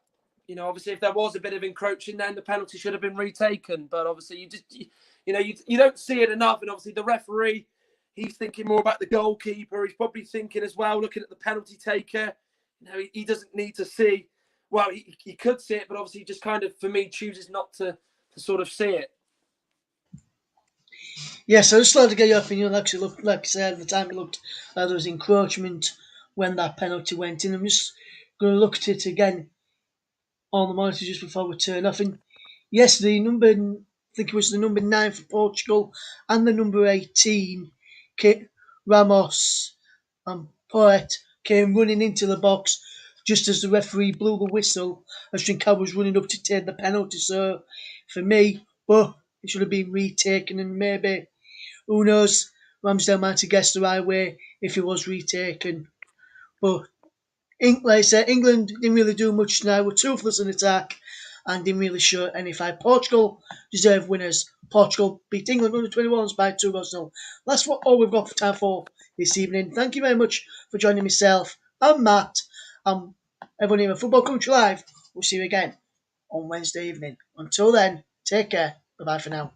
obviously if there was a bit of encroaching, then the penalty should have been retaken. But obviously you don't see it enough, and obviously the referee, he's thinking more about the goalkeeper. He's probably thinking as well, looking at the penalty taker. He doesn't need to see. Well, he could see it, but obviously he just kind of, for me, chooses not to sort of see it. Yes, I just like to get your opinion. Actually, looked like I said at the time, it looked like there was encroachment when that penalty went in. I'm just going to look at it again on the monitor just before we turn off. And yes, the number, I think it was the number 9 for Portugal and the number 18, Ramos and Poet, came running into the box just as the referee blew the whistle as Trincao was running up to take the penalty. So for me, but it should have been retaken, and maybe, who knows, Ramsdale might have guessed the right way if it was retaken. But like I said, England didn't really do much tonight. Were toothless in attack and didn't really show any fight. Portugal deserved winners. Portugal beat England under 21s by 2-0. That's all we've got for time for this evening. Thank you very much for joining myself and Matt and everyone here at Football Country Live. We'll see you again on Wednesday evening. Until then, take care. Bye bye for now.